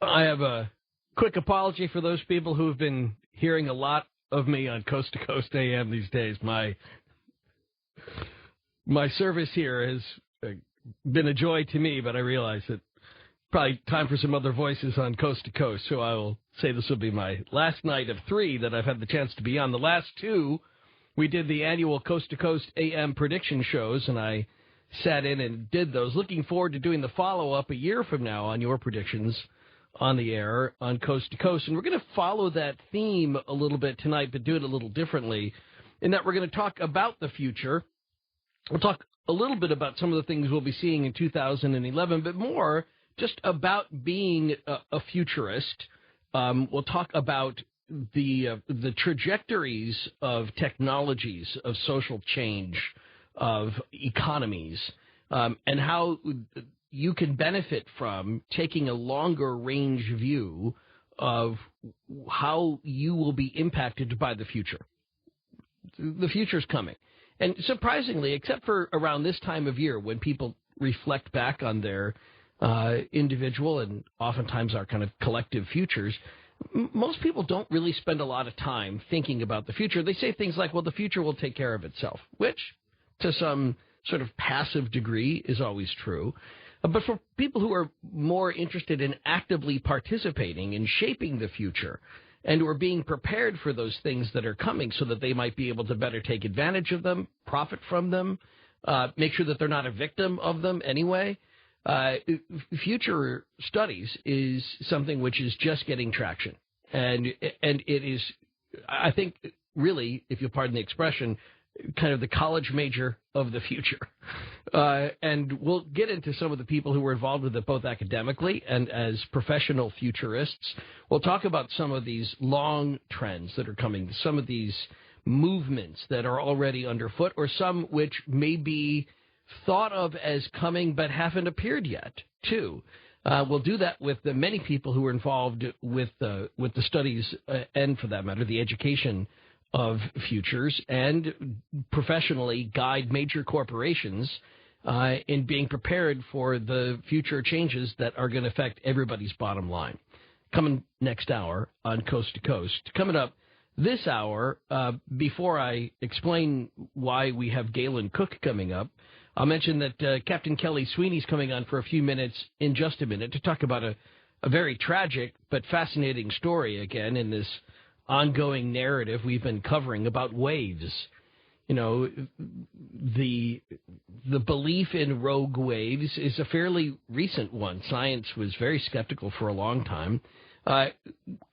I have a quick apology for those people who have been hearing a lot of me on Coast to Coast AM these days. My service here has been a joy to me, but I realize that probably time for some other voices on Coast to Coast, so I will say this will be my last night of 3 that I've had the chance to be on. The last 2, we did the annual Coast to Coast AM prediction shows, and I sat in and did those. Looking forward to doing the follow-up a year from now on your predictions on the air on Coast to Coast. And we're going to follow that theme a little bit tonight, but do it a little differently, in that we're going to talk about the future. We'll talk a little bit about some of the things we'll be seeing in 2011, but more just about being a futurist. We'll talk about the trajectories of technologies, of social change, of economies, and how you can benefit from taking a longer range view of how you will be impacted by the future. The future's coming. And surprisingly, except for around this time of year when people reflect back on their individual and oftentimes our kind of collective futures, most people don't really spend a lot of time thinking about the future. They say things like, well, the future will take care of itself, which to some sort of passive degree is always true. But for people who are more interested in actively participating in shaping the future and who are being prepared for those things that are coming so that they might be able to better take advantage of them, profit from them, make sure that they're not a victim of them anyway, future studies is something which is just getting traction. And it is, I think, really, if you'll pardon the expression, kind of the college major of the future. And we'll get into some of the people who were involved with it both academically and as professional futurists. We'll talk about some of these long trends that are coming, some of these movements that are already underfoot, or some which may be thought of as coming but haven't appeared yet, too. We'll do that with the many people who are involved with the studies and, for that matter, the education of futures, and professionally guide major corporations in being prepared for the future changes that are going to affect everybody's bottom line. Coming next hour on Coast to Coast. Coming up this hour, before I explain why we have Galen Cook coming up, I'll mention that Captain Kelly Sweeney's coming on for a few minutes in just a minute to talk about a very tragic but fascinating story again in this ongoing narrative we've been covering about waves. You know, the belief in rogue waves is a fairly recent one. Science was very skeptical for a long time.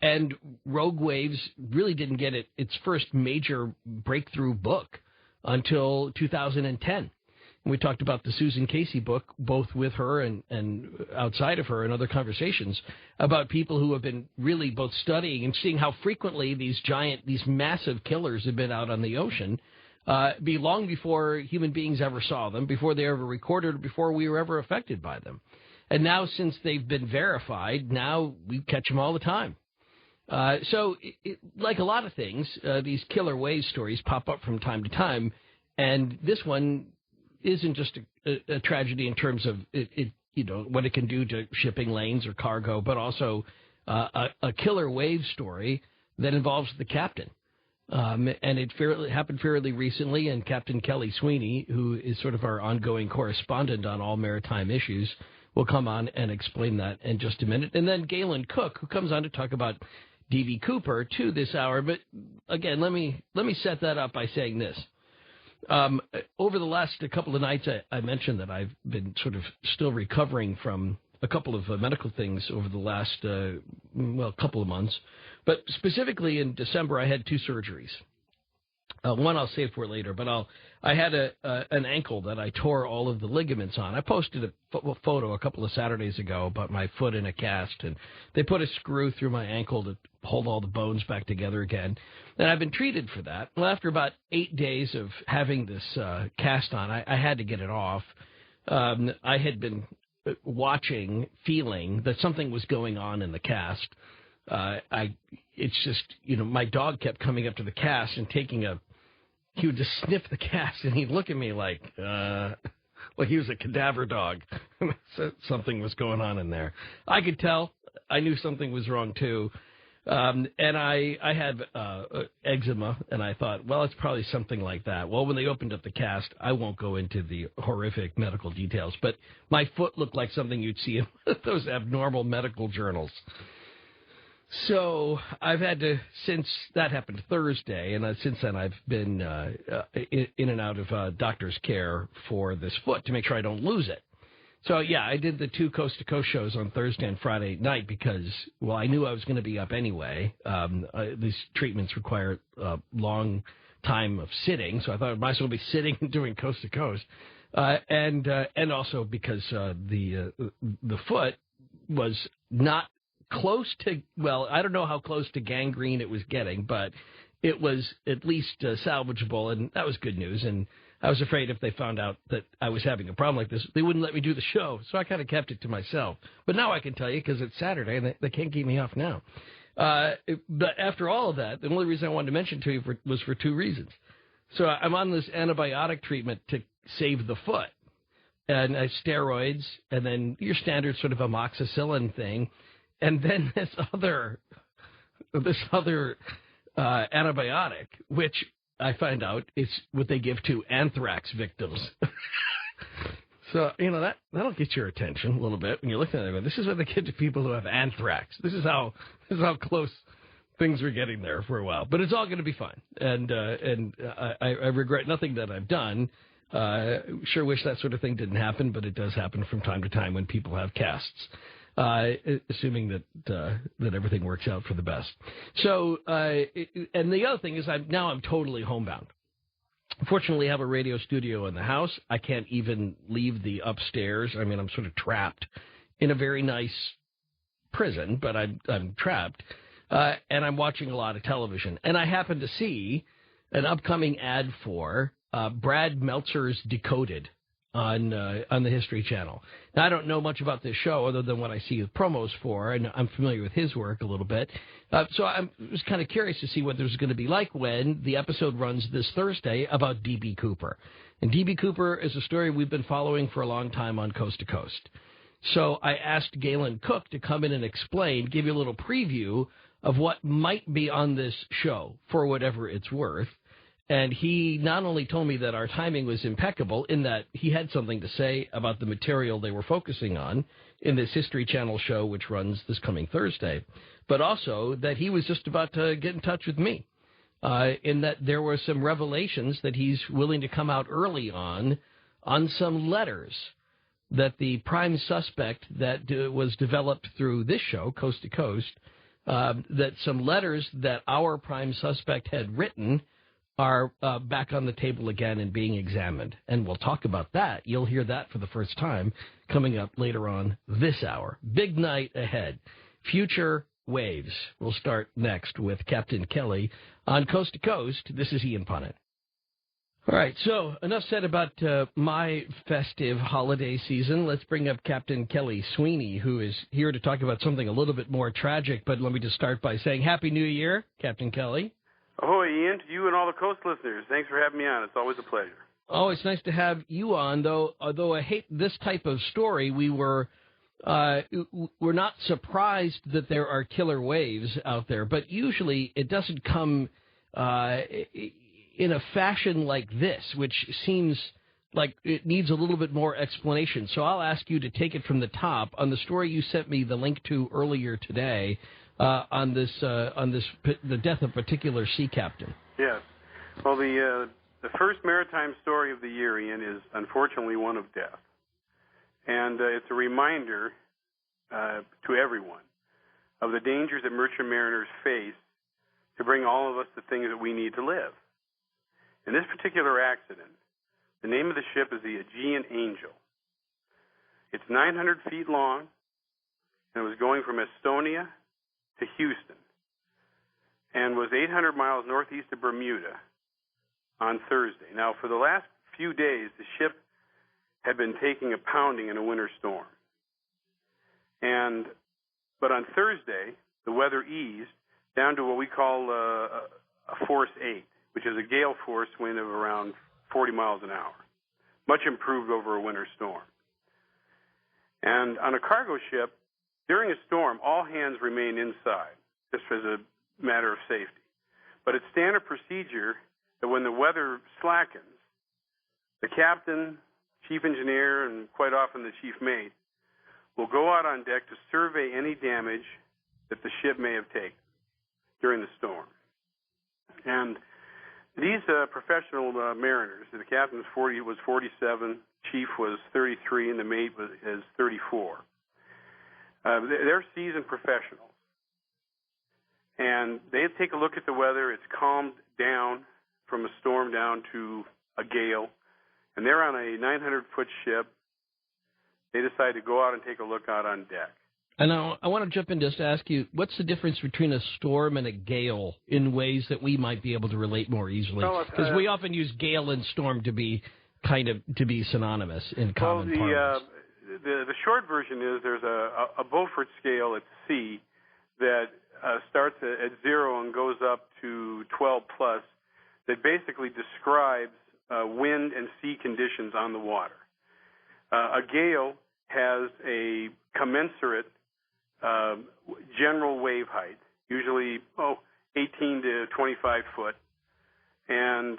And rogue waves really didn't get its first major breakthrough book until 2010. We talked about the Susan Casey book, both with her and outside of her in other conversations, about people who have been really both studying and seeing how frequently these massive killers have been out on the ocean, be long before human beings ever saw them, before they ever recorded, before we were ever affected by them. And now, since they've been verified, now we catch them all the time. So, like a lot of things, these killer wave stories pop up from time to time, and this one isn't just a tragedy in terms of it, you know, what it can do to shipping lanes or cargo, but also a killer wave story that involves the captain. And it happened fairly recently, and Captain Kelly Sweeney, who is sort of our ongoing correspondent on all maritime issues, will come on and explain that in just a minute. And then Galen Cook, who comes on to talk about D.B. Cooper, too, this hour. But again, let me set that up by saying this. Over the last couple of nights, I mentioned that I've been sort of still recovering from a couple of medical things over the last, couple of months. But specifically in December, I had 2 surgeries. One I'll save for later, but I had an ankle that I tore all of the ligaments on. I posted a photo a couple of Saturdays ago about my foot in a cast, and they put a screw through my ankle to hold all the bones back together again. And I've been treated for that. Well, after about 8 days of having this cast on, I had to get it off. I had been watching, feeling that something was going on in the cast. It's just, you know, my dog kept coming up to the cast and he would just sniff the cast, and he'd look at me like he was a cadaver dog. Something was going on in there. I could tell. I knew something was wrong, too. And I had eczema, and I thought, well, it's probably something like that. Well, when they opened up the cast, I won't go into the horrific medical details, but my foot looked like something you'd see in those abnormal medical journals. So I've had to, since that happened Thursday, and since then I've been in and out of doctor's care for this foot to make sure I don't lose it. So, yeah, I did the 2 coast-to-coast shows on Thursday and Friday night because, well, I knew I was going to be up anyway. These treatments require a long time of sitting, so I thought I might as well be sitting and doing coast-to-coast. And also because the foot was not close to, well, I don't know how close to gangrene it was getting, but it was at least salvageable, and that was good news. And I was afraid if they found out that I was having a problem like this, they wouldn't let me do the show. So I kind of kept it to myself. But now I can tell you because it's Saturday and they can't keep me off now. But after all of that, the only reason I wanted to mention to you was for 2 reasons. So I'm on this antibiotic treatment to save the foot. And I have steroids and then your standard sort of amoxicillin thing. And then this other antibiotic, which I find out is what they give to anthrax victims. So, that'll get your attention a little bit when you're looking at it. This is what they give to people who have anthrax. This is how close things were getting there for a while. But it's all going to be fine. And I regret nothing that I've done. Sure wish that sort of thing didn't happen, but it does happen from time to time when people have casts. Assuming that everything works out for the best. So, and the other thing is I'm totally homebound. Fortunately, I have a radio studio in the house. I can't even leave the upstairs. I mean, I'm sort of trapped in a very nice prison, but I'm trapped. And I'm watching a lot of television. And I happen to see an upcoming ad for Brad Meltzer's Decoded on the History Channel. Now, I don't know much about this show other than what I see the promos for, and I'm familiar with his work a little bit. So I was kind of curious to see what there's going to be like when the episode runs this Thursday about D.B. Cooper. And D.B. Cooper is a story we've been following for a long time on Coast to Coast. So I asked Galen Cook to come in and explain, give you a little preview of what might be on this show for whatever it's worth. And he not only told me that our timing was impeccable in that he had something to say about the material they were focusing on in this History Channel show, which runs this coming Thursday, but also that he was just about to get in touch with me in that there were some revelations that he's willing to come out early on some letters that the prime suspect that was developed through this show, Coast to Coast, that some letters that our prime suspect had written are back on the table again and being examined. And we'll talk about that. You'll hear that for the first time coming up later on this hour. Big night ahead. Future Waves. We'll start next with Captain Kelly on Coast to Coast. This is Ian Punnett. All right, so enough said about my festive holiday season. Let's bring up Captain Kelly Sweeney, who is here to talk about something a little bit more tragic. But let me just start by saying Happy New Year, Captain Kelly. Ahoy, Ian, to you and all the Coast listeners. Thanks for having me on. It's always a pleasure. Oh, it's nice to have you on, although I hate this type of story. We're not surprised that there are killer waves out there, but usually it doesn't come in a fashion like this, which seems like it needs a little bit more explanation. So I'll ask you to take it from the top on the story you sent me the link to earlier today. On the death of a particular sea captain. Yes. Well, the first maritime story of the year, Ian, is unfortunately one of death. And it's a reminder to everyone of the dangers that merchant mariners face to bring all of us the things that we need to live. In this particular accident, the name of the ship is the Aegean Angel. It's 900 feet long, and it was going from Estonia to Houston, and was 800 miles northeast of Bermuda on Thursday. Now, for the last few days, the ship had been taking a pounding in a winter storm. But on Thursday, the weather eased down to what we call a force 8, which is a gale force wind of around 40 miles an hour, much improved over a winter storm. And on a cargo ship, During a storm, all hands remain inside, just as a matter of safety. But it's standard procedure that when the weather slackens, the captain, chief engineer, and quite often the chief mate will go out on deck to survey any damage that the ship may have taken during the storm. And these professional mariners, the captain was 47, chief was 33, and the mate is 34. They're seasoned professionals. And they take a look at the weather. It's calmed down from a storm down to a gale. And they're on a 900-foot ship. They decide to go out and take a look out on deck. And I want to jump in just to ask you, what's the difference between a storm and a gale in ways that we might be able to relate more easily? Because we often use gale and storm to be synonymous in common parlance. The short version is there's a Beaufort scale at sea that starts at 0 and goes up to 12 plus that basically describes wind and sea conditions on the water. A gale has a commensurate general wave height, usually 18 to 25 foot, and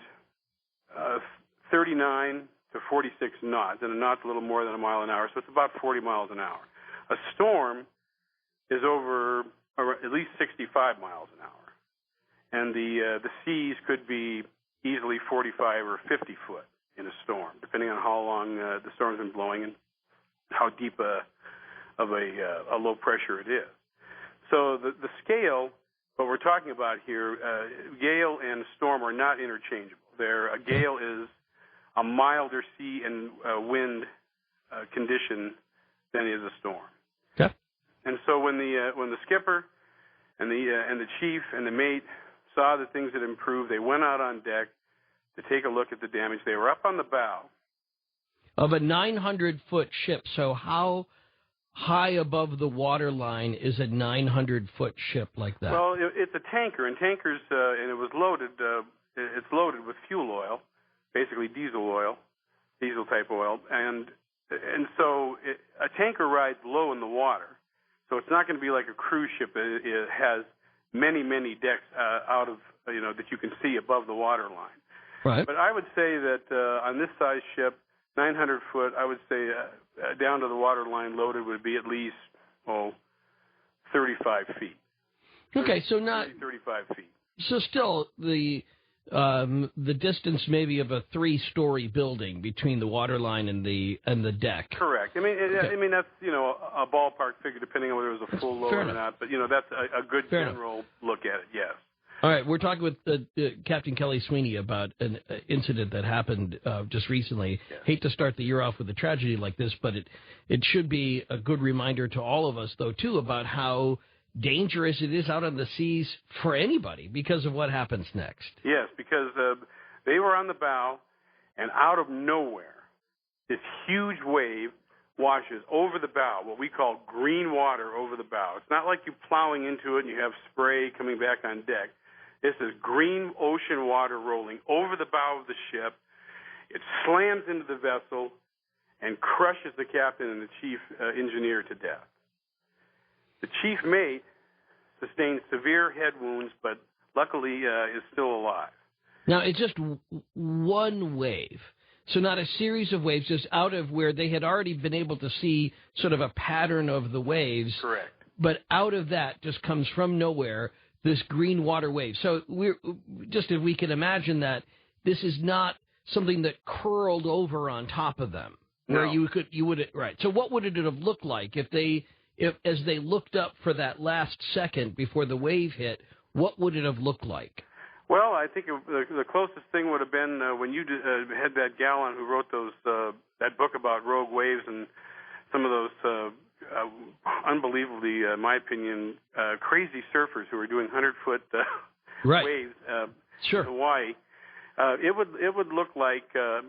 39 to 46 knots, and a knot's a little more than a mile an hour, so it's about 40 miles an hour. A storm is over at least 65 miles an hour, and the seas could be easily 45 or 50 foot in a storm, depending on how long the storm's been blowing and how deep of a low pressure it is. So the scale, what we're talking about here, gale and storm are not interchangeable. A gale is a milder sea and wind condition than is a storm. Okay. And so when the skipper and the chief and the mate saw that things had improved, they went out on deck to take a look at the damage. They were up on the bow of a 900-foot ship. So how high above the water line is a 900-foot ship like that? Well, it's a tanker, and tankers, and it was loaded. It's loaded with fuel oil, basically diesel type oil, and so a tanker rides low in the water, so it's not going to be like a cruise ship. It has many decks out of that you can see above the water line. Right. But I would say that on this size ship, 900 foot, I would say down to the water line loaded would be at least 35 feet. Okay, so not 35 feet. So still the distance maybe of a 3-story building between the water line and the deck. Correct. I mean that's a ballpark figure depending on whether it was a full load or not. But that's a good general look at it. Yes. All right, we're talking with Captain Kelly Sweeney about an incident that happened just recently. Yes. Hate to start the year off with a tragedy like this, but it should be a good reminder to all of us, though, too, about how dangerous it is out on the seas for anybody because of what happens next. Yes, because they were on the bow, and out of nowhere, this huge wave washes over the bow, what we call green water over the bow. It's not like you plowing into it and you have spray coming back on deck. This is green ocean water rolling over the bow of the ship. It slams into the vessel and crushes the captain and the chief engineer to death. The chief mate sustained severe head wounds, but luckily is still alive. Now, it's just one wave. So not a series of waves, just out of where they had already been able to see sort of a pattern of the waves. Correct. But out of that just comes from nowhere this green water wave. So if we can imagine that this is not something that curled over on top of them. No. Where you would right. So what would it have looked like if as they looked up for that last second before the wave hit, what would it have looked like? Well, I think the closest thing would have been when you had that gal on who wrote that book about rogue waves and some of those unbelievably, in my opinion, crazy surfers who were doing 100-foot right. waves Sure. in Hawaii. It would look like a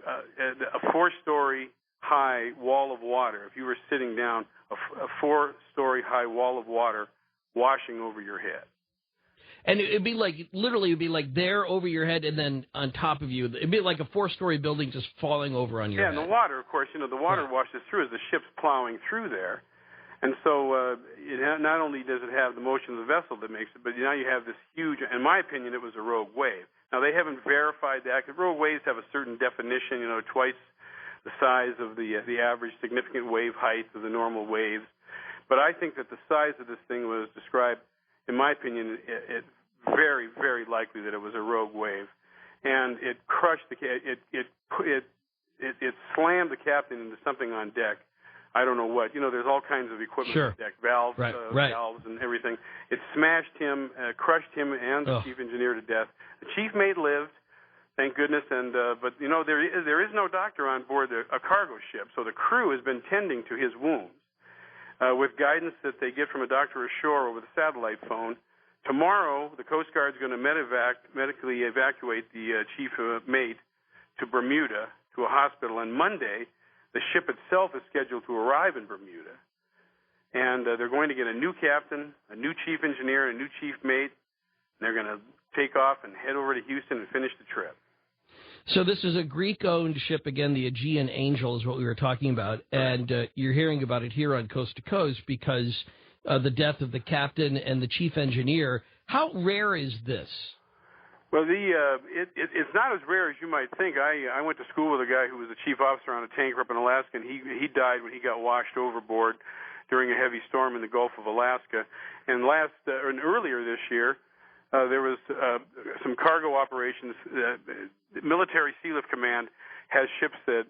4-story high wall of water. If you were sitting down, a 4-story high wall of water washing over your head. And it'd be like there over your head and then on top of you. It'd be like a 4-story building just falling over on your head. Yeah, and the water, of course, the water washes through as the ship's plowing through there. And so not only does it have the motion of the vessel that makes it, but now you have this huge, in my opinion, it was a rogue wave. Now, they haven't verified that, because rogue waves have a certain definition, twice the size of the average significant wave height of the normal waves. But I think that the size of this thing was described, in my opinion, it very, very likely that it was a rogue wave. And it crushed it slammed the captain into something on deck. I don't know what. There's all kinds of equipment on deck, valves, valves and everything. It smashed him, crushed him and the chief engineer to death. The chief mate lived, thank goodness, and but there is no doctor on board a cargo ship, so the crew has been tending to his wounds with guidance that they get from a doctor ashore with a satellite phone. Tomorrow, the Coast Guard is going to medically evacuate the chief mate to Bermuda to a hospital, and Monday, the ship itself is scheduled to arrive in Bermuda. And they're going to get a new captain, a new chief engineer, a new chief mate, and they're going to take off and head over to Houston and finish the trip. So this is a Greek-owned ship, again, the Aegean Angel is what we were talking about, and you're hearing about it here on Coast to Coast because the death of the captain and the chief engineer. How rare is this? Well, it's not as rare as you might think. I went to school with a guy who was the chief officer on a tanker up in Alaska, and he died when he got washed overboard during a heavy storm in the Gulf of Alaska. And earlier this year, there was some cargo operations. Military Sealift Command has ships that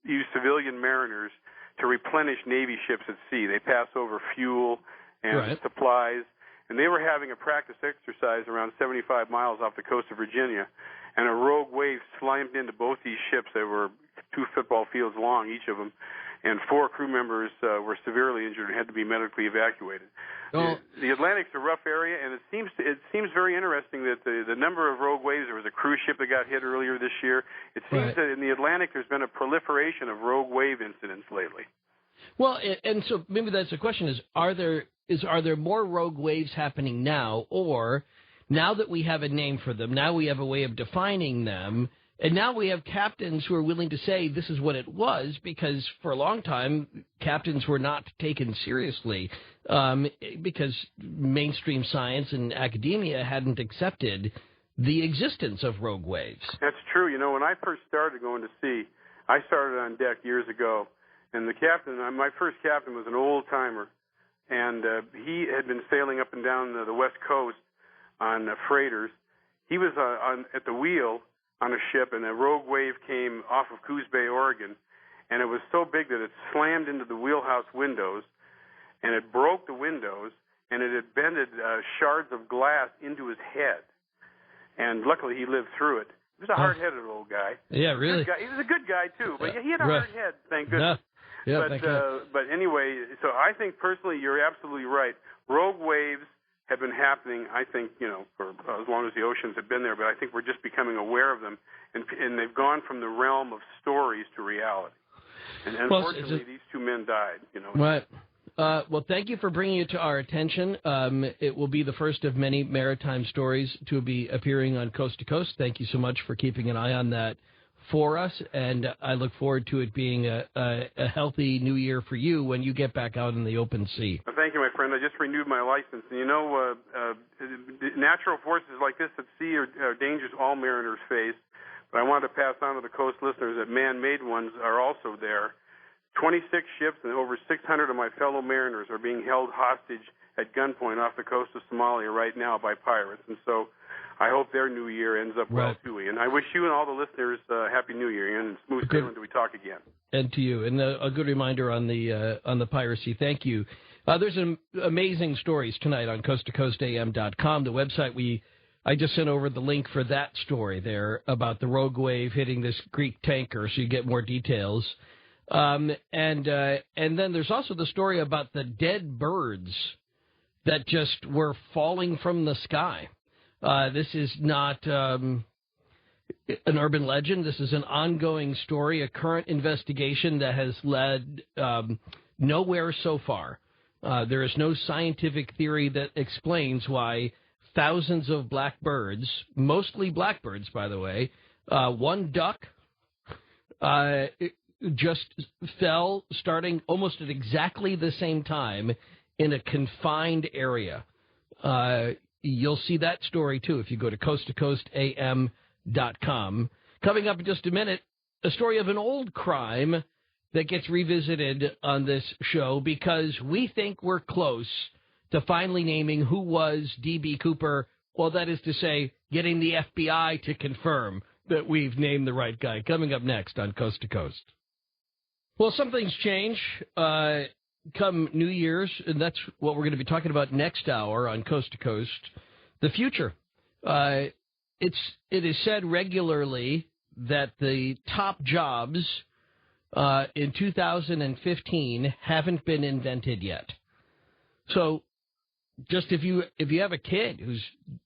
use civilian mariners to replenish Navy ships at sea. They pass over fuel and supplies. And they were having a practice exercise around 75 miles off the coast of Virginia, and a rogue wave slammed into both these ships. They were 2 football fields long, each of them, and 4 crew members were severely injured and had to be medically evacuated. The Atlantic's a rough area, and it seems very interesting that the number of rogue waves, there was a cruise ship that got hit earlier this year. It seems that in the Atlantic there's been a proliferation of rogue wave incidents lately. Well, and so maybe that's the question is, are there more rogue waves happening now, or now that we have a name for them, now we have a way of defining them, and now we have captains who are willing to say this is what it was, because for a long time, captains were not taken seriously because mainstream science and academia hadn't accepted the existence of rogue waves. That's true. When I first started going to sea, I started on deck years ago, and the captain, my first captain was an old-timer, and he had been sailing up and down the West Coast on freighters. He was at the wheel on a ship, and a rogue wave came off of Coos Bay, Oregon, and it was so big that it slammed into the wheelhouse windows, and it broke the windows, and it had bended shards of glass into his head. And luckily, he lived through it. He was a hard-headed old guy. Yeah, really? He was a good guy, too, but he had a hard head, thank goodness. Yeah, but anyway, so I think personally you're absolutely right. Rogue waves have been happening, I think, for as long as the oceans have been there, but I think we're just becoming aware of them, and they've gone from the realm of stories to reality. And unfortunately, these 2 men died. Right. Well, thank you for bringing it to our attention. It will be the first of many maritime stories to be appearing on Coast to Coast. Thank you so much for keeping an eye on that for us, and I look forward to it being a healthy new year for you when you get back out in the open sea. Well, thank you, my friend. I just renewed my license. And natural forces like this at sea are dangers all mariners face, but I want to pass on to the coast listeners that man-made ones are also there. 26 ships and over 600 of my fellow mariners are being held hostage at gunpoint off the coast of Somalia right now by pirates, and so I hope their new year ends up well, too. And I wish you and all the listeners Happy New Year, Ian, and smooth sailing until we talk again. And to you. And a good reminder on the piracy. Thank you. There's some amazing stories tonight on coasttocoastam.com, the website. I just sent over the link for that story there about the rogue wave hitting this Greek tanker, so you get more details. And then there's also the story about the dead birds that just were falling from the sky. This is not an urban legend. This is an ongoing story, a current investigation that has led nowhere so far. There is no scientific theory that explains why thousands of black birds, mostly blackbirds, by the way, one duck, just fell starting almost at exactly the same time in a confined area. You'll see that story, too, if you go to coasttocoastam.com. Coming up in just a minute, a story of an old crime that gets revisited on this show because we think we're close to finally naming who was D.B. Cooper. Well, that is to say, getting the FBI to confirm that we've named the right guy. Coming up next on Coast to Coast. Well, some things change come New Year's, and that's what we're going to be talking about next hour on Coast to Coast. The future. It is said regularly that the top jobs in 2015 haven't been invented yet. So just if you have a kid who's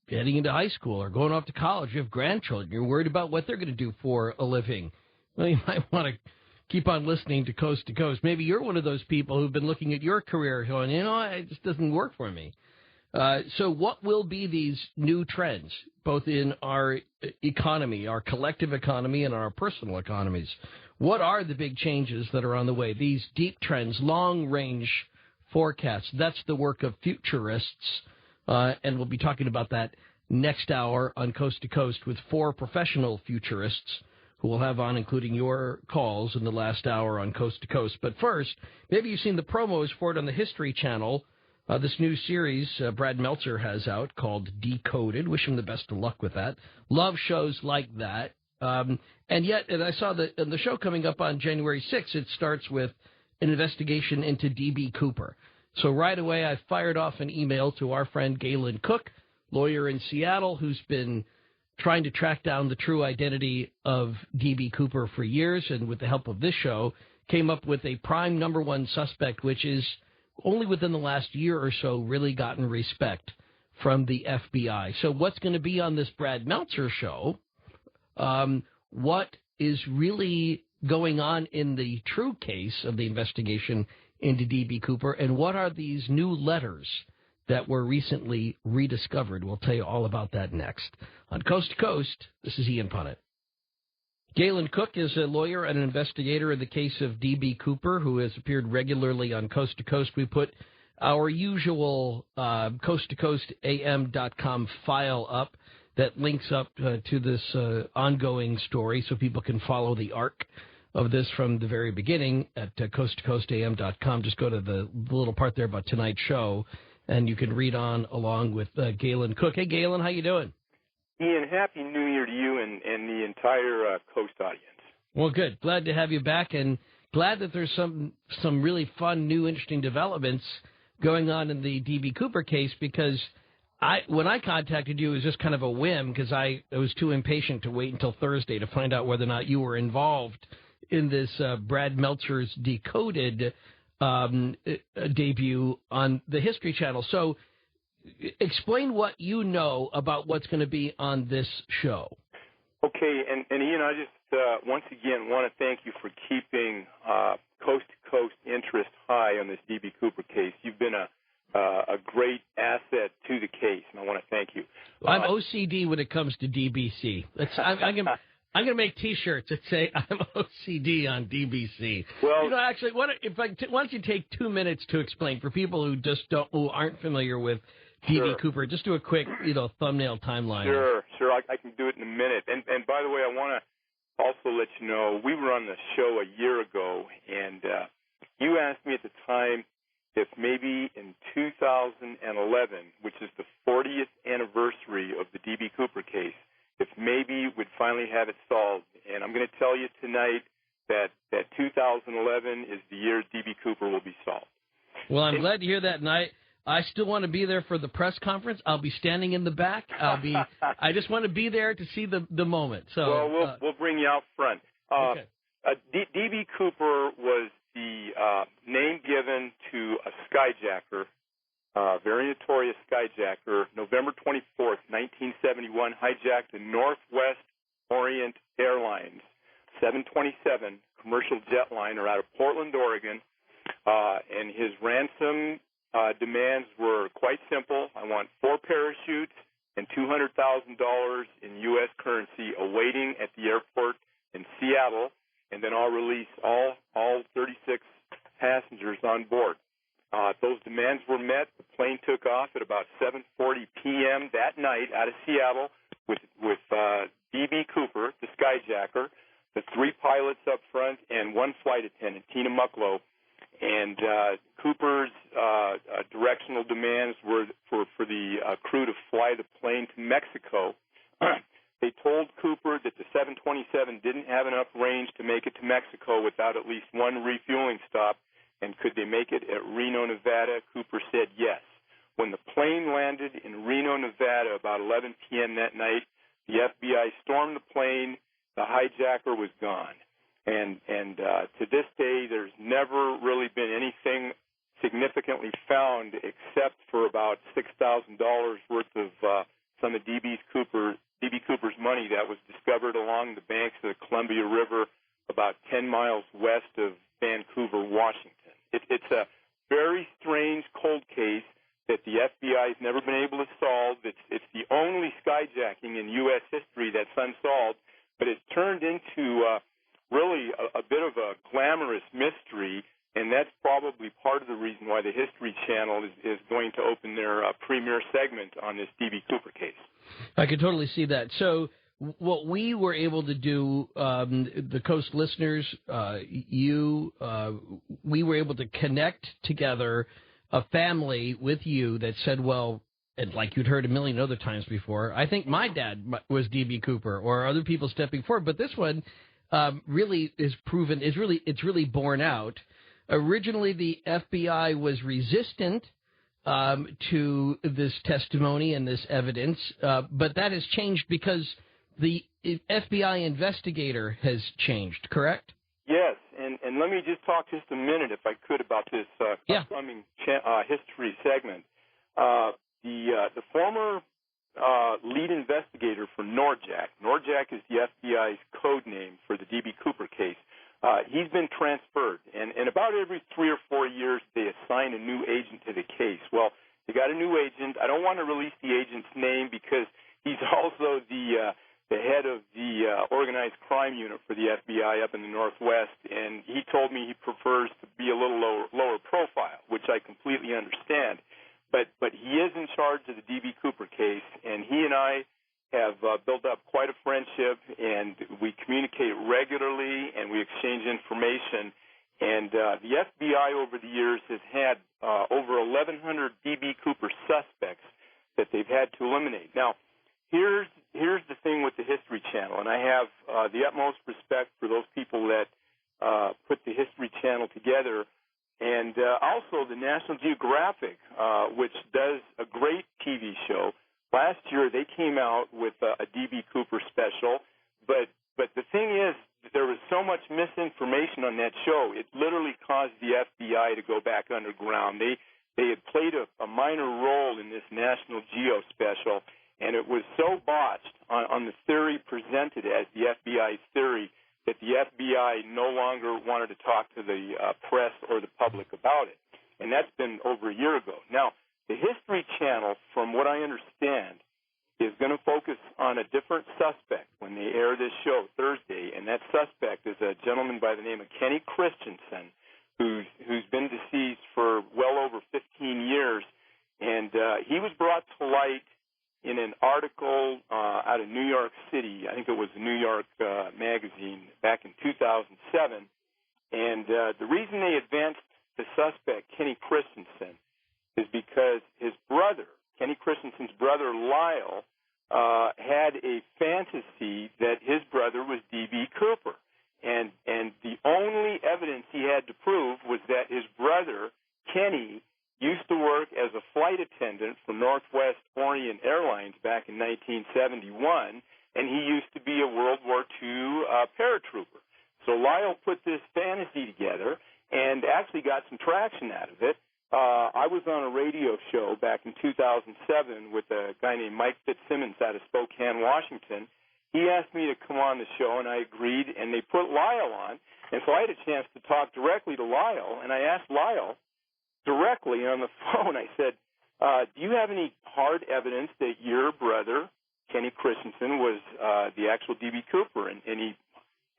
heading into high school or going off to college, you have grandchildren, you're worried about what they're going to do for a living, well, you might want to keep on listening to Coast to Coast. Maybe you're one of those people who've been looking at your career going, it just doesn't work for me. So what will be these new trends, both in our economy, our collective economy, and our personal economies? What are the big changes that are on the way? These deep trends, long-range forecasts, that's the work of futurists, and we'll be talking about that next hour on Coast to Coast with 4 professional futurists who we'll have on, including your calls in the last hour on Coast to Coast. But first, maybe you've seen the promos for it on the History Channel. This new series Brad Meltzer has out called Decoded. Wish him the best of luck with that. Love shows like that. And I saw the show coming up on January 6th. It starts with an investigation into D.B. Cooper. So right away, I fired off an email to our friend Galen Cook, lawyer in Seattle, who's been trying to track down the true identity of D.B. Cooper for years, and with the help of this show, came up with a prime number 1 suspect, which is only within the last year or so really gotten respect from the FBI. So what's going to be on this Brad Meltzer show? What is really going on in the true case of the investigation into D.B. Cooper, and what are these new letters that were recently rediscovered? We'll tell you all about that next. On Coast to Coast, this is Ian Punnett. Galen Cook is a lawyer and an investigator in the case of D.B. Cooper, who has appeared regularly on Coast to Coast. We put our usual coasttocoastam.com file up that links up to this ongoing story so people can follow the arc of this from the very beginning at coasttocoastam.com. Just go to the little part there about tonight's show, and you can read on along with Galen Cook. Hey, Galen, how you doing? Ian, Happy New Year to you and the entire Coast audience. Well, good. Glad to have you back, and glad that there's some really fun, new, interesting developments going on in the D.B. Cooper case, because when I contacted you, it was just kind of a whim because I was too impatient to wait until Thursday to find out whether or not you were involved in this Brad Meltzer's Decoded debut on the History Channel. So explain what you know about what's going to be on this show. Okay, and Ian, I just once again want to thank you for keeping coast-to-coast interest high on this D.B. Cooper case. You've been a great asset to the case, and I want to thank you. I'm OCD when it comes to DBC. I'm going to make T-shirts that say I'm OCD on DBC. Well, actually, why don't you take 2 minutes to explain for people who aren't familiar with D.B. Sure. Cooper? Just do a quick, thumbnail timeline. Sure. I can do it in a minute. And by the way, I want to also let you know we were on the show a year ago, and you asked me at the time if maybe in 2011, which is the 40th anniversary of the D.B. Cooper case, if maybe we'd finally have it solved. And I'm going to tell you tonight that 2011 is the year D.B. Cooper will be solved. Well, I'm glad to hear that, and I still want to be there for the press conference. I'll be standing in the back. I just want to be there to see the moment. So we'll bring you out front. Okay. D.B. Cooper was the name given to a skyjacker, very notorious skyjacker. November 24th, 1971, hijacked the Northwest Orient Airlines 727 commercial jetliner out of Portland, Oregon, and his ransom demands were quite simple. I want 4 parachutes and $200,000 in U.S. currency awaiting at the airport in Seattle, and then I'll release all on board. Those demands were met. The plane took off at about 7:40 p.m. that night out of Seattle with D.B. Cooper, the skyjacker, the 3 pilots up front, and 1 flight attendant, Tina Mucklow. And Cooper's directional demands were for the crew to fly the plane to Mexico. They told Cooper that the 727 didn't have enough range to make it to Mexico without at least 1 refueling stop, and could they make it at Reno, Nevada? Cooper said yes. When the plane landed in Reno, Nevada, about 11 p.m. that night, the FBI stormed the plane. The hijacker was gone. And to this day, there's never really been anything significantly found except for about $6,000 worth of some of D.B. Cooper's money that was discovered along the banks of the Columbia River about 10 miles west of Vancouver, Washington. It's a very strange cold case that the FBI has never been able to solve. It's the only skyjacking in U.S. history that's unsolved, but it's turned into really a bit of a glamorous mystery, and that's probably part of the reason why the History Channel is going to open their premiere segment on this D.B. Cooper case. I could totally see that. So what we were able to do, the Coast listeners, we were able to connect together a family with you that said, well, and like you'd heard a million other times before, I think my dad was D.B. Cooper, or other people stepping forward. But this one really is proven, it's really borne out. Originally, the FBI was resistant to this testimony and this evidence, but that has changed because the FBI investigator has changed, correct? Yes, and let me just talk just a minute, if I could, about this upcoming history segment. The former lead investigator for NORJAC is the FBI's code name for the D.B. Cooper case. He's been transferred, and about every 3 or 4 years they assign a new agent to the case. Well, they got a new agent. I don't want to release the agent's name because he's also the head of the organized crime unit for the FBI up in the Northwest, and he told me he prefers to be a little lower profile, which I completely understand. But he is in charge of the D.B. Cooper case, and he and I have built up quite a friendship, and we communicate regularly, and we exchange information. And the FBI over the years has had over 1,100 D.B. Cooper suspects that they've had to eliminate. Now, here's the thing with the History Channel, and I have the utmost respect for those people that put the History Channel together, and also the National Geographic, which does a great TV show. Last year, they came out with a D.B. Cooper special, but the thing is, there was so much misinformation on that show, it literally caused the FBI to go back underground. They had played a minor role in this National Geo special, and it was so botched on the theory presented as the FBI's theory that the FBI no longer wanted to talk to the press or the public about it. And that's been over a year ago. Now, the History Channel, from what I understand, is going to focus on a different suspect when they air this show Thursday, and that suspect is a gentleman by the name of Kenny Christensen, who's been deceased for well over 15 years, and he was brought to light in an article out of New York City. I think it was the New York Magazine back in 2007, and the reason they advanced the suspect, Kenny Christensen, is because his brother, Kenny Christensen's brother, Lyle, had a fantasy that his brother was D.B. Cooper. And the only evidence he had to prove was that his brother, Kenny, used to work as a flight attendant for Northwest Orient Airlines back in 1971, and he used to be a World War II paratrooper. So Lyle put this fantasy together and actually got some traction out of it. I was on a radio show back in 2007 with a guy named Mike Fitzsimmons out of Spokane, Washington. He asked me to come on the show, and I agreed, and they put Lyle on. And so I had a chance to talk directly to Lyle, and I asked Lyle directly on the phone, I said, do you have any hard evidence that your brother, Kenny Christensen, was the actual D.B. Cooper? And he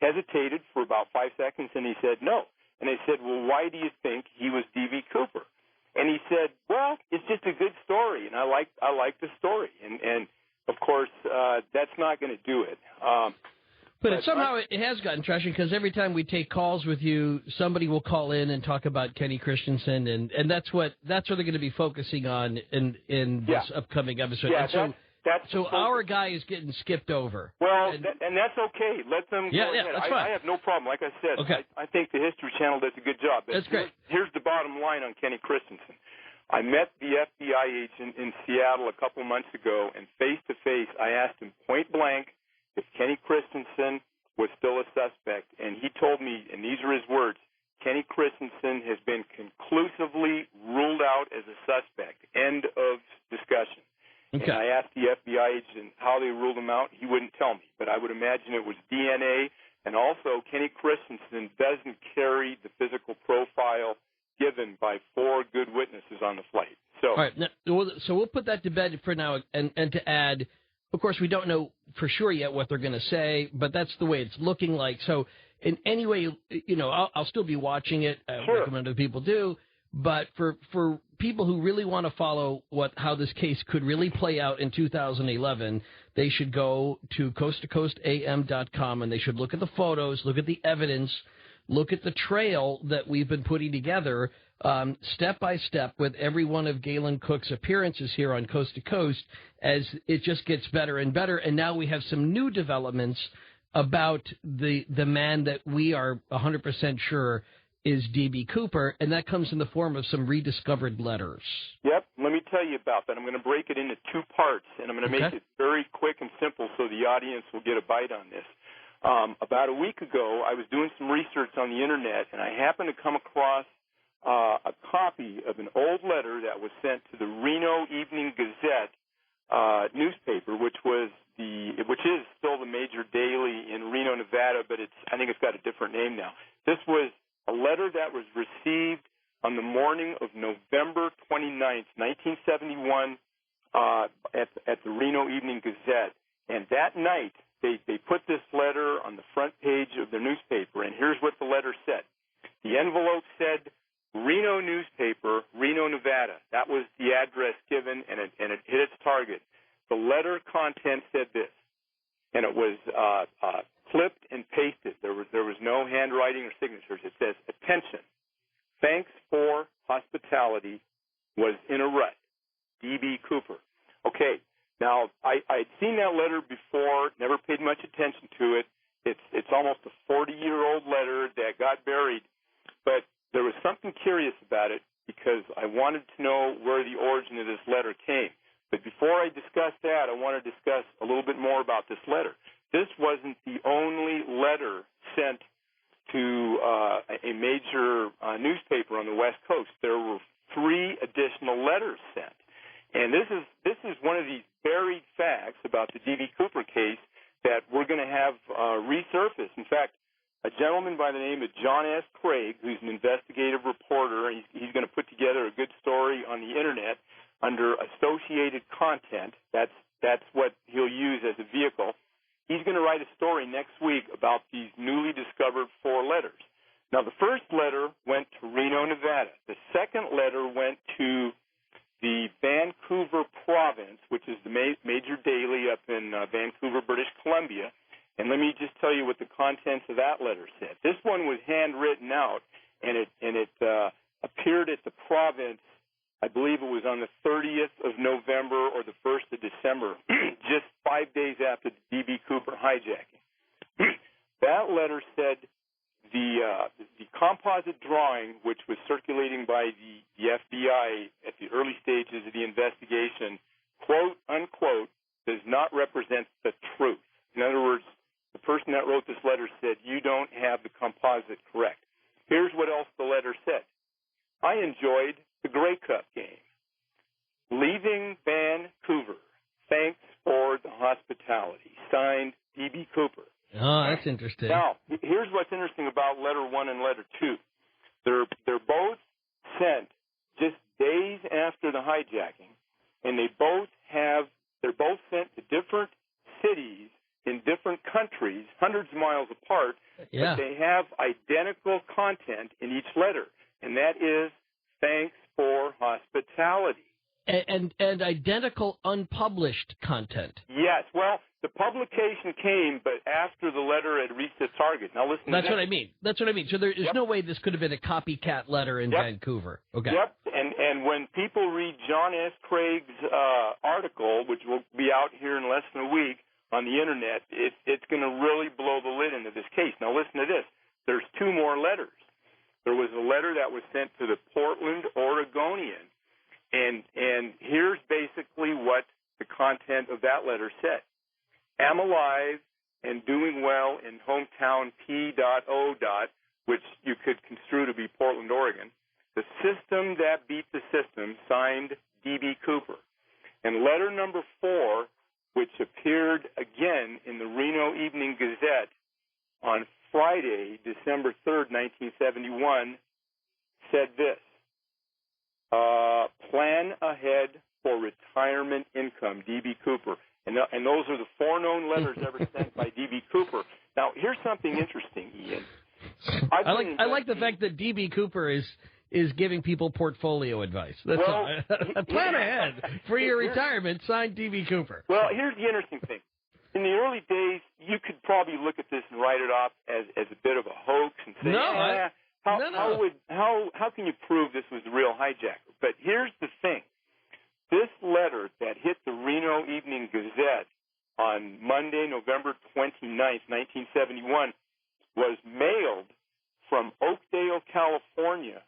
hesitated for about 5 seconds, and he said no. And I said, well, why do you think he was D.B. just a good story, and I like the story, and of course that's not going to do it. But somehow it has gotten traction because every time we take calls with you, somebody will call in and talk about Kenny Christensen, and that's what they're going to be focusing on in this upcoming episode. Yeah, and so our guy is getting skipped over. Well, and that's okay. Let them go ahead. That's fine. I have no problem. Like I said, okay. I think the History Channel does a good job. But that's great. Here's the bottom line on Kenny Christensen. I met the FBI agent in Seattle a couple months ago, and face-to-face, I asked him point-blank if Kenny Christensen was still a suspect, and he told me, and these are his words, Kenny Christensen has been conclusively ruled out as a suspect. End of discussion. Okay. And I asked the FBI agent how they ruled him out. He wouldn't tell me, but I would imagine it was DNA. And also, Kenny Christensen doesn't carry the physical profile given by 4 good witnesses on the flight. So, all right. Now, so we'll put that to bed for now. And to add, of course, we don't know for sure yet what they're going to say, but that's the way it's looking like. So in any way, I'll still be watching it. I recommend other people do. But for people who really want to follow how this case could really play out in 2011, they should go to coasttocoastam.com, and they should look at the photos, look at the evidence, look at the trail that we've been putting together step by step with every one of Galen Cook's appearances here on Coast to Coast as it just gets better and better. And now we have some new developments about the man that we are 100% sure is D.B. Cooper, and that comes in the form of some rediscovered letters. Yep, let me tell you about that. I'm going to break it into 2 parts, and I'm going to make it very quick and simple so the audience will get a bite on this. About a week ago, I was doing some research on the Internet, and I happened to come across a copy of an old letter that was sent to the Reno Evening Gazette newspaper, which is still the major daily in Reno, Nevada, but I think it's got a different name now. This was a letter that was received on the morning of November 29th, 1971, at the Reno Evening Gazette. And that night, they put this letter on the front page of their newspaper, and here's what the letter said. The envelope said, Reno newspaper, Reno, Nevada. That was the address given, and it hit its target. The letter content said this, and it was clipped and pasted. There was no handwriting or signatures. It says, attention, thanks for hospitality, was in a rut, D.B. Cooper. Okay, now I'd seen that letter before, never paid much attention to it. It's almost a 40-year-old letter that got buried, but there was something curious about it because I wanted to know where the origin of this letter came. But before I discuss that, I want to discuss a little bit more about this letter. This wasn't the only letter sent to a major newspaper on the West Coast. There were 3 additional letters sent. And this is one of these buried facts about the D.B. Cooper case that we're going to have resurface. In fact, a gentleman by the name of John S. Craig, who's an investigative reporter, he's going to put together a good story on the Internet under associated content. That's what he'll use as a vehicle. He's going to write a story next week about these newly discovered 4 letters. Now, the first letter went to Reno, Nevada. The second letter went to the Vancouver province, which is the major daily up in Vancouver, British Columbia. And let me just tell you what the contents of that letter said. This one was handwritten out, and it appeared at the province, I believe it was on the 30th of November or the 1st of December, just 5 days after the D.B. Cooper hijacking. That letter said the composite drawing, which was circulating by the FBI at the early stages of the investigation, quote, unquote, does not represent the truth. In other words, the person that wrote this letter said, you don't have the composite correct. Here's what else the letter said. I enjoyed the Grey Cup game. Leaving Vancouver. Thanks for the hospitality. Signed, D.B. Cooper. Oh, that's interesting. Now, here's what's interesting about letter 1 and letter 2. They're both sent just days after the hijacking, and they're both sent to different cities in different countries, hundreds of miles apart, but they have identical content in each letter, and that is thanks for hospitality. And identical unpublished content. Yes. Well, the publication came, but after the letter had reached its target. Now listen. That's what I mean. That's what I mean. So there is no way this could have been a copycat letter in Vancouver. Okay. Yep. And when people read John S. Craig's article, which will be out here in less than a week on the internet, it's going to really blow the lid into this case. Now listen to this. There's two more letters. There was a letter that was sent to the Portland Oregonian. And here's basically what the content of that letter said. Am alive and doing well in hometown P.O. which you could construe to be Portland, Oregon. The system that beat the system, signed D.B. Cooper. And letter number 4, which appeared again in the Reno Evening Gazette on Friday, December 3rd, 1971, said this. Plan ahead for retirement income, D.B. Cooper. And those are the 4 known letters ever sent by D.B. Cooper. Now, here's something interesting, Ian. I like the fact that D.B. Cooper is giving people portfolio advice. That's all. Plan ahead for your retirement, signed D.B. Cooper. Well, here's the interesting thing. In the early days, you could probably look at this and write it off as a bit of a hoax and say, how can you prove this was the real hijacker? But here's the thing. This letter that hit the Reno Evening Gazette on Monday, November 29th, 1971, was mailed from Oakdale, California,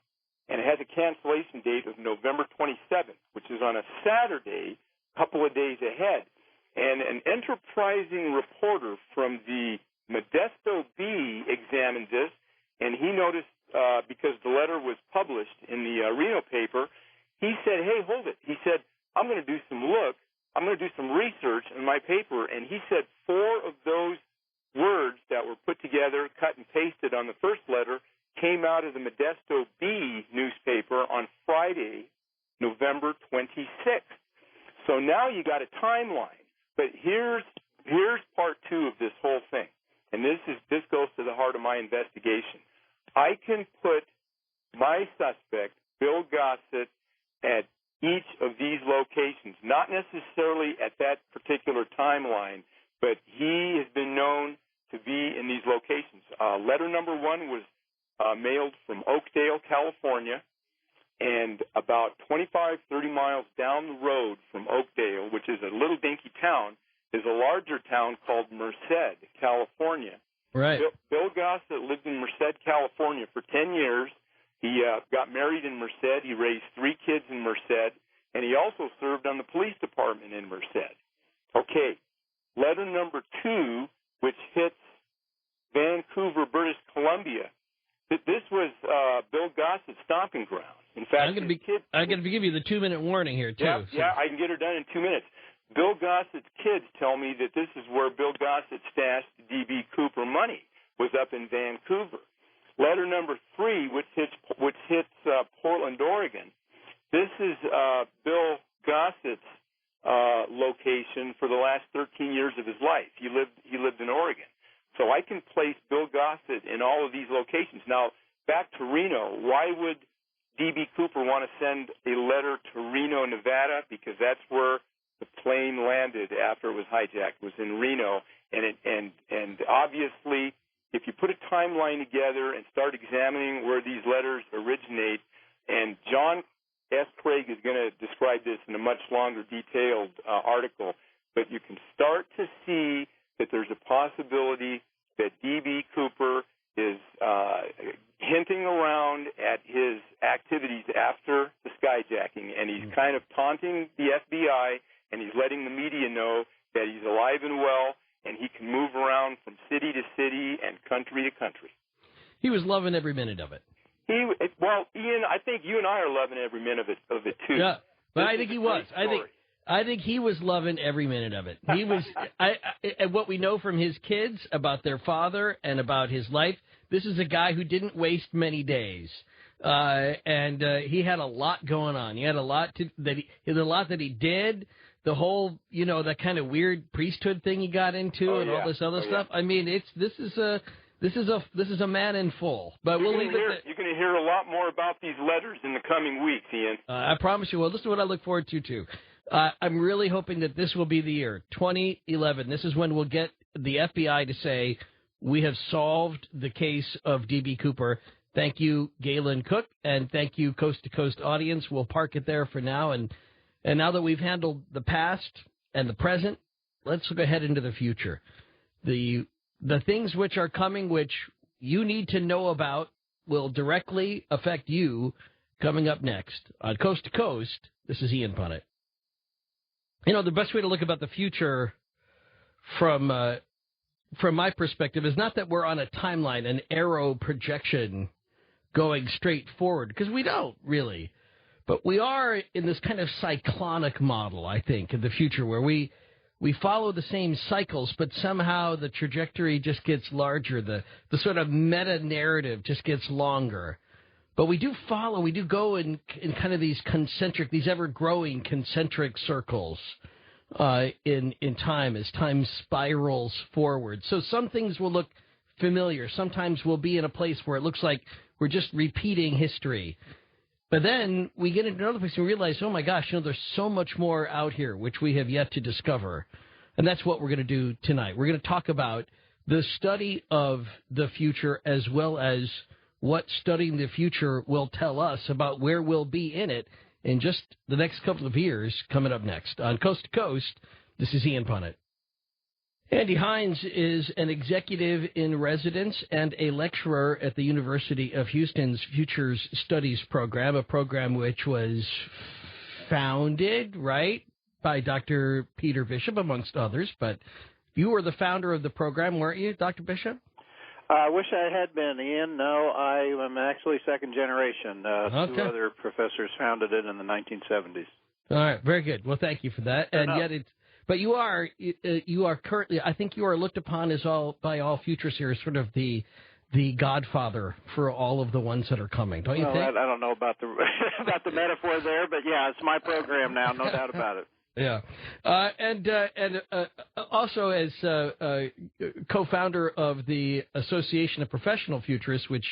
and it has a cancellation date of November 27th, which is on a Saturday, a couple of days ahead. And an enterprising reporter from the Modesto Bee examined this, and he noticed, because the letter was published in the Reno paper, he said, hey, hold it. He said, I'm going to do some research in my paper, and he said 4 of those words that were put together, cut and pasted on the first letter, came out of the Modesto Bee newspaper on Friday, November 26th. So now you got a timeline. But here's part 2 of this whole thing, and this goes to the heart of my investigation. I can put my suspect, Bill Gossett, at each of these locations, not necessarily at that particular timeline, but he has been known to be in these locations. Letter number 1 was mailed from Oakdale, California, and about 25, 30 miles down the road from Oakdale, which is a little dinky town, is a larger town called Merced, California. Right. Bill Gossett lived in Merced, California for 10 years. He got married in Merced. He raised 3 kids in Merced, and he also served on the police department in Merced. Okay, letter number 2, which hits Vancouver, British Columbia. This was Bill Gossett's stomping ground. In fact, I'm going to give you the 2-minute warning here, too. Yeah, I can get her done in 2 minutes. Bill Gossett's kids tell me that this is where Bill Gossett stashed D.B. Cooper money, was up in Vancouver. Letter number 3, which hits Portland, Oregon. This is Bill Gossett's location for the last 13 years of his life. He lived in Oregon. So I can place Bill Gossett in all of these locations. Now, back to Reno, why would D.B. Cooper want to send a letter to Reno, Nevada? Because that's where the plane landed after it was hijacked, was in Reno. And obviously, if you put a timeline together and start examining where these letters originate, and John S. Craig is going to describe this in a much longer, detailed article, but you can start to see that there's a possibility that D.B. Cooper is hinting around at his activities after the skyjacking, and he's kind of taunting the FBI, and he's letting the media know that he's alive and well, and he can move around from city to city and country to country. He was loving every minute of it. Well, Ian, I think you and I are loving every minute of it too. Yeah, but I think he was. I think he was loving every minute of it. He was. And what we know from his kids about their father and about his life, this is a guy who didn't waste many days, and he had a lot going on. He had a lot that he did. The whole, that kind of weird priesthood thing he got into, all this other stuff. I mean, this is This is a man in full, but we'll leave it. You're going to hear a lot more about these letters in the coming weeks, Ian. I promise you. Well, this is what I look forward to too. I'm really hoping that this will be the year 2011. This is when we'll get the FBI to say we have solved the case of D.B. Cooper. Thank you, Galen Cook, and thank you, Coast to Coast audience. We'll park it there for now, and now that we've handled the past and the present, let's look ahead into the future. The things which are coming, which you need to know about, will directly affect you. Coming up next on Coast to Coast, this is Ian Punnett. You know, the best way to look about the future from my perspective is not that we're on a timeline, an arrow projection going straight forward, because we don't really. But we are in this kind of cyclonic model, I think, in the future where we follow the same cycles, but somehow the trajectory just gets larger. The sort of meta-narrative just gets longer. But we do go in kind of these ever-growing concentric circles in time as time spirals forward. So some things will look familiar. Sometimes we'll be in a place where it looks like we're just repeating history. But then we get into another place and realize, oh, my gosh, there's so much more out here which we have yet to discover. And that's what we're going to do tonight. We're going to talk about the study of the future as well as what studying the future will tell us about where we'll be in it in just the next couple of years. Coming up next on Coast to Coast, this is Ian Punnett. Andy Hines is an executive in residence and a lecturer at the University of Houston's Futures Studies program, a program which was founded, right, by Dr. Peter Bishop, amongst others. But you were the founder of the program, weren't you, Dr. Bishop? I wish I had been, Ian. No, I am actually second generation. Okay. Two other professors founded it in the 1970s. All right, very good. Well, thank you for that. And yet it's... But you are currently, I think you are looked upon as by all futurists here as sort of the godfather for all of the ones that are coming, don't you think? I don't know about the about the metaphor there, but yeah, it's my program now, no doubt about it. Yeah, and also as co-founder of the Association of Professional Futurists, which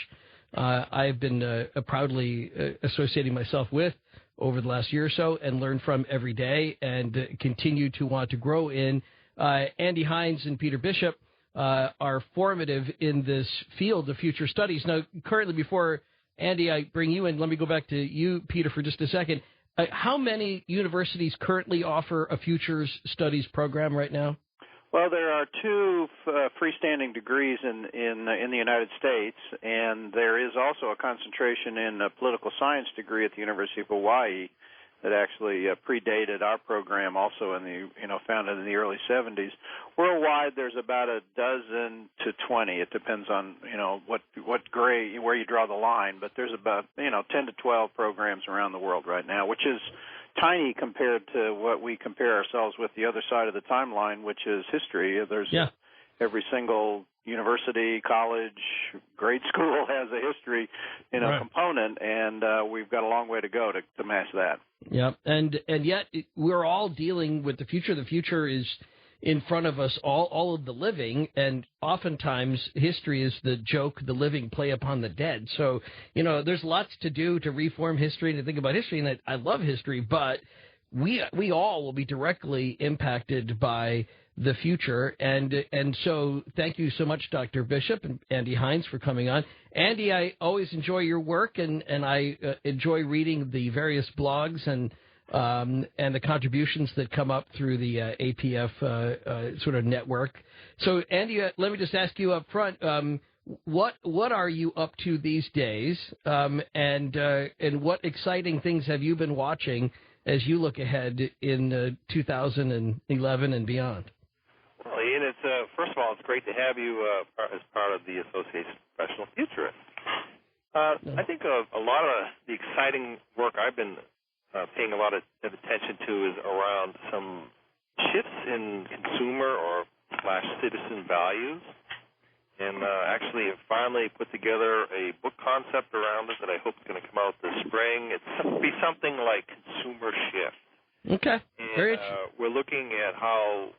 I've been proudly associating myself with over the last year or so and learn from every day and continue to want to grow in. Andy Hines and Peter Bishop are formative in this field of future studies. Now, currently, before, Andy, I bring you in, let me go back to you, Peter, for just a second. How many universities currently offer a futures studies program right now? Well, there are two freestanding degrees in the United States, and there is also a concentration in a political science degree at the University of Hawaii that actually predated our program, also in the founded in the early 70s. Worldwide, there's about a dozen to 20. It depends on what grade, where you draw the line, but there's about 10 to 12 programs around the world right now, which is tiny compared to what we compare ourselves with the other side of the timeline, which is history. There's every single university, college, grade school has a history, component, and we've got a long way to go to match that. Yeah, and yet we're all dealing with the future. The future is in front of us, all of the living, and oftentimes history is the joke the living play upon the dead. So, there's lots to do to reform history and to think about history, and I love history, but we all will be directly impacted by the future. And so thank you so much, Dr. Bishop and Andy Hines, for coming on. Andy, I always enjoy your work, and I enjoy reading the various blogs and the contributions that come up through the APF sort of network. So, Andy, let me just ask you up front, what are you up to these days, and what exciting things have you been watching as you look ahead in 2011 and beyond? Well, Ian, first of all, it's great to have you as part of the Association of Professional Futurists. I think a lot of the exciting work I've been paying a lot of attention to is around some shifts in consumer or /citizen values. And actually have finally put together a book concept around it that I hope is going to come out this spring. It's be something like Consumer Shift. Okay. And we're looking at how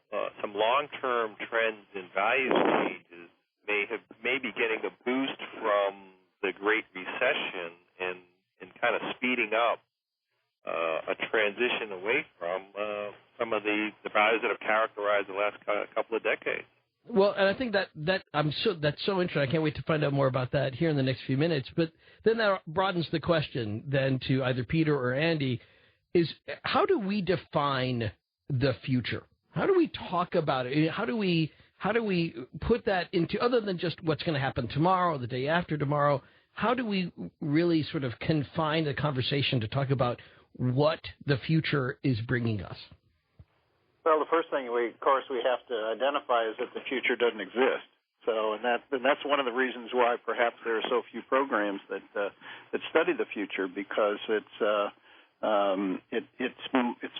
some long-term trends in value changes may be getting a boost from the Great Recession and kind of speeding up a transition away from some of the values that have characterized the last couple of decades. Well, and I think that's so interesting. I can't wait to find out more about that here in the next few minutes. But then that broadens the question then to either Peter or Andy: is how do we define the future? How do we talk about it? How do we put that into, other than just what's going to happen tomorrow or the day after tomorrow? How do we really sort of confine the conversation to talk about what the future is bringing us? Well, the first thing we have to identify is that the future doesn't exist. So, and that's one of the reasons why perhaps there are so few programs that study the future, because it's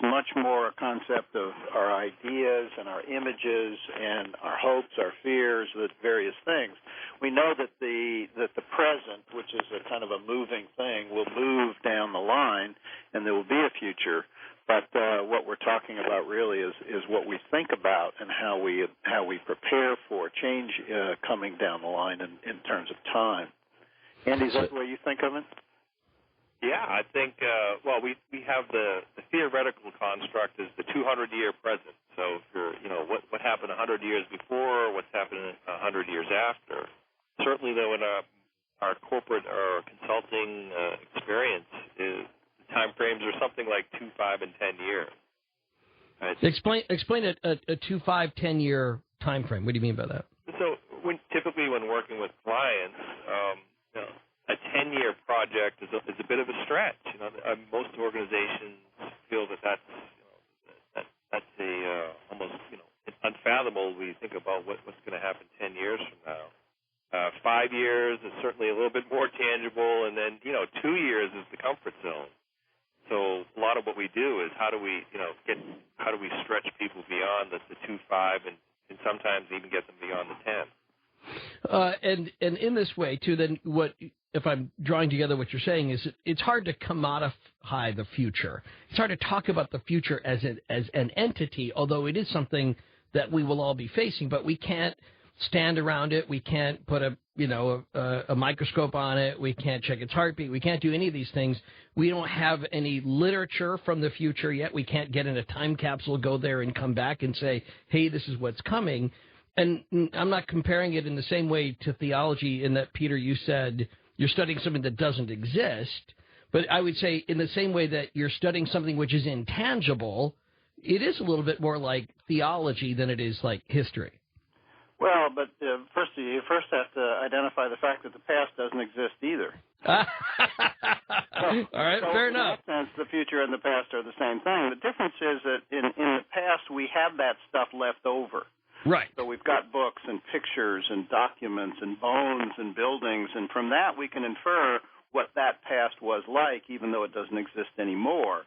much more a concept of our ideas and our images and our hopes, our fears, the various things. We know that the present, which is a kind of a moving thing, will move down the line, and there will be a future. But what we're talking about really is what we think about and how we prepare for change coming down the line in terms of time. Andy, is that the way you think of it? Yeah, I think, we have the theoretical construct is the 200-year present. So if you're, what happened 100 years before, what's happening 100 years after. Certainly, though, in our corporate or consulting experience, the time frames are something like 2, 5, and 10 years. Right? Explain a 2, 5, 10 year time frame. What do you mean by that? So typically when working with clients, a 10-year project is a bit of a stretch. Most organizations feel that's almost unfathomable when you think about what's going to happen 10 years from now. 5 years is certainly a little bit more tangible, and then 2 years is the comfort zone. So a lot of what we do is how do we stretch people beyond the 2, 5, and sometimes even get them beyond the 10. And in this way too, then what? If I'm drawing together what you're saying, is it's hard to commodify the future. It's hard to talk about the future as an entity, although it is something that we will all be facing. But we can't stand around it. We can't put a microscope on it. We can't check its heartbeat. We can't do any of these things. We don't have any literature from the future yet. We can't get in a time capsule, go there, and come back and say, hey, this is what's coming. And I'm not comparing it in the same way to theology in that, Peter, you said you're studying something that doesn't exist, but I would say in the same way that you're studying something which is intangible, it is a little bit more like theology than it is like history. Well, but first you have to identify the fact that the past doesn't exist either. All right, fair enough. In that sense, the future and the past are the same thing. The difference is that in the past we have that stuff left over. Right. So we've got books and pictures and documents and bones and buildings, and from that we can infer what that past was like, even though it doesn't exist anymore.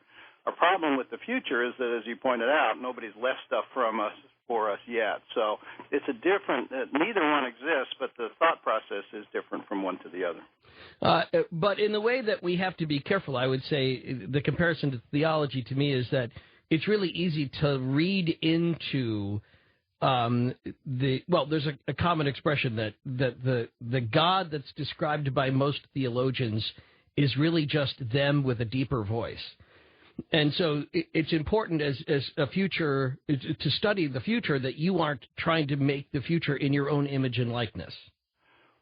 Our problem with the future is that, as you pointed out, nobody's left stuff for us yet. So it's neither one exists, but the thought process is different from one to the other. But in the way that we have to be careful, I would say the comparison to theology to me is that it's really easy to read into there's a common expression that the God that's described by most theologians is really just them with a deeper voice. And so it's important as a future to study the future that you aren't trying to make the future in your own image and likeness.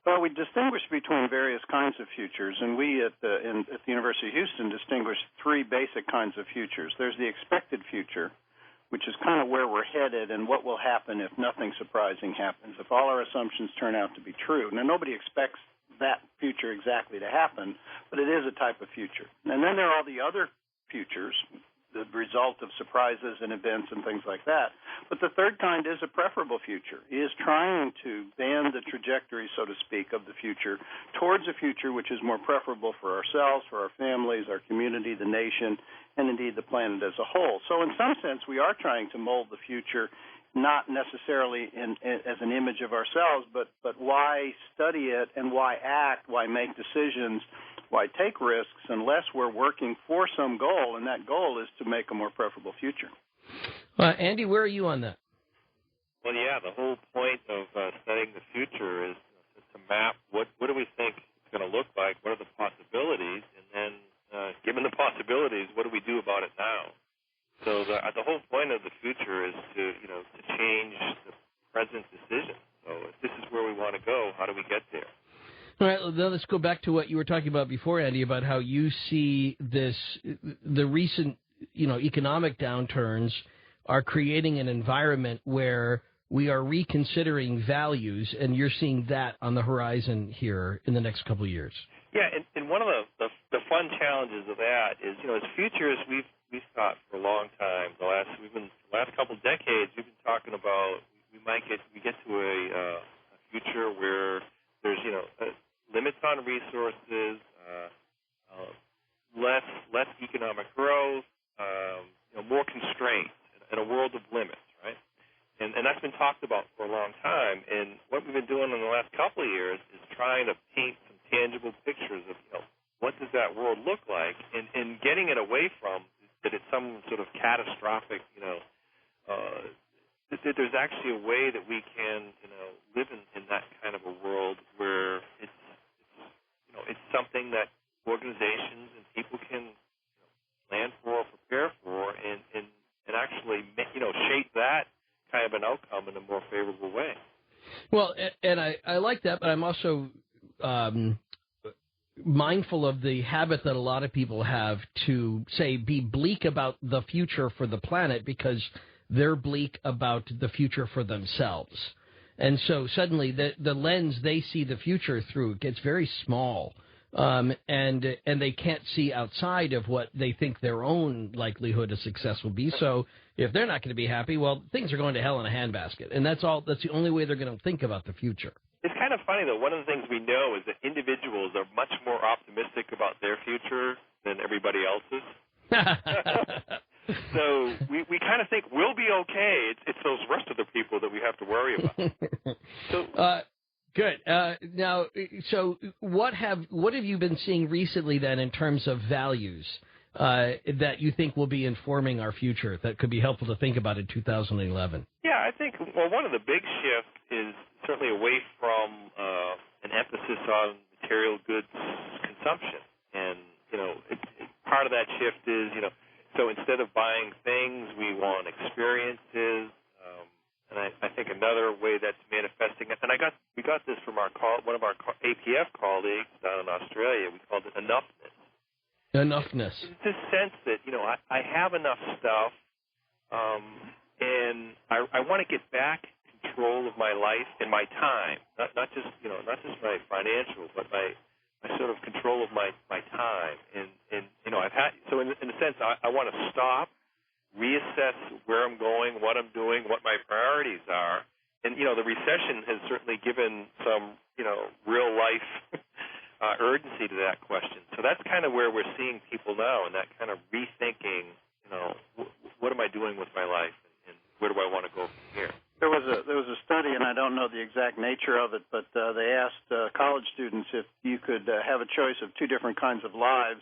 Well, we distinguish between various kinds of futures, and we at the University of Houston distinguish three basic kinds of futures. There's the expected future, which is kind of where we're headed and what will happen if nothing surprising happens, if all our assumptions turn out to be true. Now, nobody expects that future exactly to happen, but it is a type of future. And then there are all the other futures, the result of surprises and events and things like that. But the third kind is a preferable future, is trying to bend the trajectory, so to speak, of the future towards a future which is more preferable for ourselves, for our families, our community, the nation, and indeed the planet as a whole. So in some sense, we are trying to mold the future, not necessarily as an image of ourselves, but why study it and why act, why make decisions, why take risks, unless we're working for some goal, and that goal is to make a more preferable future. Andy, where are you on that? Well, yeah, the whole point of studying the future is to map what do we think it's going to look like, what are the possibilities, and then given the possibilities, what do we do about it now? So the whole point of the future is to change the present decision. So if this is where we want to go, how do we get there? All right, now let's go back to what you were talking about before, Andy, about how you see the recent, economic downturns are creating an environment where we are reconsidering values, and you're seeing that on the horizon here in the next couple of years. Yeah, and one of the fun challenges of that is, as futurists, we've thought for a long time. The last couple of decades, we've been talking about we get to a future where there's limits on resources, less economic growth, more constraints, and a world of limits, right? And that's been talked about for a long time. And what we've been doing in the last couple of years is trying to paint some tangible pictures of what does that world look like, and getting it away from that it's some sort of catastrophic, that there's actually a way that we can, live in that kind of a world where it's something that organizations and people can plan for, prepare for, and actually, shape that kind of an outcome in a more favorable way. Well, and I like that, but I'm also mindful of the habit that a lot of people have to, say, be bleak about the future for the planet because they're bleak about the future for themselves. And so suddenly the lens they see the future through gets very small, and they can't see outside of what they think their own likelihood of success will be. So if they're not going to be happy, well, things are going to hell in a handbasket. And that's the only way they're going to think about the future. It's kind of funny, though. One of the things we know is that individuals are much more optimistic about their future than everybody else's. So we kind of think we'll be okay. It's those rest of the people that we have to worry about. So, good. Now, so what have you been seeing recently then in terms of values that you think will be informing our future that could be helpful to think about in 2011? Yeah, I think, one of the big shifts is certainly away from an emphasis on material goods consumption. And, part of that shift is, so instead of buying things, we want experiences. And I think another way that's manifesting, and we got this from one of our APF colleagues down in Australia. We called it enoughness. Enoughness. It's this sense that I have enough stuff, and I want to get back control of my life and my time, not just my financial, but my sort of control of my time. And I've had, so in a sense, I want to stop, reassess where I'm going, what I'm doing, what my priorities are. And, the recession has certainly given some, real life urgency to that question. So that's kind of where we're seeing people now, and that kind of rethinking, what am I doing with my life, and where do I want to go from here? There was a study, and I don't know the exact nature of it, but they asked college students if you could have a choice of two different kinds of lives,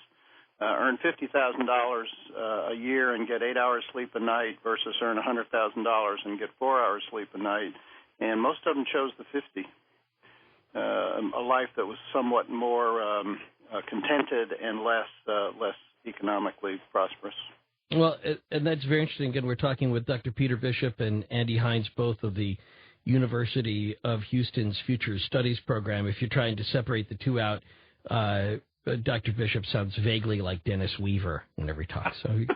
earn $50,000 a year and get 8 hours sleep a night versus earn $100,000 and get 4 hours sleep a night, and most of them chose the 50, a life that was somewhat more contented and less economically prosperous. Well, and that's very interesting. Again, we're talking with Dr. Peter Bishop and Andy Hines, both of the University of Houston's Future Studies program. If you're trying to separate the two out, Dr. Bishop sounds vaguely like Dennis Weaver whenever he talks. So, you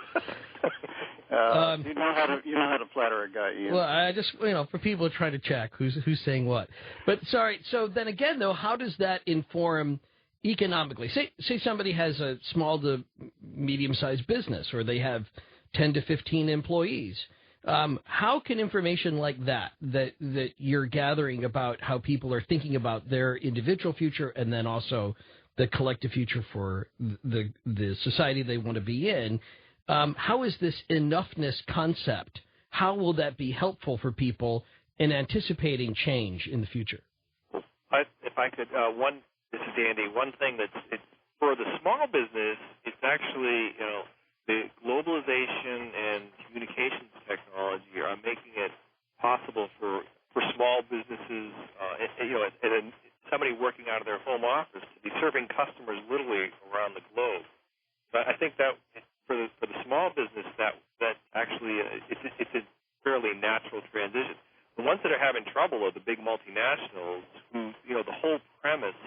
know how to flatter a guy, Ian. Well, I just for people trying to check who's saying what. But sorry. So then again, though, how does that inform economically? Say somebody has a small to medium-sized business, or they have 10 to 15 employees. How can information like that you're gathering about how people are thinking about their individual future and then also the collective future for the society they want to be in, how is this enoughness concept, how will that be helpful for people in anticipating change in the future? If I could, this is Andy. One thing it's for the small business, it's actually, the globalization and communications technology are making it possible for, out of their home office to be serving customers literally around the globe. But I think that for the small business, that actually it's a fairly natural transition. The ones that are having trouble are the big multinationals who, the whole premise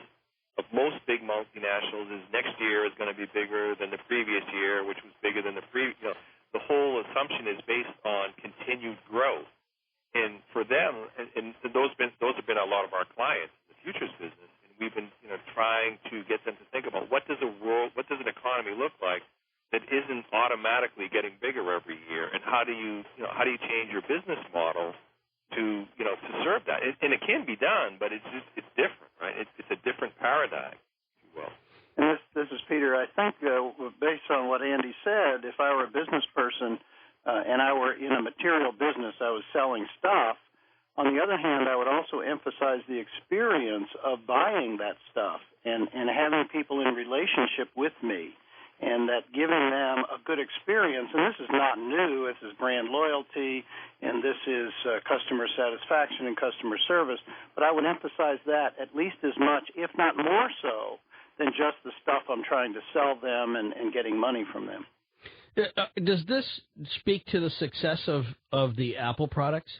of most big multinationals is next year is going to be bigger than the previous year, which was bigger than the previous. The whole assumption is based on continued growth. And for them, and those have been a lot of our clients in the futures business, and we've been trying to get them to think about what does an economy look like that isn't automatically getting bigger every year, and how do you change your business model to serve that? And it can be done, but it's different, right? It's a different paradigm, if you will. And this is Peter. I think based on what Andy said, if I were a business person and I were in a material business, I was selling stuff. On the other hand, I would also emphasize the experience of buying that stuff and having people in relationship with me, and that giving them a good experience. And this is not new. This is brand loyalty, and this is customer satisfaction and customer service. But I would emphasize that at least as much, if not more so, than just the stuff I'm trying to sell them and getting money from them. Does this speak to the success of the Apple products?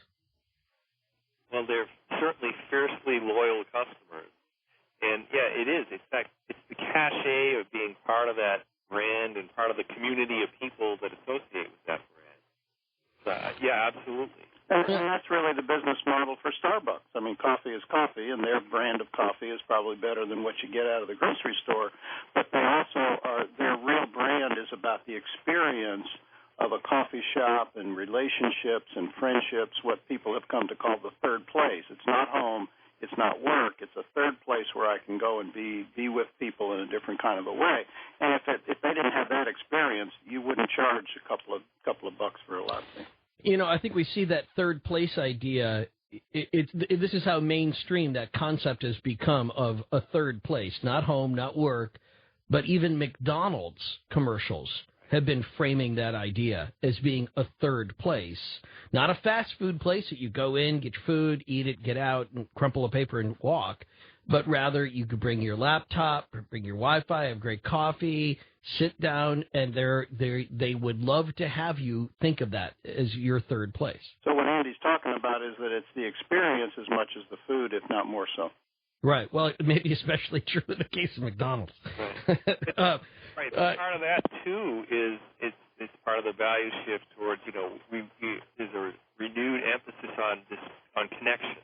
Well, they're certainly fiercely loyal customers. And, yeah, it is. In fact, it's the cachet of being part of that brand and part of the community of people that associate with that brand. So, yeah, absolutely. And that's really the business model for Starbucks. I mean, coffee is coffee, and their brand of coffee is probably better than what you get out of the grocery store. But they also their real brand is about the experience of a coffee shop and relationships and friendships, what people have come to call the third place. It's not home. It's not work. It's a third place where I can go and be with people in a different kind of a way. And if they didn't have that experience, you wouldn't charge a couple of bucks for a lot of things. I think we see that third place idea. This is how mainstream that concept has become, of a third place, not home, not work, but even McDonald's commercials have been framing that idea as being a third place, not a fast food place that you go in, get your food, eat it, get out, and crumple a paper and walk, but rather you could bring your laptop, bring your Wi-Fi, have great coffee, sit down, and they would love to have you think of that as your third place. So what Andy's talking about is that it's the experience as much as the food, if not more so. Right. Well, it may be especially true in the case of McDonald's. Right. Right. Part of that too is it's part of the value shift towards there's a renewed emphasis on connection.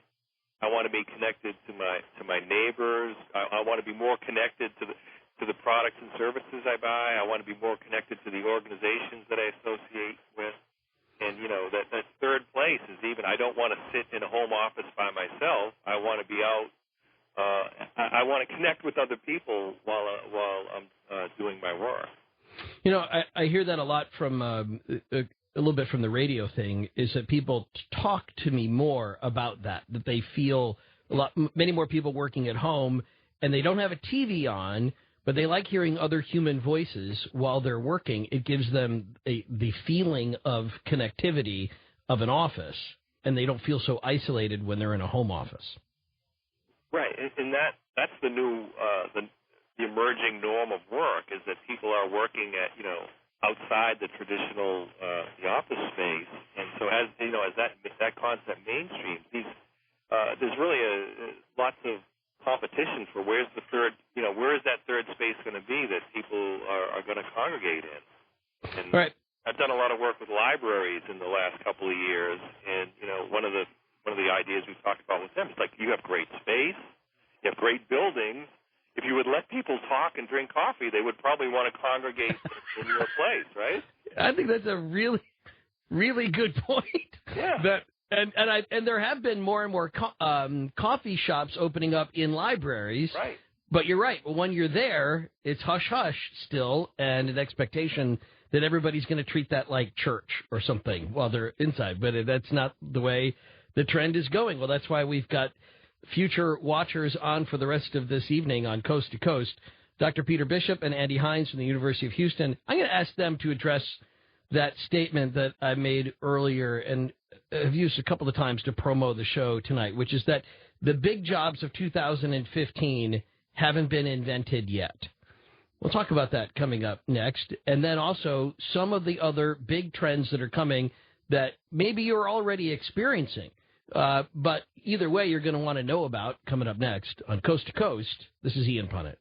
I want to be connected to my neighbors. I want to be more connected to the products and services I buy. I want to be more connected to the organizations that I associate with. And that third place is even, I don't want to sit in a home office by myself. I want to be out. I want to connect with other people while I'm doing my work. I hear that a lot from a little bit from the radio thing, is that people talk to me more about that they feel many more people working at home, and they don't have a TV on, but they like hearing other human voices while they're working. It gives them the feeling of connectivity of an office, and they don't feel so isolated when they're in a home office. Right, and that's the new the emerging norm of work, is that people are working at outside the traditional the office space, and so as that concept mainstreams, there's really lots of competition for where is that third space going to be that people are going to congregate in. And right. I've done a lot of work with libraries in the last couple of years, and one of the ideas we've talked about with them is like, you have great space, you have great buildings. If you would let people talk and drink coffee, they would probably want to congregate in your place, right? I think that's a really, really good point. Yeah. And there have been more and more coffee shops opening up in libraries. Right. But you're right. When you're there, it's hush-hush still, and an expectation that everybody's going to treat that like church or something while they're inside. But that's not the way the trend is going. Well, that's why we've got future watchers on for the rest of this evening on Coast to Coast. Dr. Peter Bishop and Andy Hines from the University of Houston. I'm going to ask them to address that statement that I made earlier and have used a couple of times to promo the show tonight, which is that the big jobs of 2015 haven't been invented yet. We'll talk about that coming up next. And then also some of the other big trends that are coming that maybe you're already experiencing. But either way, you're going to want to know about coming up next on Coast to Coast. This is Ian Punnett.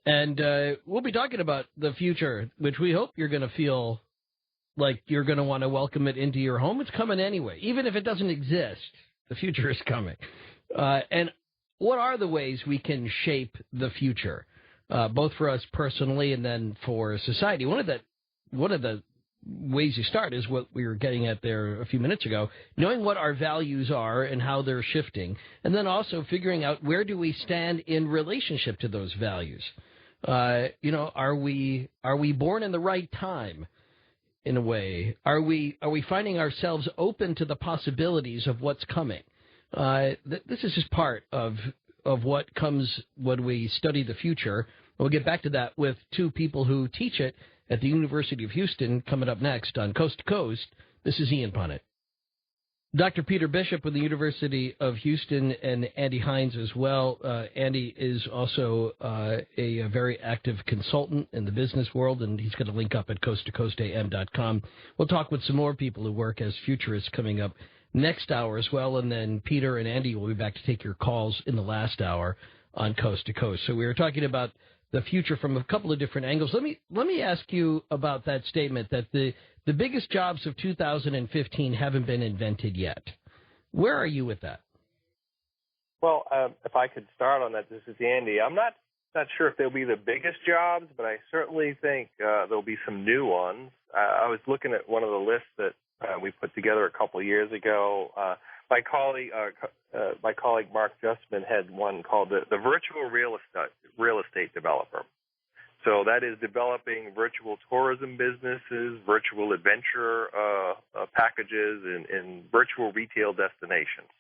And we'll be talking about the future, which we hope you're going to feel like you're going to want to welcome it into your home. It's coming anyway. Even if it doesn't exist, the future is coming. And what are the ways we can shape the future? Both for us personally and then for society. One of the ways you start is what we were getting at there a few minutes ago, knowing what our values are and how they're shifting, and then also figuring out where do we stand in relationship to those values. Are we born in the right time, in a way? Are we finding ourselves open to the possibilities of what's coming? This is just part of what comes when we study the future. We'll get back to that with two people who teach it at the University of Houston coming up next on Coast to Coast. This is Ian Punnett. Dr. Peter Bishop with the University of Houston and Andy Hines as well. Andy is also a very active consultant in the business world, and he's going to link up at coasttocoastam.com. We'll talk with some more people who work as futurists coming up next hour as well, and then Peter and Andy will be back to take your calls in the last hour on Coast to Coast. So we were talking about the future from a couple of different angles. Let me ask you about that statement that the biggest jobs of 2015 haven't been invented yet. Where are you with that? Well, if I could start on that, this is Andy. I'm not sure if they'll be the biggest jobs, but I certainly think there'll be some new ones. I was looking at one of the lists that we put together a couple of years ago. My colleague Mark Justman had one called the virtual real estate developer. So that is developing virtual tourism businesses, virtual adventure packages, and virtual retail destinations.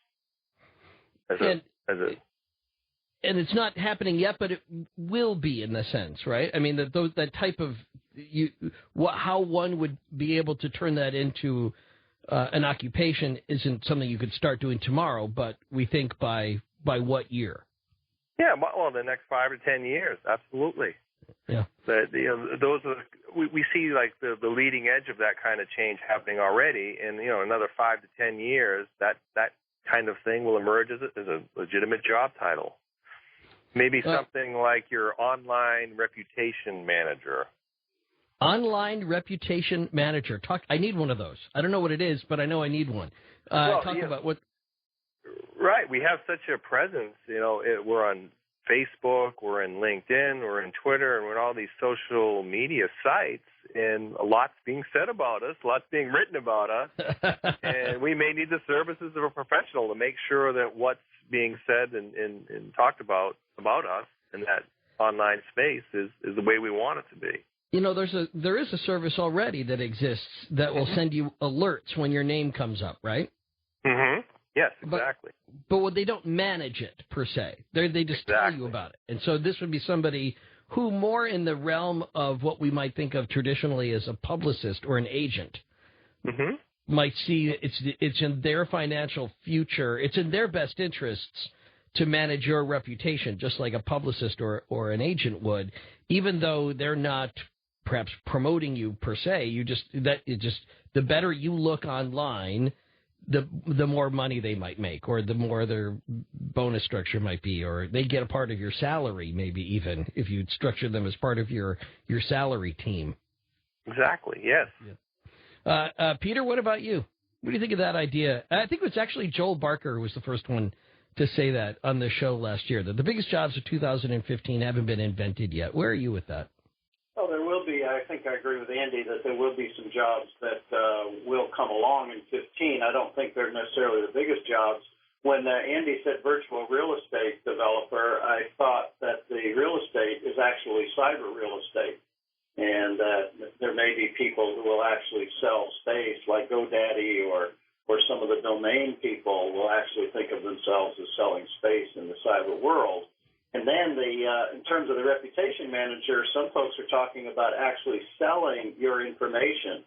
And it's not happening yet, but it will be in the sense, right? I mean, that type of how one would be able to turn that into an occupation isn't something you could start doing tomorrow, but we think by what year? Yeah, well, the next 5 or 10 years, absolutely. Yeah. But those are we see like the leading edge of that kind of change happening already, and another 5 to 10 years, that kind of thing will emerge as a legitimate job title. Maybe something like your online reputation manager. Online reputation manager. I need one of those. I don't know what it is, but I know I need one. About what. Right. We have such a presence. We're on Facebook, we're in LinkedIn, we're in Twitter, and we're on all these social media sites, and a lot's being said about us, lots being written about us, and we may need the services of a professional to make sure that what's being said and talked about us in that online space is the way we want it to be. There is a service already that exists that will send you alerts when your name comes up, right? Mm-hmm. Yes, exactly. But they don't manage it, per se. They just tell you about it. And so this would be somebody who more in the realm of what we might think of traditionally as a publicist or an agent might see it's in their financial future. It's in their best interests to manage your reputation, just like a publicist or an agent would, even though they're not perhaps promoting you per se. The better you look online, the more money they might make, or the more their bonus structure might be, or they get a part of your salary, maybe even if you structure them as part of your salary team. Exactly. Yes. Yeah. Peter, what about you? What do you think of that idea? I think it was actually Joel Barker who was the first one to say that on the show last year, that the biggest jobs of 2015 haven't been invented yet. Where are you with that? Well, there will be. I think I agree with Andy that there will be some jobs that will come along in 15. I don't think they're necessarily the biggest jobs. When Andy said virtual real estate developer, I thought that the real estate is actually cyber real estate, and there may be people who will actually sell space, like GoDaddy or some of the domain people will actually think of themselves as selling space in the cyber world. And then in terms of the reputation manager, some folks are talking about actually selling your information,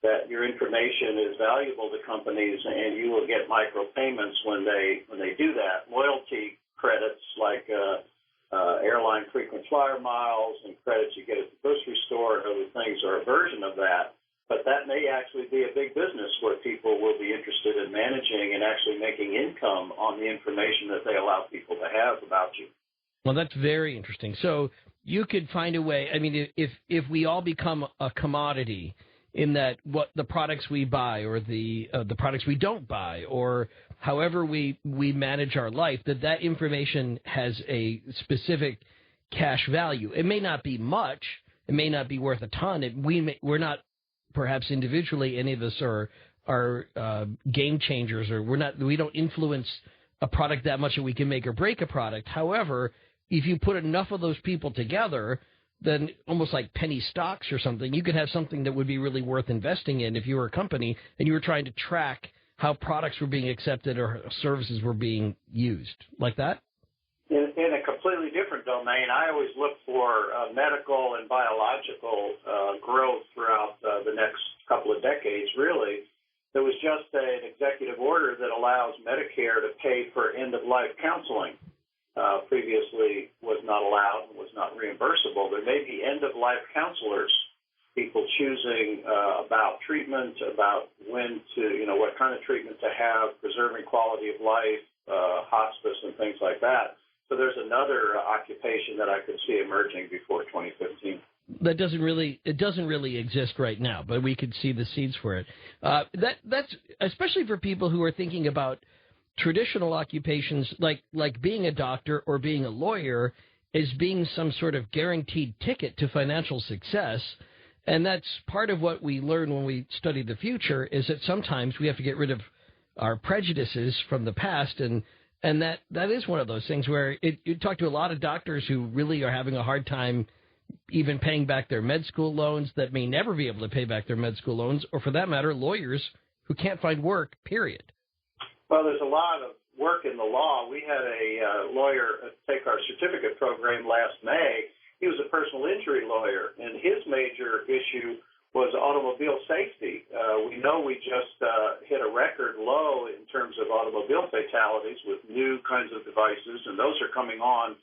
that your information is valuable to companies and you will get micropayments when they do that. Loyalty credits like airline frequent flyer miles and credits you get at the grocery store and other things are a version of that. But that may actually be a big business where people will be interested in managing and actually making income on the information that they allow people to have about you. Well, that's very interesting. So you could find a way. I mean, if we all become a commodity in that what the products we buy or the products we don't buy or however we manage our life, that information has a specific cash value. It may not be much. It may not be worth a ton. We're not perhaps individually any of us are game changers or we don't influence a product that much that we can make or break a product. However, if you put enough of those people together, then almost like penny stocks or something, you could have something that would be really worth investing in if you were a company and you were trying to track how products were being accepted or services were being used. Like that? In a completely different domain, I always look for medical and biological growth throughout the next couple of decades, really. There was just an executive order that allows Medicare to pay for end-of-life counseling. Previously was not allowed and was not reimbursable. There may be end-of-life counselors, people choosing about treatment, about when to, what kind of treatment to have, preserving quality of life, hospice and things like that. So there's another occupation that I could see emerging before 2015. That doesn't really exist right now, but we could see the seeds for it. That's especially for people who are thinking about traditional occupations like being a doctor or being a lawyer as being some sort of guaranteed ticket to financial success. And that's part of what we learn when we study the future is that sometimes we have to get rid of our prejudices from the past, and that is one of those things where you talk to a lot of doctors who really are having a hard time even paying back their med school loans that may never be able to pay back their med school loans, or for that matter, lawyers who can't find work, period. Well, there's a lot of work in the law. We had a lawyer take our certificate program last May. He was a personal injury lawyer, and his major issue was automobile safety. We know we just hit a record low in terms of automobile fatalities with new kinds of devices, and those are coming on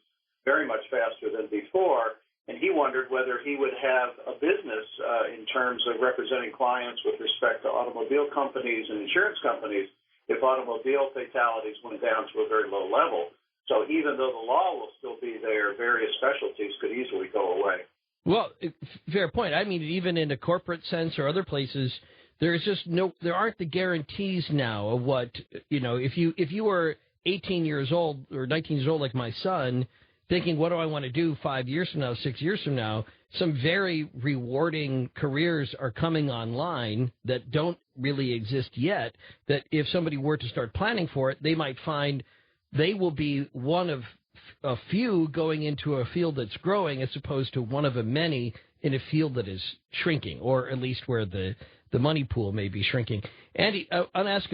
very much faster than before. And he wondered whether he would have a business in terms of representing clients with respect to automobile companies and insurance companies if automobile fatalities went down to a very low level. So even though the law will still be there, various specialties could easily go away. Well, fair point. I mean, even in a corporate sense or other places, there aren't the guarantees now of what, if you were 18 years old or 19 years old like my son, thinking, what do I want to do 5 years from now, 6 years from now, some very rewarding careers are coming online that don't really exist yet, that if somebody were to start planning for it, they might find they will be one of a few going into a field that's growing as opposed to one of a many in a field that is shrinking, or at least where the money pool may be shrinking. Andy, I want to ask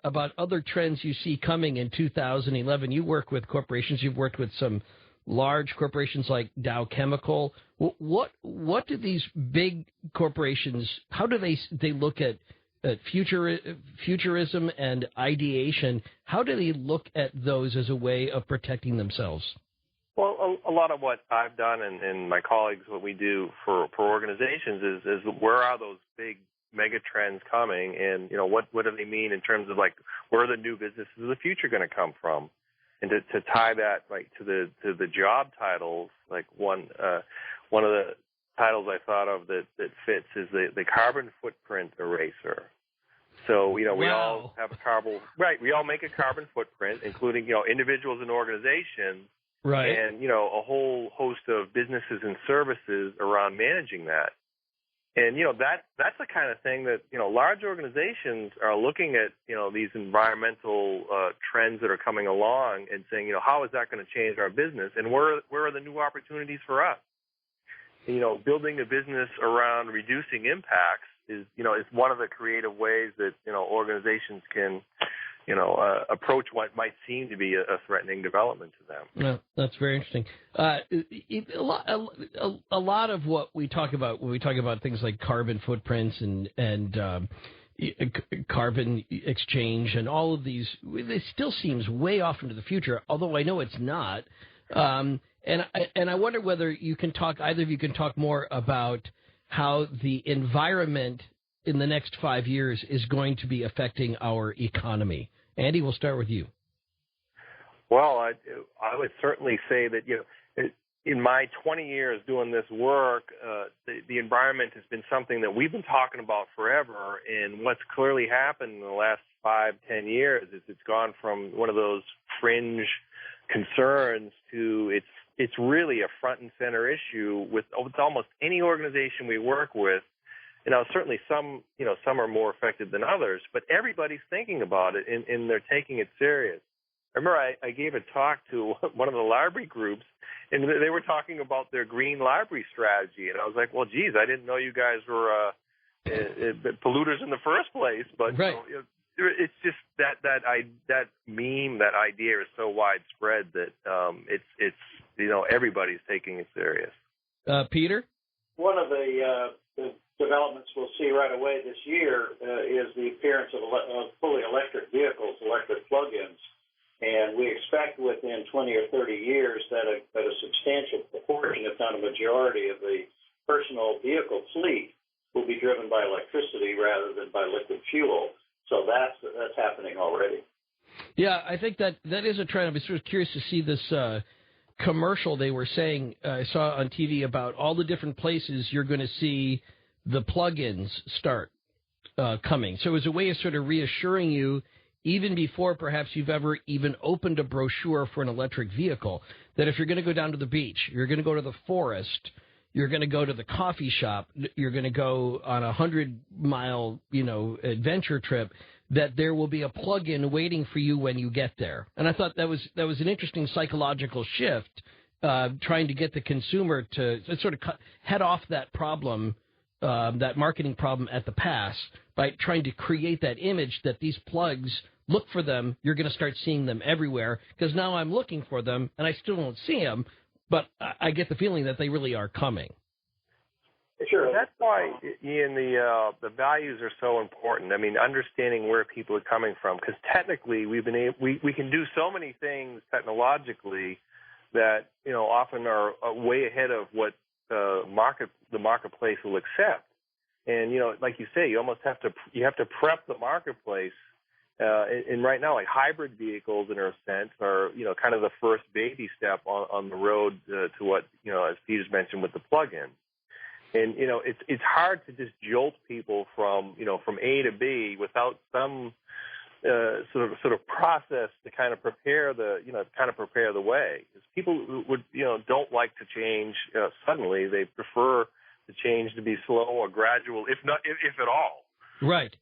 about other trends you see coming in 2011. You work with corporations. You've worked with some large corporations like Dow Chemical. What do these big corporations, how do they look at futurism and ideation? How do they look at those as a way of protecting themselves? Well, a lot of what I've done and my colleagues, what we do for organizations is where are those big mega trends coming, and what do they mean in terms of like where are the new businesses of the future going to come from? And to tie that like to the job titles, like one of the titles I thought of that fits is the carbon footprint eraser. So we all have a carbon, right? We all make a carbon footprint, including individuals and organizations, right? And a whole host of businesses and services around managing that. And that's the kind of thing that large organizations are looking at these environmental trends that are coming along and saying how is that going to change our business, and where are the new opportunities for us? Building a business around reducing impacts is one of the creative ways that organizations can approach what might seem to be a threatening development to them. Yeah, that's very interesting. A lot of what we talk about when we talk about things like carbon footprints and carbon exchange and all of these, it still seems way off into the future, although I know it's not. And I wonder whether you can talk, either of you can talk more about how the environment in the next 5 years is going to be affecting our economy. Andy, we'll start with you. Well, I would certainly say that, in my 20 years doing this work, the environment has been something that we've been talking about forever. And what's clearly happened in the last 5-10 years is it's gone from one of those fringe concerns to it's really a front and center issue with almost any organization we work with. Certainly some are more affected than others, but everybody's thinking about it and they're taking it serious. I remember I gave a talk to one of the library groups, and they were talking about their green library strategy, and I was like, well, geez, I didn't know you guys were polluters in the first place, but right. It's just that meme, that idea is so widespread that it's everybody's taking it serious. Peter? One of the developments we'll see right away this year is the appearance of fully electric vehicles, electric plug-ins. And we expect within 20 or 30 years that a substantial proportion, if not a majority, of the personal vehicle fleet will be driven by electricity rather than by liquid fuel. So that's happening already. Yeah, I think that is a trend. I'm sort of curious to see this commercial they were saying, I saw on TV about all the different places you're going to see the plug-ins start coming. So it was a way of sort of reassuring you, even before perhaps you've ever even opened a brochure for an electric vehicle, that if you're going to go down to the beach, you're going to go to the forest, you're going to go to the coffee shop, you're going to go on a 100-mile, adventure trip, that there will be a plug-in waiting for you when you get there. And I thought that was an interesting psychological shift, trying to get the consumer to sort of head off that problem, that marketing problem at the pass, by trying to create that image that these plugs, look for them, you're going to start seeing them everywhere, because now I'm looking for them, and I still don't see them, but I get the feeling that they really are coming. Sure. That's why, Ian, the values are so important. I mean, understanding where people are coming from, because technically we can do so many things technologically that often are way ahead of what the marketplace will accept. And like you say, you almost have to prep the marketplace. And right now, like hybrid vehicles, in a sense, are kind of the first baby step on the road to what as Peter's mentioned with the plug-in. And it's hard to just jolt people from A to B without some sort of process to kind of prepare the way. Because people would don't like to change suddenly. They prefer the change to be slow or gradual, if at all. Right.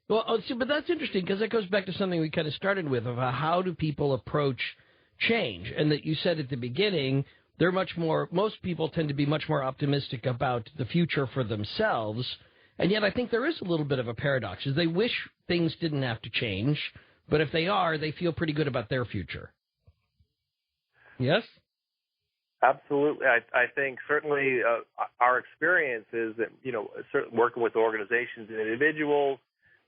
Well, but that's interesting, because that goes back to something we kind of started with, of how do people approach change, and that you said at the beginning. Most people tend to be much more optimistic about the future for themselves, and yet I think there is a little bit of a paradox, is they wish things didn't have to change, but if they are, they feel pretty good about their future. Yes? Absolutely. I think certainly our experience is that, working with organizations and individuals,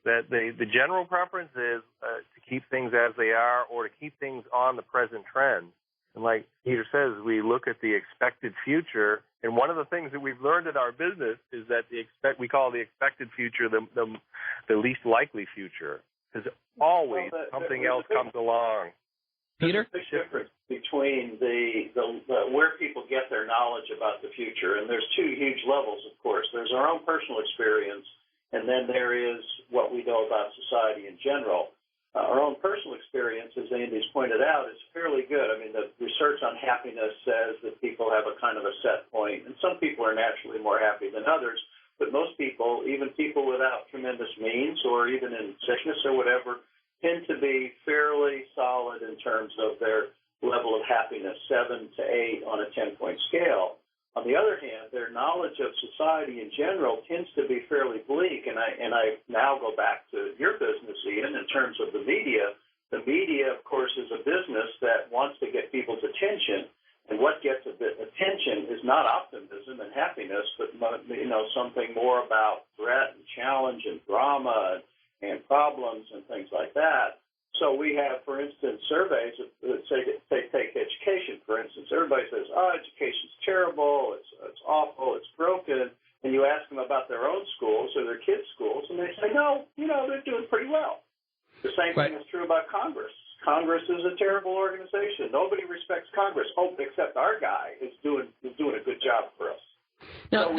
that the general preference is to keep things as they are or to keep things on the present trend. And like Peter says, we look at the expected future, and one of the things that we've learned in our business is that we call the expected future the least likely future, because always something else comes along. Peter? There's a big difference between the where people get their knowledge about the future, and there's two huge levels, of course. There's our own personal experience, and then there is what we know about society in general. Our own personal experience, as Andy's pointed out, is fairly good. I mean, the research on happiness says that people have a kind of a set point, and some people are naturally more happy than others, but most people, even people without tremendous means or even in sickness or whatever, tend to be fairly solid in terms of their level of happiness, 7 to 8 on a 10-point scale. On the other hand, their knowledge of society in general tends to be fairly bleak, and I now go back to your business, Ian, in terms of the media. The media, of course, is a business that wants to get people's attention, and what gets attention is not optimism and happiness, but something more about threat and challenge and drama and problems and things like that. So we have, for instance, surveys that say take education, for instance. Everybody says, oh, education's terrible, it's awful, it's broken. And you ask them about their own schools or their kids' schools, and they say, no, they're doing pretty well. The same thing is true about Congress. Congress is a terrible organization. Nobody respects Congress, except our guy is doing a good job for us. Now, so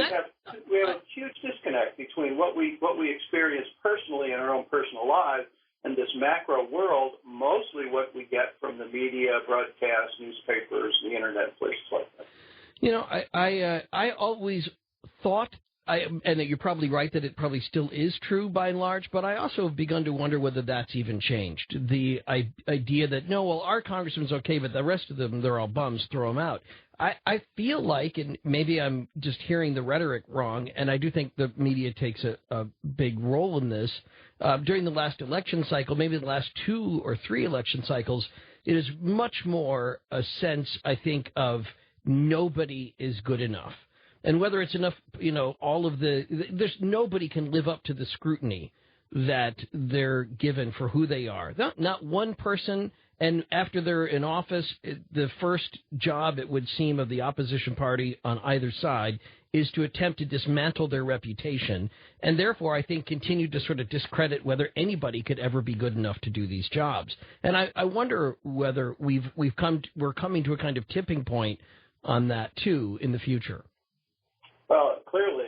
we have a huge disconnect between what we experience personally in our own personal lives and this macro world, mostly what we get from the media, broadcasts, newspapers, the internet, places like that. I always thought, and you're probably right that it probably still is true by and large, but I also have begun to wonder whether that's even changed. The idea that, our congressman's okay, but the rest of them, they're all bums, throw them out. I feel like, and maybe I'm just hearing the rhetoric wrong, and I do think the media takes a big role in this. During the last election cycle, maybe the last 2 or 3 election cycles, it is much more a sense, I think, of nobody is good enough. And whether it's enough, there's nobody can live up to the scrutiny that they're given for who they are. Not one person. And after they're in office, the first job, it would seem, of the opposition party on either side is to attempt to dismantle their reputation, and therefore, I think, continue to sort of discredit whether anybody could ever be good enough to do these jobs. And I wonder whether we're coming to a kind of tipping point on that too in the future. Well, clearly,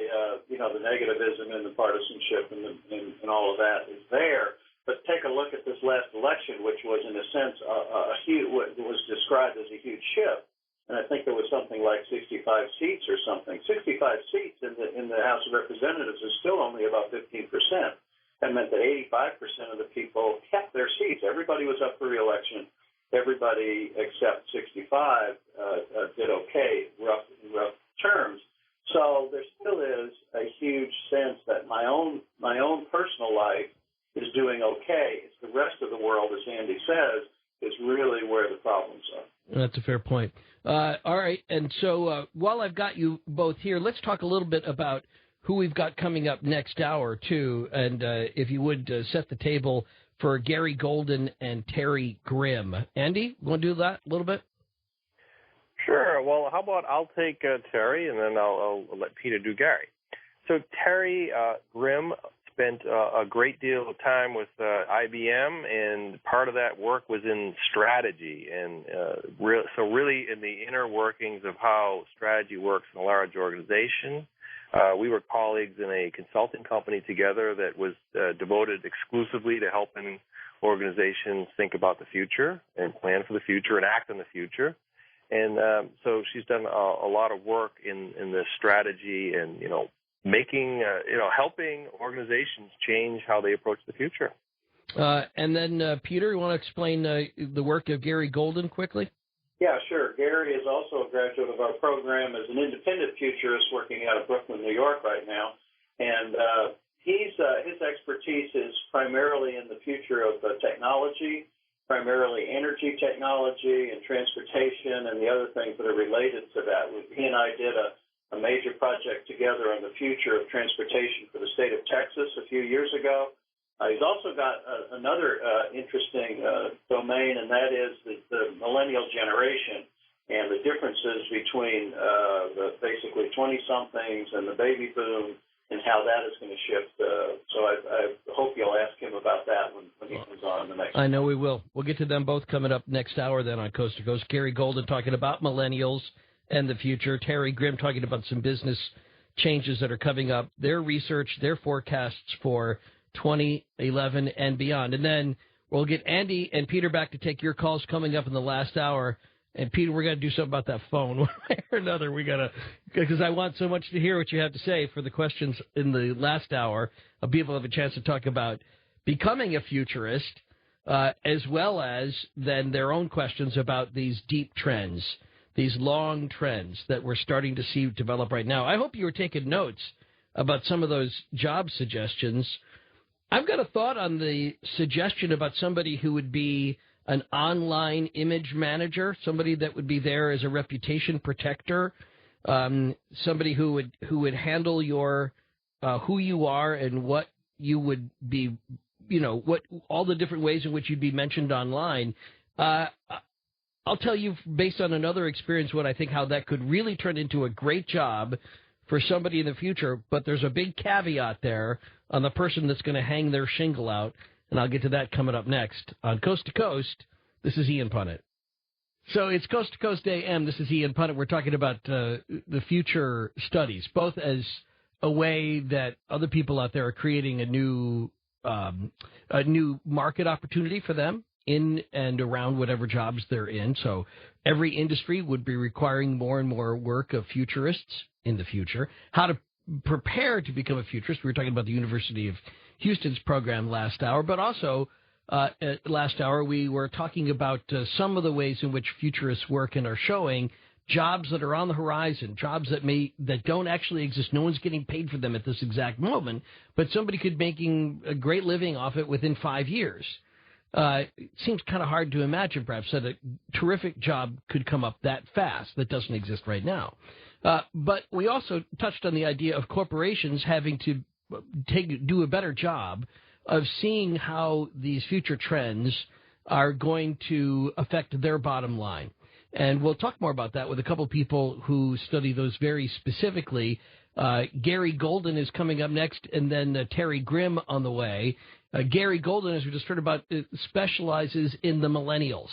the negativism and the partisanship and all of that is there. But take a look at this last election, which was, in a sense, what was described as a huge shift. And I think there was something like 65 seats or something. 65 seats in the House of Representatives is still only about 15%. That meant that 85% of the people kept their seats. Everybody was up for re-election. Everybody except 65 did okay, rough terms. So there still is a huge sense that my own personal life is doing okay. It's the rest of the world, as Andy says, is really where the problems are. That's a fair point. All right, and so while I've got you both here, let's talk a little bit about who we've got coming up next hour, too, and if you would set the table for Gary Golden and Terry Grimm. Andy, you want to do that a little bit? Sure. Well, how about I'll take Terry, and then I'll let Peter do Gary. So Terry Grimm spent a great deal of time with IBM, and part of that work was in strategy, and so really in the inner workings of how strategy works in a large organization. We were colleagues in a consulting company together that was devoted exclusively to helping organizations think about the future and plan for the future and act on the future. And so she's done a lot of work in this strategy and, making, helping organizations change how they approach the future. And then, Peter, you want to explain the work of Gary Golden quickly? Yeah, sure. Gary is also a graduate of our program as an independent futurist working out of Brooklyn, New York right now. And his expertise is primarily in the future of technology, primarily energy technology and transportation and the other things that are related to that. He and I did a major project together on the future of transportation for the state of Texas a few years ago. He's also got another interesting domain, and that is the millennial generation and the differences between the basically 20-somethings and the baby boom and how that is going to shift. So I hope you'll ask him about that when he comes on the next. I know we will. We'll get to them both coming up next hour then on Coast to Coast. Gary Golden talking about millennials and the future. Terry Grimm talking about some business changes that are coming up, their research, their forecasts for 2011 and beyond. And then we'll get Andy and Peter back to take your calls coming up in the last hour. And, Peter, we're going to do something about that phone one way or another. Because I want so much to hear what you have to say for the questions in the last hour. People have a chance to talk about becoming a futurist, as well as then their own questions about these deep trends, these long trends that we're starting to see develop right now. I hope you were taking notes about some of those job suggestions. I've got a thought on the suggestion about somebody who would be an online image manager, somebody that would be there as a reputation protector, somebody who would handle your who you are and what you would be what all the different ways in which you'd be mentioned online. I'll tell you, based on another experience, what I think how that could really turn into a great job for somebody in the future. But there's a big caveat there on the person that's going to hang their shingle out, and I'll get to that coming up next on Coast to Coast. This is Ian Punnett. So it's Coast to Coast AM. This is Ian Punnett. We're talking about the future studies, both as a way that other people out there are creating a new market opportunity for them in and around whatever jobs they're in. So every industry would be requiring more and more work of futurists in the future. How to prepare to become a futurist. We were talking about the University of Houston's program last hour, but also last hour we were talking about some of the ways in which futurists work and are showing jobs that are on the horizon, jobs that don't actually exist. No one's getting paid for them at this exact moment, but somebody could be making a great living off it within 5 years. It seems kind of hard to imagine, perhaps, that a terrific job could come up that fast that doesn't exist right now. But we also touched on the idea of corporations having to do a better job of seeing how these future trends are going to affect their bottom line. And we'll talk more about that with a couple people who study those very specifically. Gary Golden is coming up next, and then Terry Grimm on the way. Gary Golden, as we just heard about, specializes in the millennials,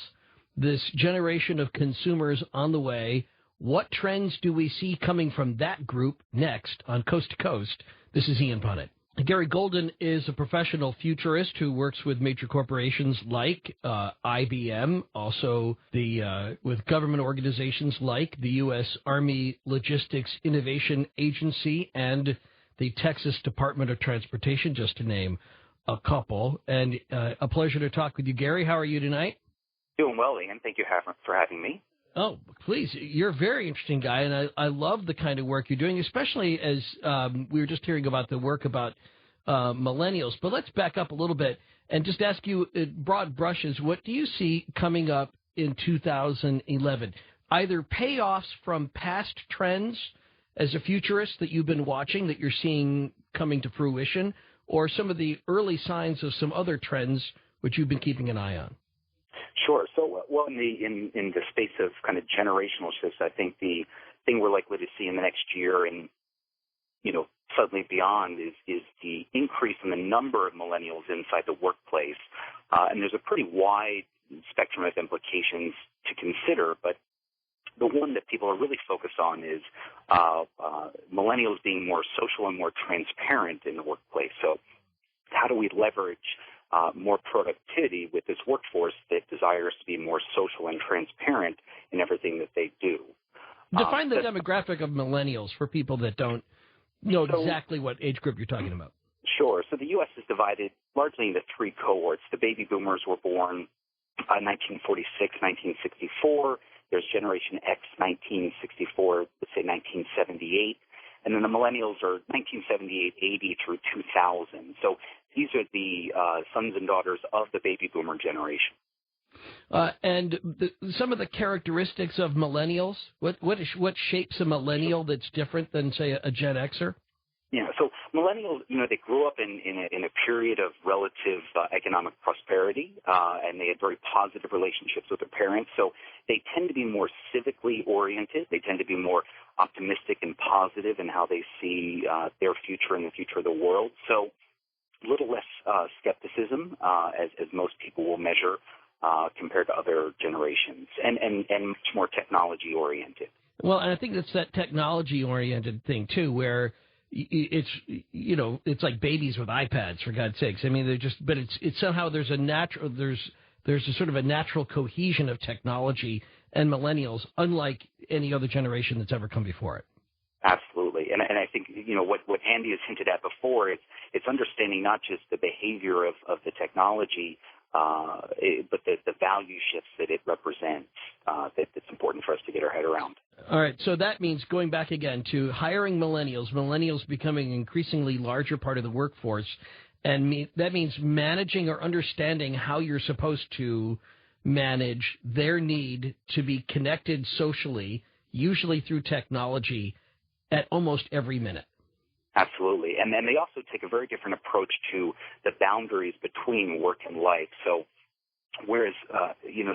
this generation of consumers on the way. What trends do we see coming from that group next on Coast to Coast? This is Ian Punnett. Gary Golden is a professional futurist who works with major corporations like IBM, also with government organizations like the U.S. Army Logistics Innovation Agency and the Texas Department of Transportation, just to name a couple. And a pleasure to talk with you, Gary. How are you tonight? Doing well, Ian. Thank you for having me. Oh, please. You're a very interesting guy, and I love the kind of work you're doing, especially as we were just hearing about the work about millennials. But let's back up a little bit and just ask you, broad brushes, what do you see coming up in 2011? Either payoffs from past trends as a futurist that you've been watching that you're seeing coming to fruition, or some of the early signs of some other trends which you've been keeping an eye on? Sure. So, well, in the space of kind of generational shifts, I think the thing we're likely to see in the next year and, suddenly beyond is the increase in the number of millennials inside the workplace. And there's a pretty wide spectrum of implications to consider, but the one that people are really focused on is millennials being more social and more transparent in the workplace. So how do we leverage more productivity with this workforce that desires to be more social and transparent in everything that they do? Define the demographic of millennials for people that don't know exactly what age group you're talking about. Sure. So the U.S. is divided largely into three cohorts. The baby boomers were born 1946, 1964. There's Generation X, 1964, let's say 1978. And then the millennials are 1978, 80 through 2000. So these are the sons and daughters of the baby boomer generation. And some of the characteristics of millennials, what shapes a millennial that's different than, say, a Gen Xer? Yeah, so millennials, they grew up in a period of relative economic prosperity, and they had very positive relationships with their parents. So they tend to be more civically oriented. They tend to be more optimistic and positive in how they see their future and the future of the world. So a little less skepticism, as most people will measure, compared to other generations, and much more technology-oriented. Well, and I think that's that technology-oriented thing, too, where it's like babies with iPads, for God's sakes. I mean, it's somehow there's a sort of a natural cohesion of technology and millennials, unlike any other generation that's ever come before it. Absolutely. And I think, what Andy has hinted at before, it's understanding not just the behavior of the technology, but the value shifts that it represents, that's important for us to get our head around. All right, so that means going back again to hiring millennials becoming an increasingly larger part of the workforce, and that means managing or understanding how you're supposed to manage their need to be connected socially, usually through technology, at almost every minute. Absolutely. And then they also take a very different approach to the boundaries between work and life. So whereas,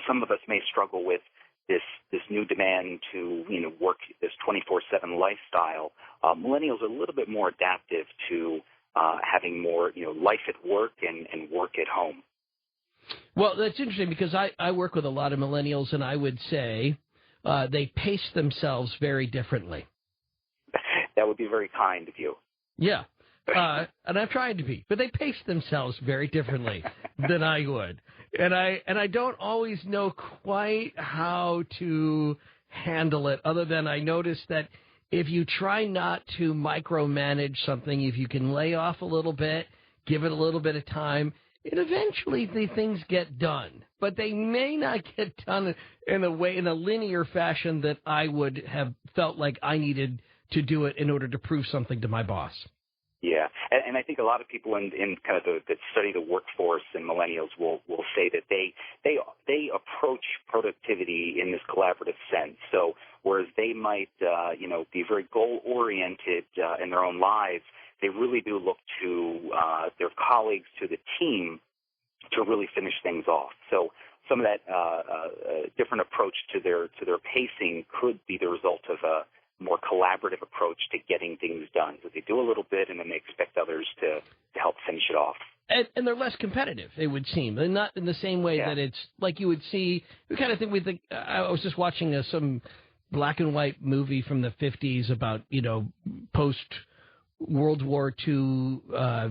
some of us may struggle with this new demand to, work this 24/7 lifestyle, millennials are a little bit more adaptive to having more, life at work and work at home. Well, that's interesting because I work with a lot of millennials, and I would say they pace themselves very differently. That would be very kind of you. Yeah, and I'm trying to be, but they pace themselves very differently than I would, and I don't always know quite how to handle it. Other than I notice that if you try not to micromanage something, if you can lay off a little bit, give it a little bit of time, and eventually the things get done. But they may not get done in a linear fashion that I would have felt like I needed to do it in order to prove something to my boss. Yeah, and I think a lot of people in kind of that study the workforce and millennials will say that they approach productivity in this collaborative sense. So whereas they might be very goal oriented in their own lives, they really do look to their colleagues, to the team, to really finish things off. So some of that different approach to their pacing could be the result of a more collaborative approach to getting things done. So they do a little bit, and then they expect others to help finish it off. And they're less competitive, it would seem, and not in the same way that it's like you would see. We kind of think I was just watching some black and white movie from the 50s about post World War II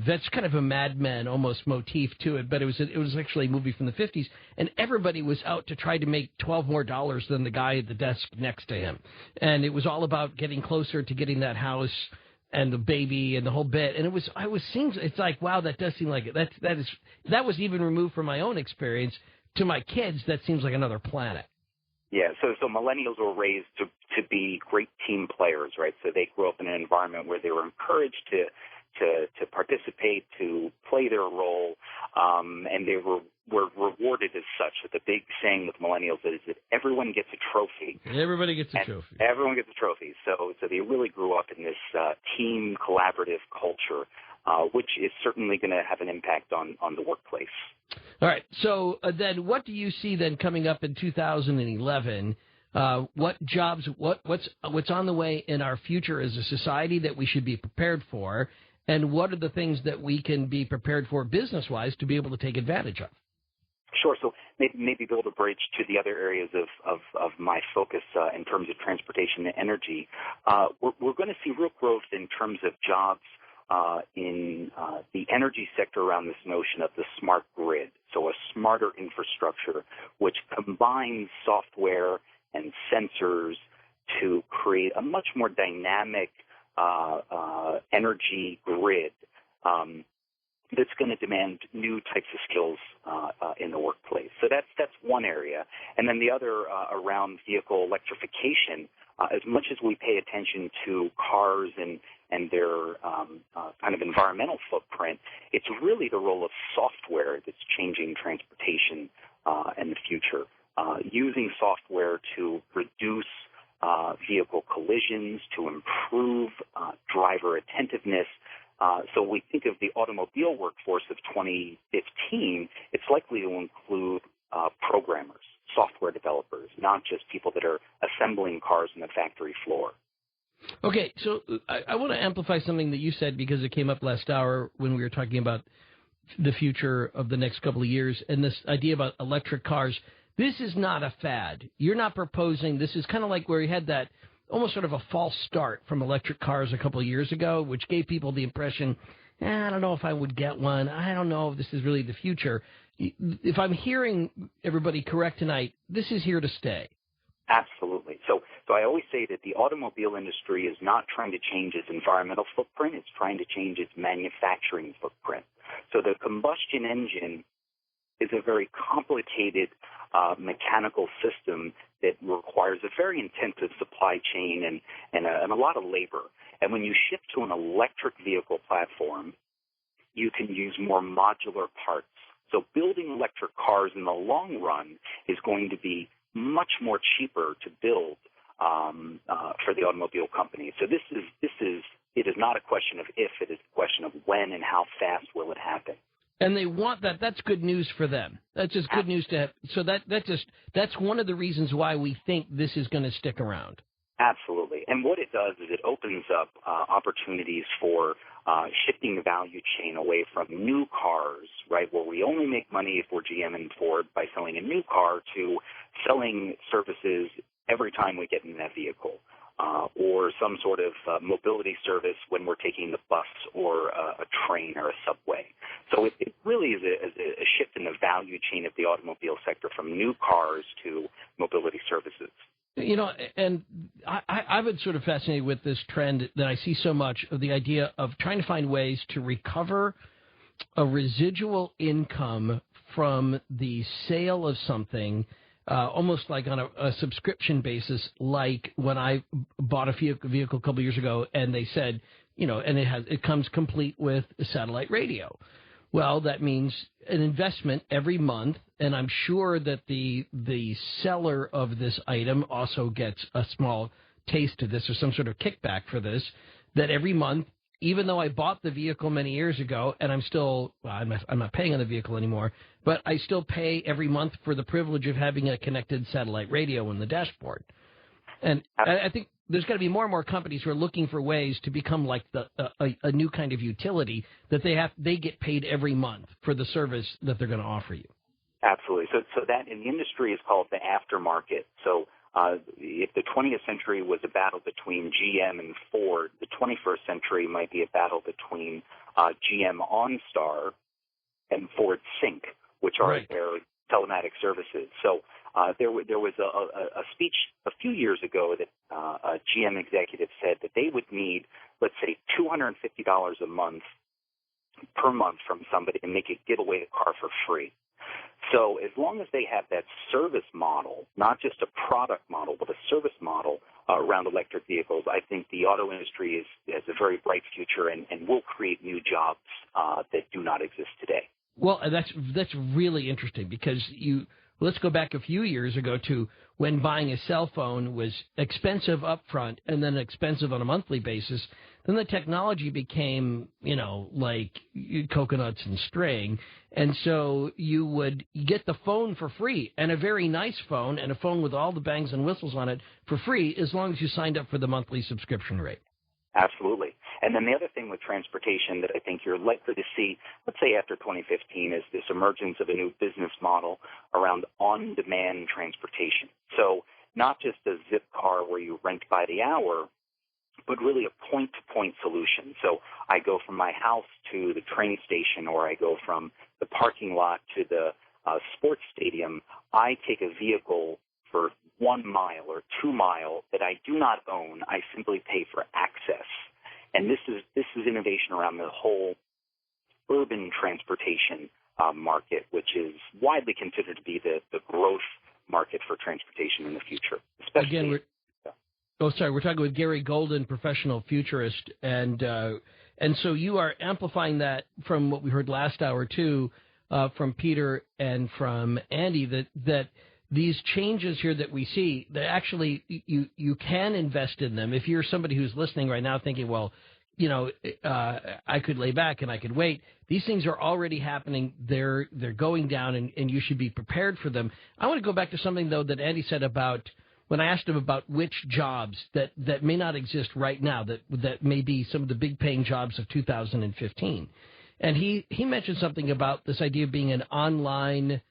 vets, kind of a Mad Men almost motif to it, but it was actually a movie from the 50s, and everybody was out to try to make $12 more than the guy at the desk next to him, and it was all about getting closer to getting that house and the baby and the whole bit, and it's like, wow, that does seem like it. That was even removed from my own experience. To my kids, that seems like another planet. Yeah, so millennials were raised to be great team players, right? So they grew up in an environment where they were encouraged to participate, to play their role, and they were rewarded as such. The big saying with millennials is that everyone gets a trophy. Everybody gets a trophy. Everyone gets a trophy. So they really grew up in this team collaborative culture, which is certainly going to have an impact on the workplace. All right. So then what do you see then coming up in 2011? What jobs, what's on the way in our future as a society that we should be prepared for? And what are the things that we can be prepared for business-wise to be able to take advantage of? Sure. So maybe build a bridge to the other areas of my focus in terms of transportation and energy. We're going to see real growth in terms of jobs in the energy sector around this notion of the smart grid, so a smarter infrastructure which combines software and sensors to create a much more dynamic energy grid that's going to demand new types of skills in the workplace. So that's one area. And then the other around vehicle electrification. As much as we pay attention to cars and their kind of environmental footprint, it's really the role of software that's changing transportation in the future. Using software to reduce vehicle collisions, to improve driver attentiveness. So we think of the automobile workforce of 2015, it's likely to include programmers, software developers, not just people that are assembling cars on the factory floor. Okay, so I want to amplify something that you said because it came up last hour when we were talking about the future of the next couple of years and this idea about electric cars. This is not a fad. You're not proposing. This is kind of like where we had that almost sort of a false start from electric cars a couple of years ago, which gave people the impression, I don't know if I would get one. I don't know if this is really the future. If I'm hearing everybody correct tonight, this is here to stay. Absolutely. So I always say that the automobile industry is not trying to change its environmental footprint. It's trying to change its manufacturing footprint. So the combustion engine is a very complicated mechanical system that requires a very intensive supply chain and a lot of labor. And when you shift to an electric vehicle platform, you can use more modular parts. So building electric cars in the long run is going to be much more cheaper to build for the automobile company. So this is it is not a question of if, it is a question of when and how fast will it happen. And they want that. That's good news for them. That's just good news to have. So that's one of the reasons why we think this is going to stick around. Absolutely. And what it does is it opens up opportunities for shifting the value chain away from new cars, right, where we only make money if we're GM and Ford by selling a new car, to selling services every time we get in that vehicle. Or some sort of mobility service when we're taking the bus or a train or a subway. So it really is a shift in the value chain of the automobile sector from new cars to mobility services. You know, and I've been sort of fascinated with this trend that I see so much of the idea of trying to find ways to recover a residual income from the sale of something, almost like on a subscription basis, like when I bought a vehicle a couple of years ago, and they said, you know, and it comes complete with satellite radio. Well, that means an investment every month, and I'm sure that the seller of this item also gets a small taste of this or some sort of kickback for this, that every month, even though I bought the vehicle many years ago, and I'm not paying on the vehicle anymore, but I still pay every month for the privilege of having a connected satellite radio in the dashboard. And I think there's got to be more and more companies who are looking for ways to become like a new kind of utility that they get paid every month for the service that they're going to offer you. Absolutely. So that in the industry is called the aftermarket. So if the 20th century was a battle between GM and Ford, the 21st century might be a battle between GM OnStar and Ford Sync, which are their telematic services. So there was a speech a few years ago that a GM executive said that they would need, let's say, $250 a month per month from somebody to give away the car for free. So as long as they have that service model, not just a product model, but a service model around electric vehicles, I think the auto industry has a very bright future and will create new jobs that do not exist today. Well, that's really interesting because let's go back a few years ago to when buying a cell phone was expensive up front and then expensive on a monthly basis. Then the technology became, like coconuts and string. And so you would get the phone for free, and a very nice phone, and a phone with all the bangs and whistles on it for free, as long as you signed up for the monthly subscription rate. Absolutely. And then the other thing with transportation that I think you're likely to see, let's say after 2015, is this emergence of a new business model around on-demand transportation. So not just a zip car where you rent by the hour, but really a point-to-point solution. So I go from my house to the train station, or I go from the parking lot to the sports stadium. I take a vehicle for 1 mile or 2 mile that I do not own. I simply pay for access. And this is innovation around the whole urban transportation market, which is widely considered to be the growth market for transportation in the future. Especially, we're talking with Gary Golden, professional futurist, and so you are amplifying that from what we heard last hour too, from Peter and from Andy, that these changes here that we see, that actually you can invest in them. If you're somebody who's listening right now thinking, well, I could lay back and I could wait. These things are already happening. They're going down, and you should be prepared for them. I want to go back to something, though, that Andy said about when I asked him about which jobs that may not exist right now, that may be some of the big paying jobs of 2015. And he mentioned something about this idea of being an online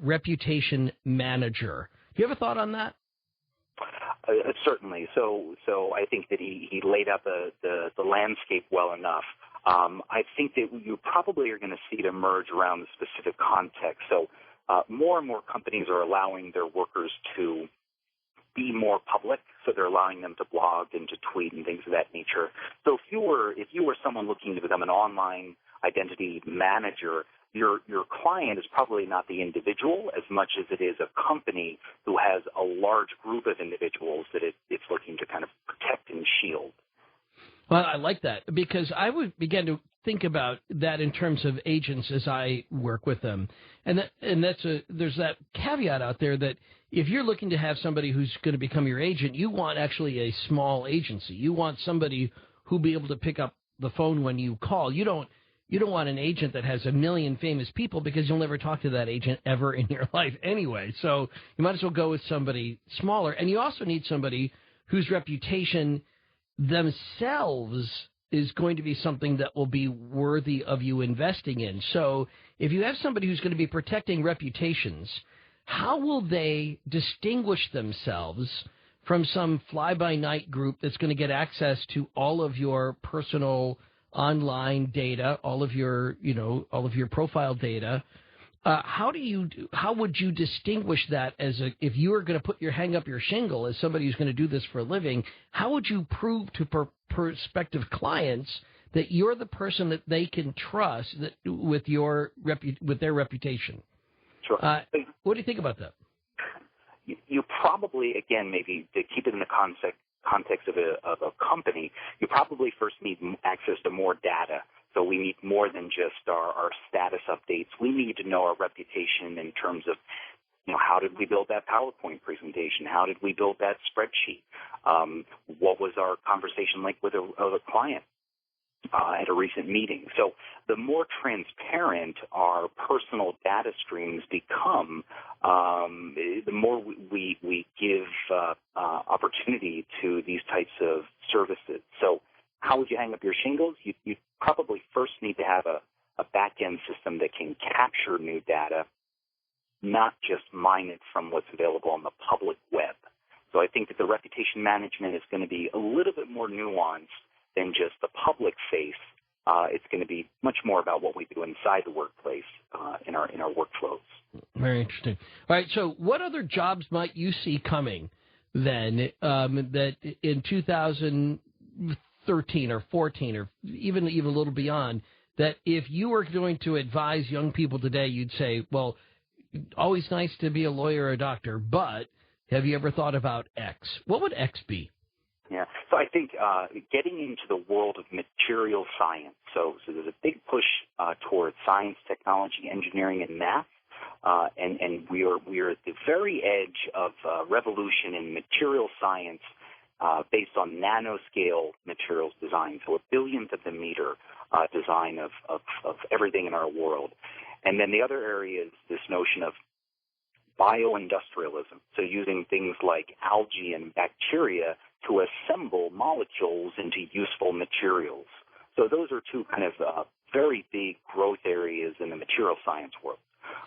reputation manager. Do you have a thought on that? Certainly. So I think that he laid out the landscape well enough. I think that you probably are going to see it emerge around the specific context. So more and more companies are allowing their workers to be more public, so they're allowing them to blog and to tweet and things of that nature. So if you were someone looking to become an online identity manager, your client is probably not the individual as much as it is a company who has a large group of individuals that it's looking to kind of protect and shield. Well, I like that, because I would begin to think about that in terms of agents as I work with them. And there's that caveat out there that if you're looking to have somebody who's going to become your agent, you want actually a small agency. You want somebody who'll be able to pick up the phone when you call. You don't want an agent that has 1 million famous people because you'll never talk to that agent ever in your life anyway. So you might as well go with somebody smaller. And you also need somebody whose reputation themselves is going to be something that will be worthy of you investing in. So if you have somebody who's going to be protecting reputations, how will they distinguish themselves from some fly-by-night group that's going to get access to all of your personal online data, all of your profile data? How would you distinguish that if you were going to hang up your shingle as somebody who's going to do this for a living? How would you prove to prospective clients that you're the person that they can trust with their reputation? Sure. What do you think about that? You probably, again, maybe to keep it in the context of a company, you probably first need access to more data. So we need more than just our status updates. We need to know our reputation in terms of, how did we build that PowerPoint presentation? How did we build that spreadsheet? What was our conversation like with a client at a recent meeting? So the more transparent our personal data streams become, the more we give opportunity to these types of services. So how would you hang up your shingles? You probably first need to have a back-end system that can capture new data, not just mine it from what's available on the public web. So I think that the reputation management is going to be a little bit more nuanced than just the public face. It's going to be much more about what we do inside the workplace in our workflows. Very interesting. All right, so what other jobs might you see coming then that in 2013 or 14 or even a little beyond, that if you were going to advise young people today, you'd say, well, always nice to be a lawyer or a doctor, but have you ever thought about X? What would X be? Yeah, so I think getting into the world of material science. So there's a big push towards science, technology, engineering, and math, and we are at the very edge of revolution in material science based on nanoscale materials design. So a billionth of the meter design of everything in our world, and then the other area is this notion of bioindustrialism. So using things like algae and bacteria to assemble molecules into useful materials. So those are two kind of very big growth areas in the material science world.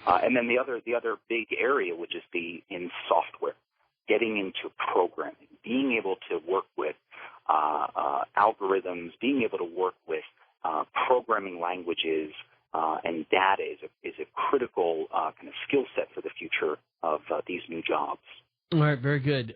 And then the other big area would just be in software, getting into programming, being able to work with algorithms, being able to work with programming languages and data is a critical kind of skill set for the future of these new jobs. All right, very good.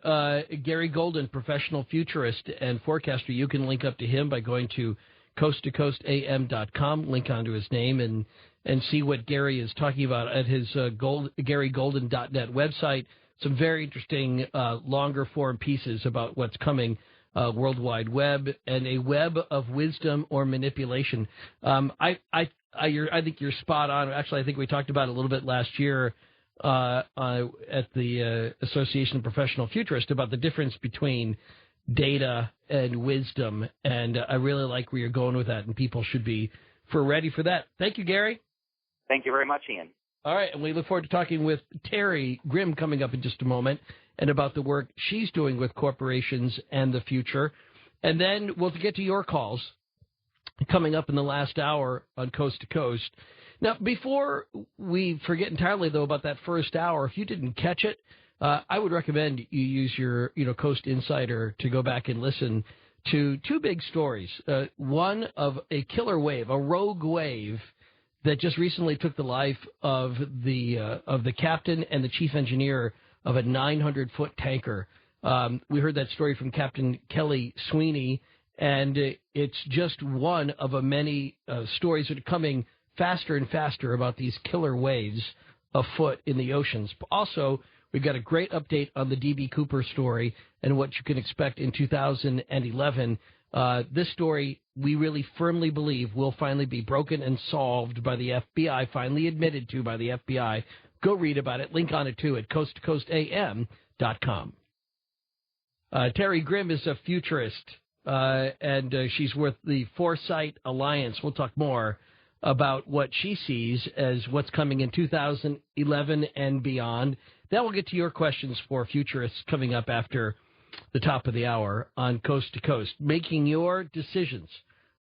Gary Golden, professional futurist and forecaster. You can link up to him by going to coasttocoastam.com, link onto his name, and see what Gary is talking about at his GaryGolden.net website. Some very interesting longer form pieces about what's coming, World Wide Web, and a web of wisdom or manipulation. I think you're spot on. Actually, I think we talked about it a little bit last year at the Association of Professional Futurists about the difference between data and wisdom, and I really like where you're going with that, and people should be ready for that. Thank you, Gary. Thank you very much, Ian. All right, and we look forward to talking with Terry Grimm coming up in just a moment, and about the work she's doing with corporations and the future. And then we'll get to your calls coming up in the last hour on Coast to Coast. Now, before we forget entirely, though, about that first hour, if you didn't catch it, I would recommend you use your Coast Insider to go back and listen to two big stories. One of a killer wave, a rogue wave that just recently took the life of the captain and the chief engineer of a 900-foot tanker. We heard that story from Captain Kelly Sweeney, and it's just one of a many stories that are coming faster and faster about these killer waves afoot in the oceans. Also, we've got a great update on the D.B. Cooper story and what you can expect in 2011. This story, we really firmly believe, will finally be broken and solved by the FBI, finally admitted to by the FBI. Go read about it. Link on it, too, at coasttocoastam.com. Terry Grimm is a futurist, and she's with the Foresight Alliance. We'll talk more about what she sees as what's coming in 2011 and beyond. Then we'll get to your questions for futurists coming up after the top of the hour on Coast to Coast, making your decisions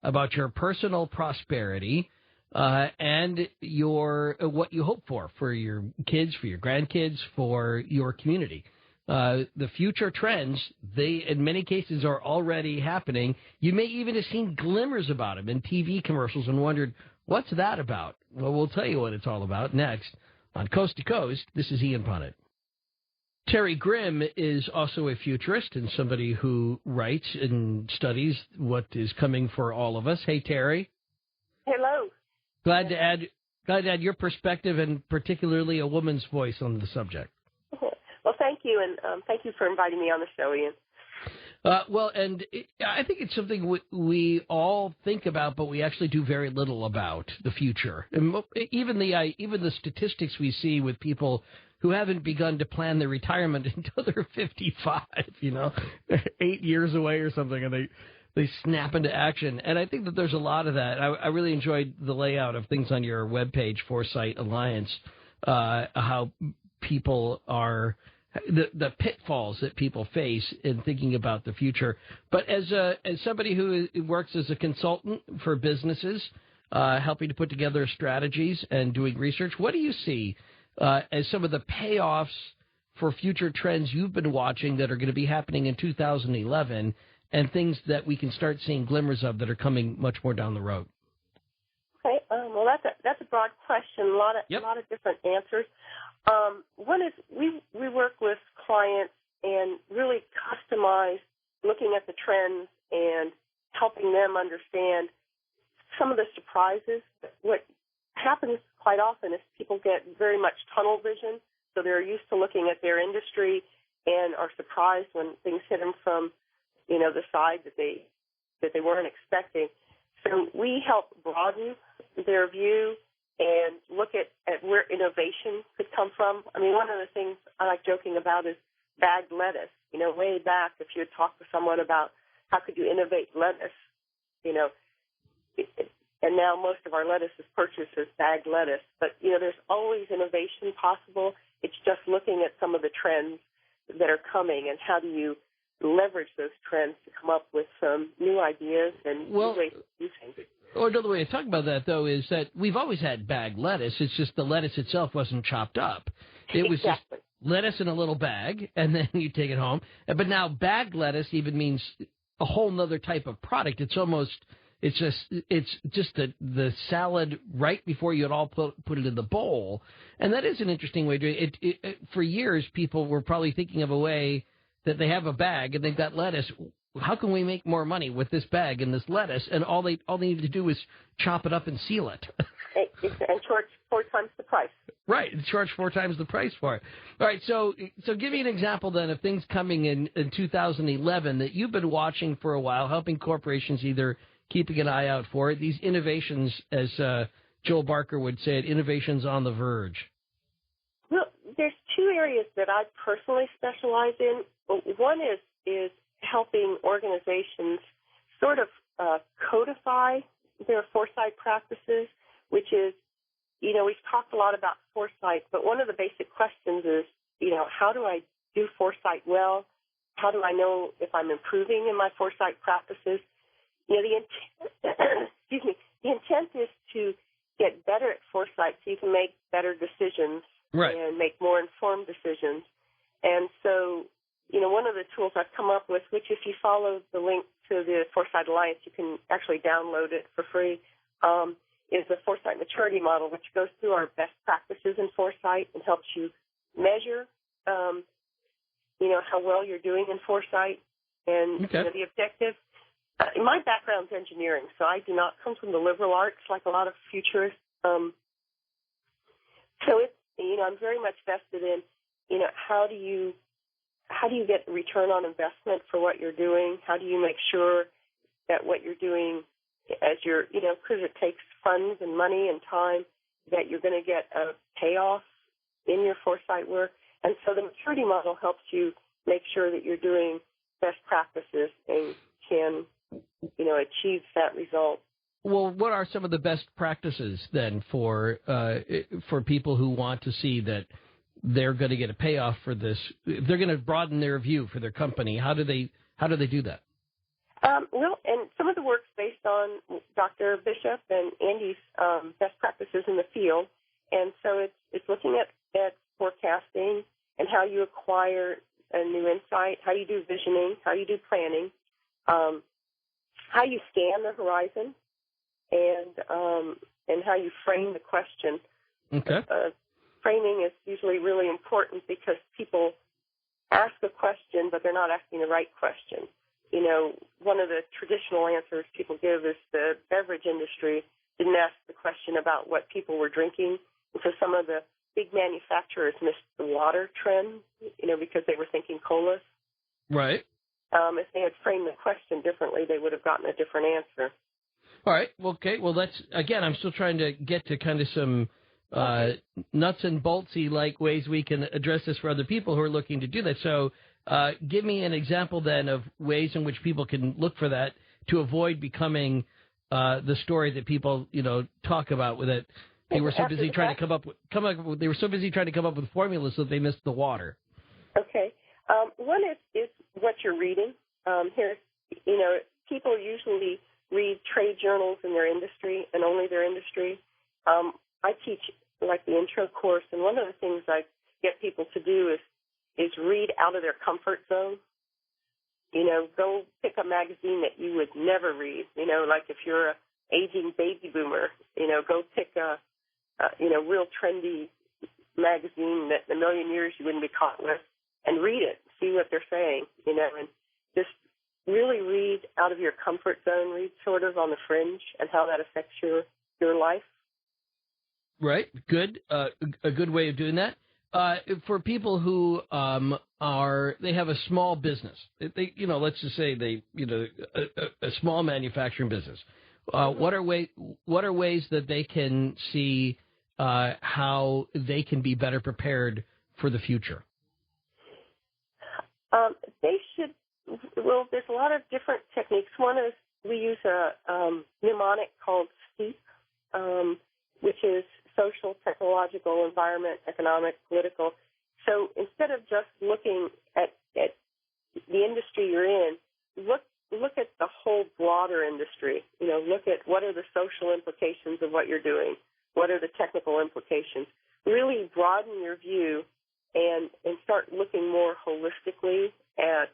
about your personal prosperity and your what you hope for your kids, for your grandkids, for your community. The future trends, they in many cases are already happening. You may even have seen glimmers about them in TV commercials and wondered, what's that about? Well, we'll tell you what it's all about next on Coast to Coast. This is Ian Punnett. Terry Grimm is also a futurist and somebody who writes and studies what is coming for all of us. Hey, Terry. Hello. Glad to add your perspective and particularly a woman's voice on the subject. Well, thank you, and thank you for inviting me on the show, Ian. I think it's something we all think about, but we actually do very little about the future. And even the statistics we see with people who haven't begun to plan their retirement until they're 55, 8 years away or something, and they snap into action. And I think that there's a lot of that. I really enjoyed the layout of things on your webpage, Foresight Alliance, how people are the pitfalls that people face in thinking about the future. But as somebody who works as a consultant for businesses, helping to put together strategies and doing research, what do you see as some of the payoffs for future trends you've been watching that are going to be happening in 2011 and things that we can start seeing glimmers of that are coming much more down the road? Okay, well, that's a broad question, a lot of different answers. One is we work with clients and really customize looking at the trends and helping them understand some of the surprises. What happens quite often is people get very much tunnel vision, so they're used to looking at their industry and are surprised when things hit them from, the side that they weren't expecting. So we help broaden their view and look at where innovation could come from. I mean, one of the things I like joking about is bagged lettuce. Way back, if you had talked to someone about how could you innovate lettuce, and now most of our lettuce is purchased as bagged lettuce. But, there's always innovation possible. It's just looking at some of the trends that are coming and how do you leverage those trends to come up with some new ideas and new ways of using it. Or another way of talking about that, though, is that we've always had bagged lettuce. It's just the lettuce itself wasn't chopped up. It was just lettuce in a little bag, and then you take it home. But now bagged lettuce even means a whole other type of product. It's just the salad right before you had all put it in the bowl. And that is an interesting way to do it. For years, people were probably thinking of a way that they have a bag and they've got lettuce. How can we make more money with this bag and this lettuce? And all they need to do is chop it up and seal it. And charge 4 times the price. Right, charge 4 times the price for it. All right, so give me an example then of things coming in 2011 that you've been watching for a while, helping corporations either keeping an eye out for it. These innovations, as Joel Barker would say it, innovations on the verge. Well, there's 2 areas that I personally specialize in. One is helping organizations sort of codify their foresight practices, which is, we've talked a lot about foresight, but one of the basic questions is, how do I do foresight well? How do I know if I'm improving in my foresight practices? The intent is to get better at foresight so you can make better decisions and make more informed decisions. And so, one of the tools I've come up with, which if you follow the link to the Foresight Alliance, you can actually download it for free, is the Foresight Maturity Model, which goes through our best practices in foresight and helps you measure, how well you're doing in foresight and the objective. My background's engineering, so I do not come from the liberal arts like a lot of futurists. So it's, I'm very much vested in, how do you get return on investment for what you're doing? How do you make sure that what you're doing as you're, because it takes funds and money and time, that you're going to get a payoff in your foresight work? And so the maturity model helps you make sure that you're doing best practices and can achieves that result. Well, what are some of the best practices then for people who want to see that they're going to get a payoff for this? If they're going to broaden their view for their company, how do they do that? Well, and some of the work's based on Dr. Bishop and Andy's best practices in the field, and so it's looking at forecasting and how you acquire a new insight, how you do visioning, how you do planning, how you scan the horizon, and how you frame the question. Okay. Framing is usually really important because people ask a question, but they're not asking the right question. One of the traditional answers people give is the beverage industry didn't ask the question about what people were drinking. And so some of the big manufacturers missed the water trend, because they were thinking colas. Right. If they had framed the question differently, they would have gotten a different answer. All right. Well, okay. Well, I'm still trying to get to kind of some nuts and boltsy like ways we can address this for other people who are looking to do that. So give me an example then of ways in which people can look for that to avoid becoming the story that people talk about with it. They were so busy trying to come up with formulas that they missed the water. Okay. One is what you're reading. People usually read trade journals in their industry and only their industry. I teach like the intro course, and one of the things I get people to do is read out of their comfort zone. Go pick a magazine that you would never read. Like if you're a aging baby boomer, go pick a real trendy magazine that in a million years you wouldn't be caught with, and read it, see what they're saying, and just really read out of your comfort zone, read sort of on the fringe and how that affects your life. Right. Good. A good way of doing that. For people who they have a small business, let's just say a small manufacturing business. What are ways that they can see how they can be better prepared for the future? They should. Well, there's a lot of different techniques. One is we use a mnemonic called STEEP, which is social, technological, environment, economic, political. So instead of just looking at the industry you're in, look at the whole broader industry. Look at what are the social implications of what you're doing. What are the technical implications? Really broaden your view and start looking more holistically at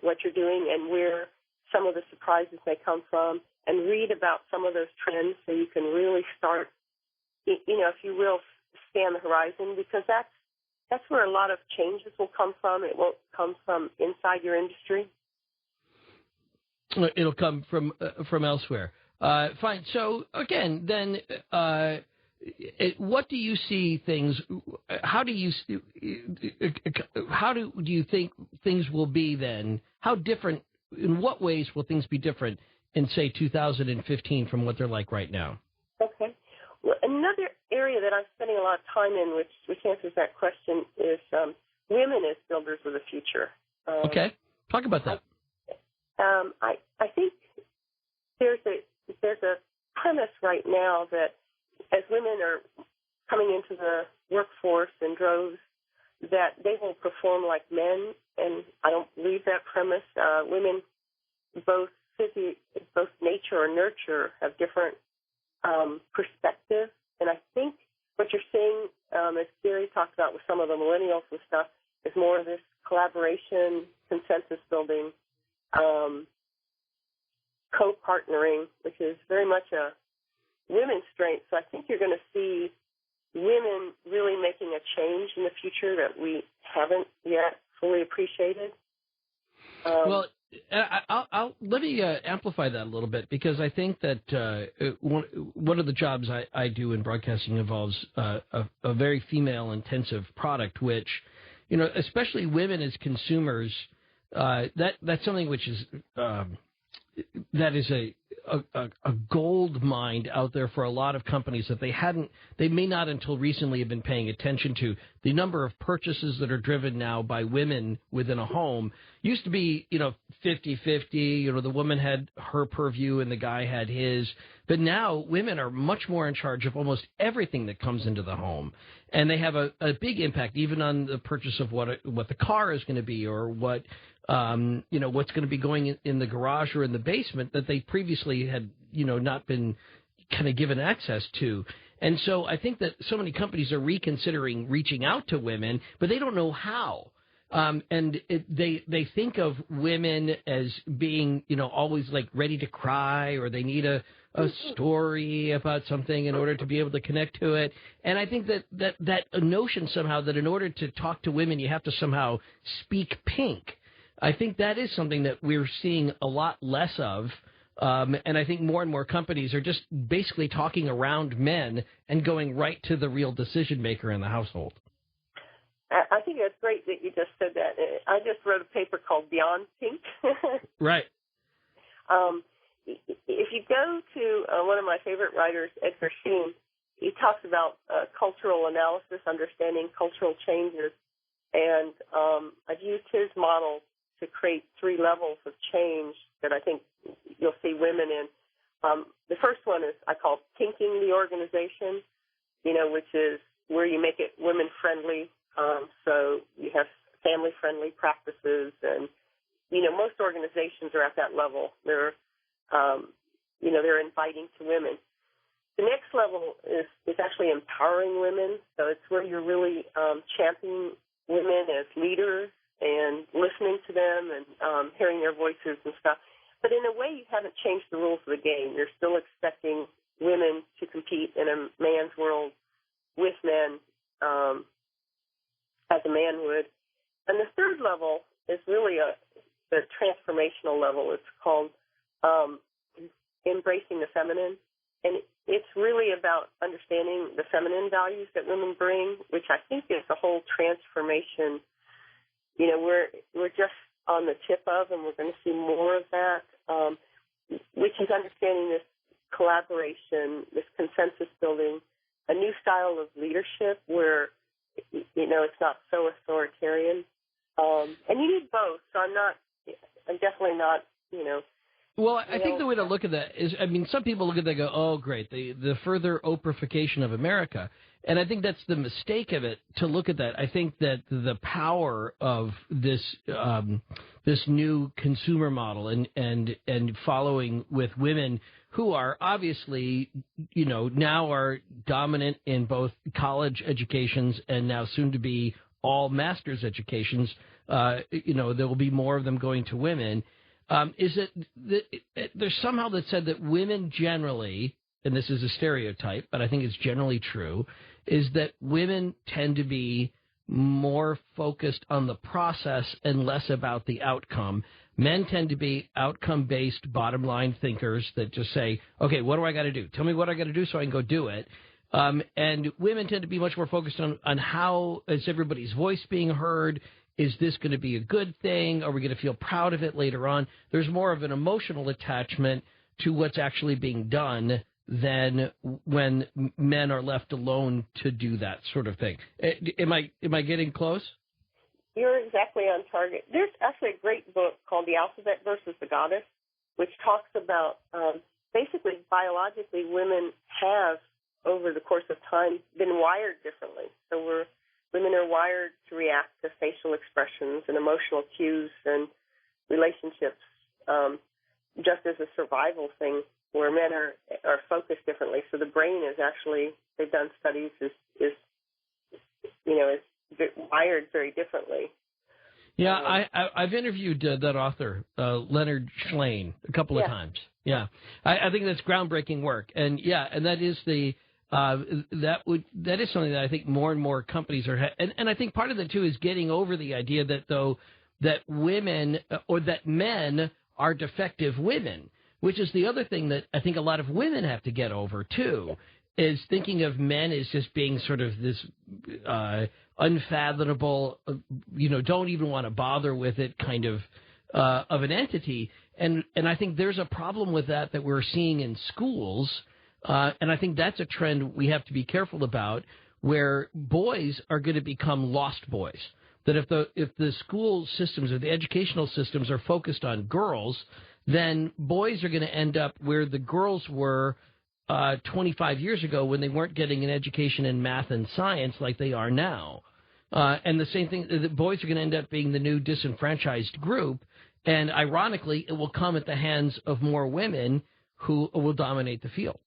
what you're doing and where some of the surprises may come from, and read about some of those trends so you can really start, if you will, scan the horizon, because that's where a lot of changes will come from. It won't come from inside your industry. It'll come from elsewhere. Fine. So again, then, what do you see things? How do you think things will be then? How different? In what ways will things be different in, say, 2015 from what they're like right now? Okay. Well, another area that I'm spending a lot of time in, which answers that question, is women as builders of the future. Okay. Talk about that. I think there's a premise right now that as women are coming into the workforce in droves, that they will perform like men, and I don't believe that premise. Women, both nature or nurture, have different perspectives, and I think what you're seeing, as Gary talked about with some of the millennials and stuff, is more of this collaboration, consensus building, co-partnering, which is very much a women's strength. So I think you're going to see women really making a change in the future that we haven't yet fully appreciated. Well, let me amplify that a little bit, because I think that one of the jobs I do in broadcasting involves a very female-intensive product, which, especially women as consumers, that's something which is that is a gold mine out there for a lot of companies that they may not until recently have been paying attention to. The number of purchases that are driven now by women within a home used to be, 50-50. The woman had her purview and the guy had his. But now women are much more in charge of almost everything that comes into the home. And they have a big impact even on the purchase of what the car is going to be, or what what's going to be going in the garage or in the basement that they previously had, not been kind of given access to. And so I think that so many companies are reconsidering reaching out to women, but they don't know how. They think of women as being, always like ready to cry, or they need a story about something in order to be able to connect to it. And I think that notion somehow that in order to talk to women, you have to somehow speak pink. I think that is something that we're seeing a lot less of. And I think more and more companies are just basically talking around men and going right to the real decision maker in the household. I think that's great that you just said that. I just wrote a paper called Beyond Pink. Right. If you go to one of my favorite writers, Edgar Sheen, he talks about cultural analysis, understanding cultural changes. And I've used his model to create 3 levels of change that I think you'll see women in. The first one is I call pinking the organization, which is where you make it women-friendly. So you have family-friendly practices, and, most organizations are at that level. They're inviting to women. The next level is actually empowering women. So it's where you're really championing women as leaders and listening to them and hearing their voices and stuff. But in a way, you haven't changed the rules of the game. You're still expecting women to compete in a man's world with men as a man would. And the third level is really the transformational level. It's called embracing the feminine. And it's really about understanding the feminine values that women bring, which I think is the whole transformation. We're just on the tip of, and we're going to see more of that, which is understanding this collaboration, this consensus building, a new style of leadership where, it's not so authoritarian. And you need both. So I'm definitely not, Well, I think the way to look at that is, some people look at that and go, oh, great, the further Oprahfication of America. And I think that's the mistake of it, to look at that. I think that the power of this new consumer model and following with women who are obviously, now are dominant in both college educations and now soon to be all master's educations. There will be more of them going to women. Is it there's somehow that said that women generally, and this is a stereotype, but I think it's generally true, is that women tend to be more focused on the process and less about the outcome. Men tend to be outcome-based, bottom-line thinkers that just say, okay, what do I got to do? Tell me what I got to do so I can go do it. And women tend to be much more focused on how is everybody's voice being heard. Is this going to be a good thing? Are we going to feel proud of it later on? There's more of an emotional attachment to what's actually being done than when men are left alone to do that sort of thing. Am I getting close? You're exactly on target. There's actually a great book called The Alphabet versus the Goddess, which talks about basically biologically women have, over the course of time, been wired differently. So women are wired to react to facial expressions and emotional cues and relationships just as a survival thing, where men are focused differently. So the brain is actually, they've done studies, is wired very differently. Yeah, I've interviewed that author, Leonard Schlein, a couple of times. Yeah, I think that's groundbreaking work, and that is that is something that I think more and more companies are, and I think part of it too is getting over the idea that women or that men are defective women, which is the other thing that I think a lot of women have to get over too, is thinking of men as just being sort of this unfathomable, don't even want to bother with it kind of an entity. And I think there's a problem with that we're seeing in schools, and I think that's a trend we have to be careful about, where boys are going to become lost boys. That if the school systems or the educational systems are focused on girls, then boys are going to end up where the girls were 25 years ago when they weren't getting an education in math and science like they are now. And the same thing, the boys are going to end up being the new disenfranchised group. And ironically, it will come at the hands of more women who will dominate the field.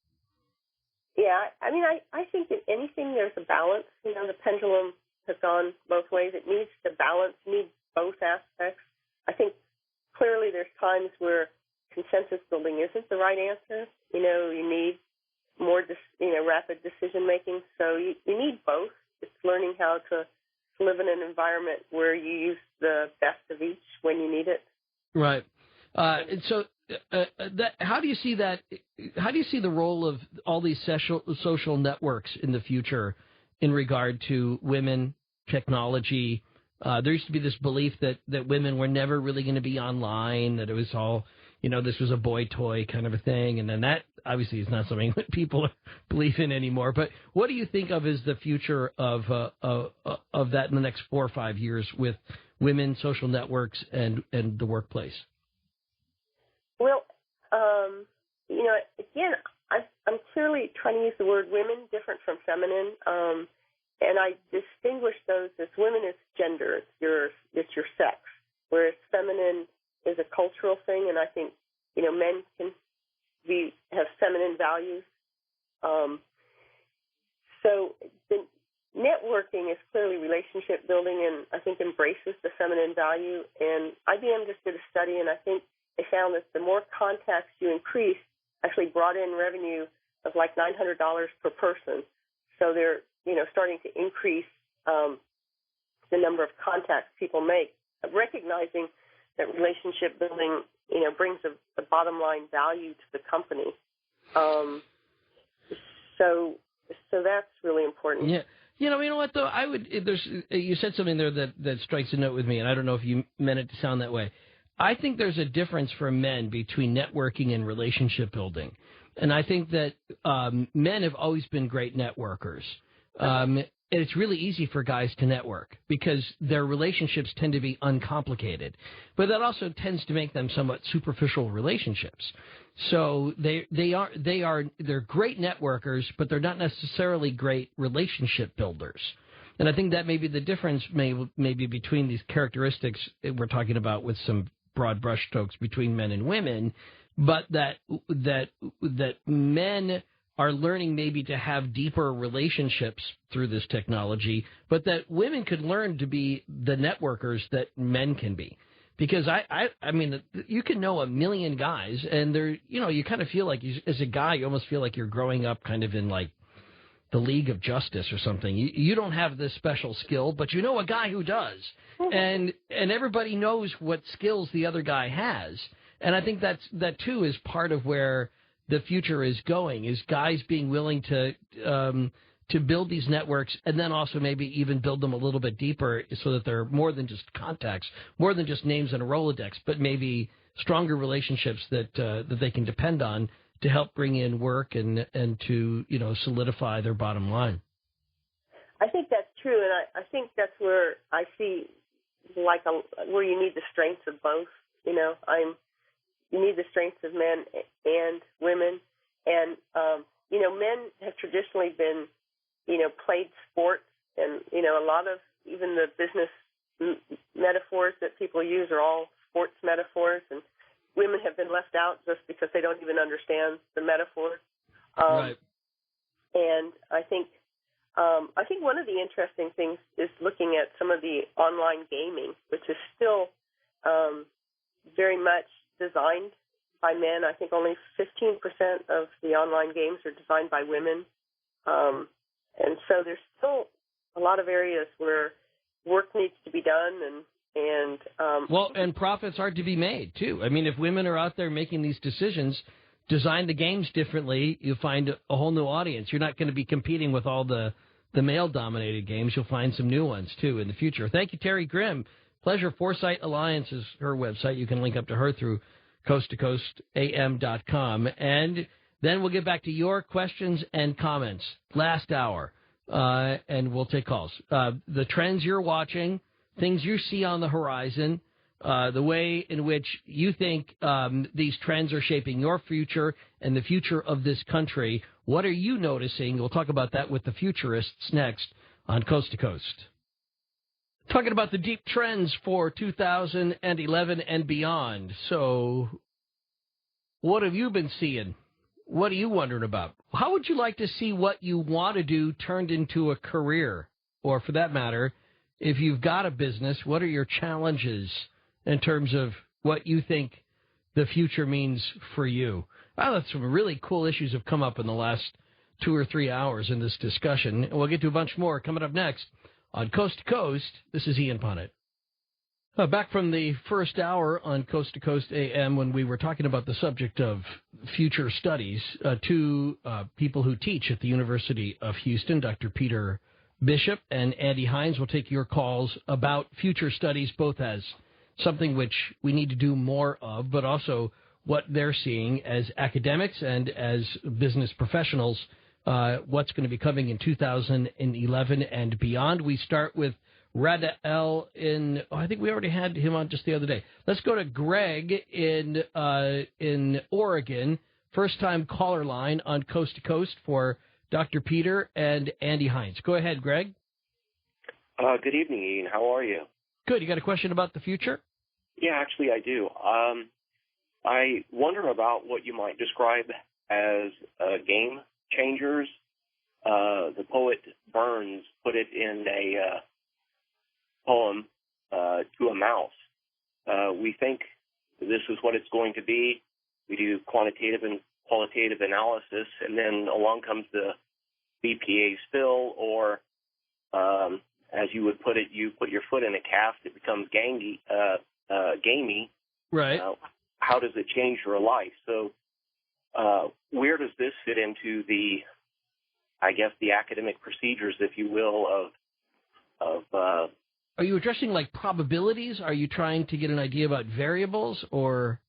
Yeah, I mean, I think that anything there's a balance. You know, the pendulum has gone both ways. It needs to balance, needs both aspects. I think clearly there's times where consensus building isn't the right answer. You know, you need more, rapid decision making. So you need both. It's learning how to live in an environment where you use the best of each when you need it. Right. And so, how do you see that? How do you see the role of all these social networks in the future in regard to women, technology? There used to be this belief that women were never really going to be online, that it was all, this was a boy toy kind of a thing. And then that obviously is not something that people believe in anymore. But what do you think of as the future of that in the next 4 or 5 years with women, social networks, and the workplace? Well, again, I'm clearly trying to use the word women different from feminine. And I distinguish those as women as gender, it's your sex, whereas feminine is a cultural thing, and I think, men can have feminine values. So the networking is clearly relationship building, and I think embraces the feminine value. And IBM just did a study, and I think they found that the more contacts you increase, actually brought in revenue of like $900 per person. So they're starting to increase the number of contacts people make, recognizing that relationship building, brings a bottom line value to the company. So that's really important. Yeah. You know what though? You said something there that strikes a note with me, and I don't know if you meant it to sound that way. I think there's a difference for men between networking and relationship building. And I think that men have always been great networkers. And it's really easy for guys to network because their relationships tend to be uncomplicated. But that also tends to make them somewhat superficial relationships. So they're great networkers, but they're not necessarily great relationship builders. And I think that may be the difference maybe between these characteristics we're talking about with some broad brushstrokes between men and women, but that men are learning maybe to have deeper relationships through this technology, but that women could learn to be the networkers that men can be. Because I mean, you can know a million guys, and you kind of feel like, as a guy, you almost feel like you're growing up kind of in like the League of Justice or something. You don't have this special skill, but you know a guy who does. And everybody knows what skills the other guy has. And I think that too is part of where the future is going, is guys being willing to build these networks, and then also maybe even build them a little bit deeper so that they're more than just contacts, more than just names in a Rolodex, but maybe stronger relationships that they can depend on to help bring in work and to solidify their bottom line. I think that's true, and I think that's where I see where you need the strengths of both. You need the strengths of men and women, and men have traditionally been played sports, and a lot of even the business metaphors that people use are all sports metaphors, and women have been left out just because they don't even understand the metaphors. Right. And I think one of the interesting things is looking at some of the online gaming, which is still very much designed by men. I think only 15% of the online games are designed by women. And so there's still a lot of areas where work needs to be done, and profits are to be made too. I mean, if women are out there making these decisions, design the games differently, you'll find a whole new audience. You're not going to be competing with all the male-dominated games. You'll find some new ones too in the future. Thank you, Terry Grimm. Pleasure. Foresight Alliance is her website. You can link up to her through coasttocoastam.com. And then we'll get back to your questions and comments. Last hour. And we'll take calls. The trends you're watching, things you see on the horizon, the way in which you think these trends are shaping your future and the future of this country. What are you noticing? We'll talk about that with the futurists next on Coast to Coast. Talking about the deep trends for 2011 and beyond. So what have you been seeing? What are you wondering about? How would you like to see what you want to do turned into a career? Or for that matter, if you've got a business, what are your challenges in terms of what you think the future means for you? Well, some really cool issues have come up in the last 2 or 3 hours in this discussion. And we'll get to a bunch more coming up next on Coast to Coast. This is Ian Punnett. Back from the first hour on Coast to Coast AM when we were talking about the subject of future studies, two people who teach at the University of Houston, Dr. Peter Bishop and Andy Hines, will take your calls about future studies, both as something which we need to do more of, but also what they're seeing as academics and as business professionals, what's going to be coming in 2011 and beyond. We start with Radael I think we already had him on just the other day. Let's go to Greg in Oregon. First-time caller line on Coast to Coast for Dr. Peter and Andy Hines. Go ahead, Greg. Good evening, Ian. How are you? Good. You got a question about the future? Yeah, actually, I do. I wonder about what you might describe as game changers. The poet Burns put it in a poem to a mouse. We think this is what it's going to be. We do quantitative and qualitative analysis, and then along comes the BPA spill, or as you would put it, you put your foot in a cast, it becomes gamey. Right. How does it change your life? So where does this fit into the academic procedures, if you will, of Are you addressing like probabilities? Are you trying to get an idea about variables, or?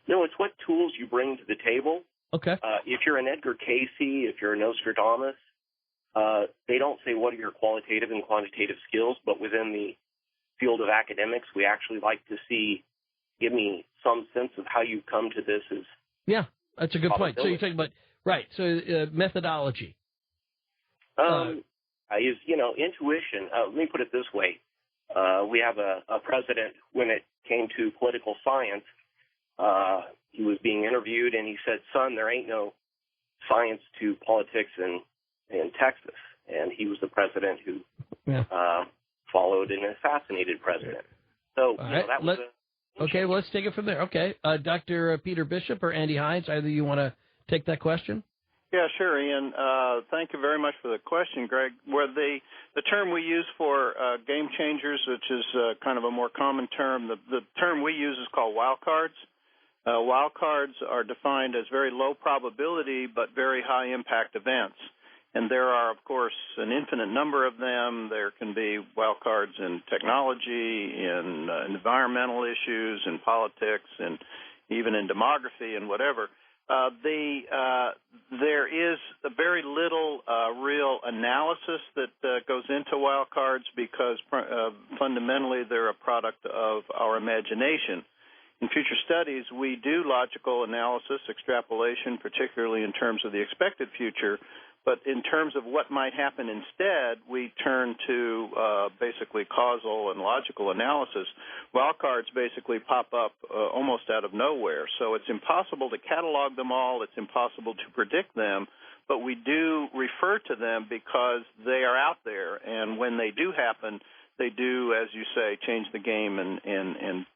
No, it's what tools you bring to the table. Okay. If you're an Edgar Casey, if you're a Nostradamus, they don't say what are your qualitative and quantitative skills, but within the field of academics, we actually like to see, give me some sense of how you come to this as. Yeah, that's a good point. So you're talking about, right, so methodology. Intuition. Let me put it this way. We have a president, when it came to political science, he was being interviewed, and he said, son, there ain't no science to politics in Texas. And he was the president who followed an assassinated president. So that was Okay, well, let's take it from there. Okay. Dr. Peter Bishop or Andy Hines, either you want to take that question? Yeah, sure, Ian. Thank you very much for the question, Greg. Where the term we use for game changers, which is kind of a more common term, the term we use is called wild cards. Wild cards are defined as very low probability but very high impact events. And there are, of course, an infinite number of them. There can be wild cards in technology, in environmental issues, in politics, and even in demography and whatever. There is a very little real analysis that goes into wild cards because fundamentally they're a product of our imagination. In future studies, we do logical analysis, extrapolation, particularly in terms of the expected future. But in terms of what might happen instead, we turn to basically causal and logical analysis. Wildcards basically pop up almost out of nowhere. So it's impossible to catalog them all. It's impossible to predict them. But we do refer to them because they are out there. And when they do happen, they do, as you say, change the game and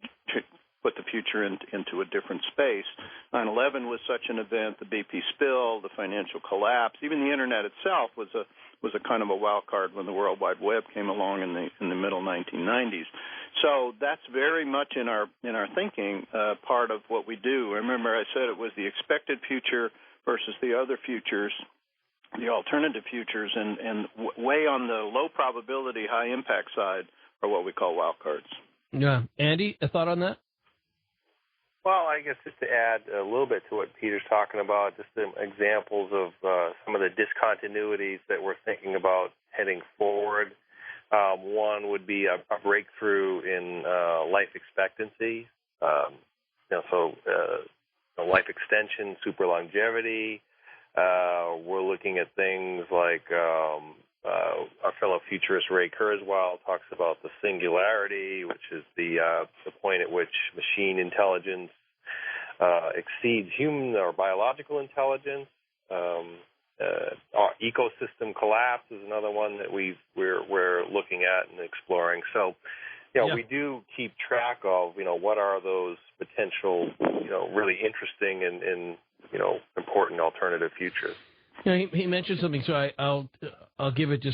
put the future into a different space. 9/11 was such an event. The BP spill, the financial collapse, even the internet itself was a kind of a wild card when the World Wide Web came along in the middle 1990s. So that's very much in our thinking part of what we do. Remember, I said it was the expected future versus the other futures, the alternative futures, and way on the low probability, high impact side are what we call wild cards. Yeah, Andy, a thought on that? Well, I guess just to add a little bit to what Peter's talking about, just some examples of some of the discontinuities that we're thinking about heading forward. One would be a breakthrough in life expectancy. Life extension, super longevity. We're looking at things like our fellow futurist Ray Kurzweil talks about the singularity, which is the point at which machine intelligence exceeds human or biological intelligence. Our ecosystem collapse is another one that we're looking at and exploring. So, we do keep track of what are those potential really interesting and important alternative futures. He mentioned something, so I'll give it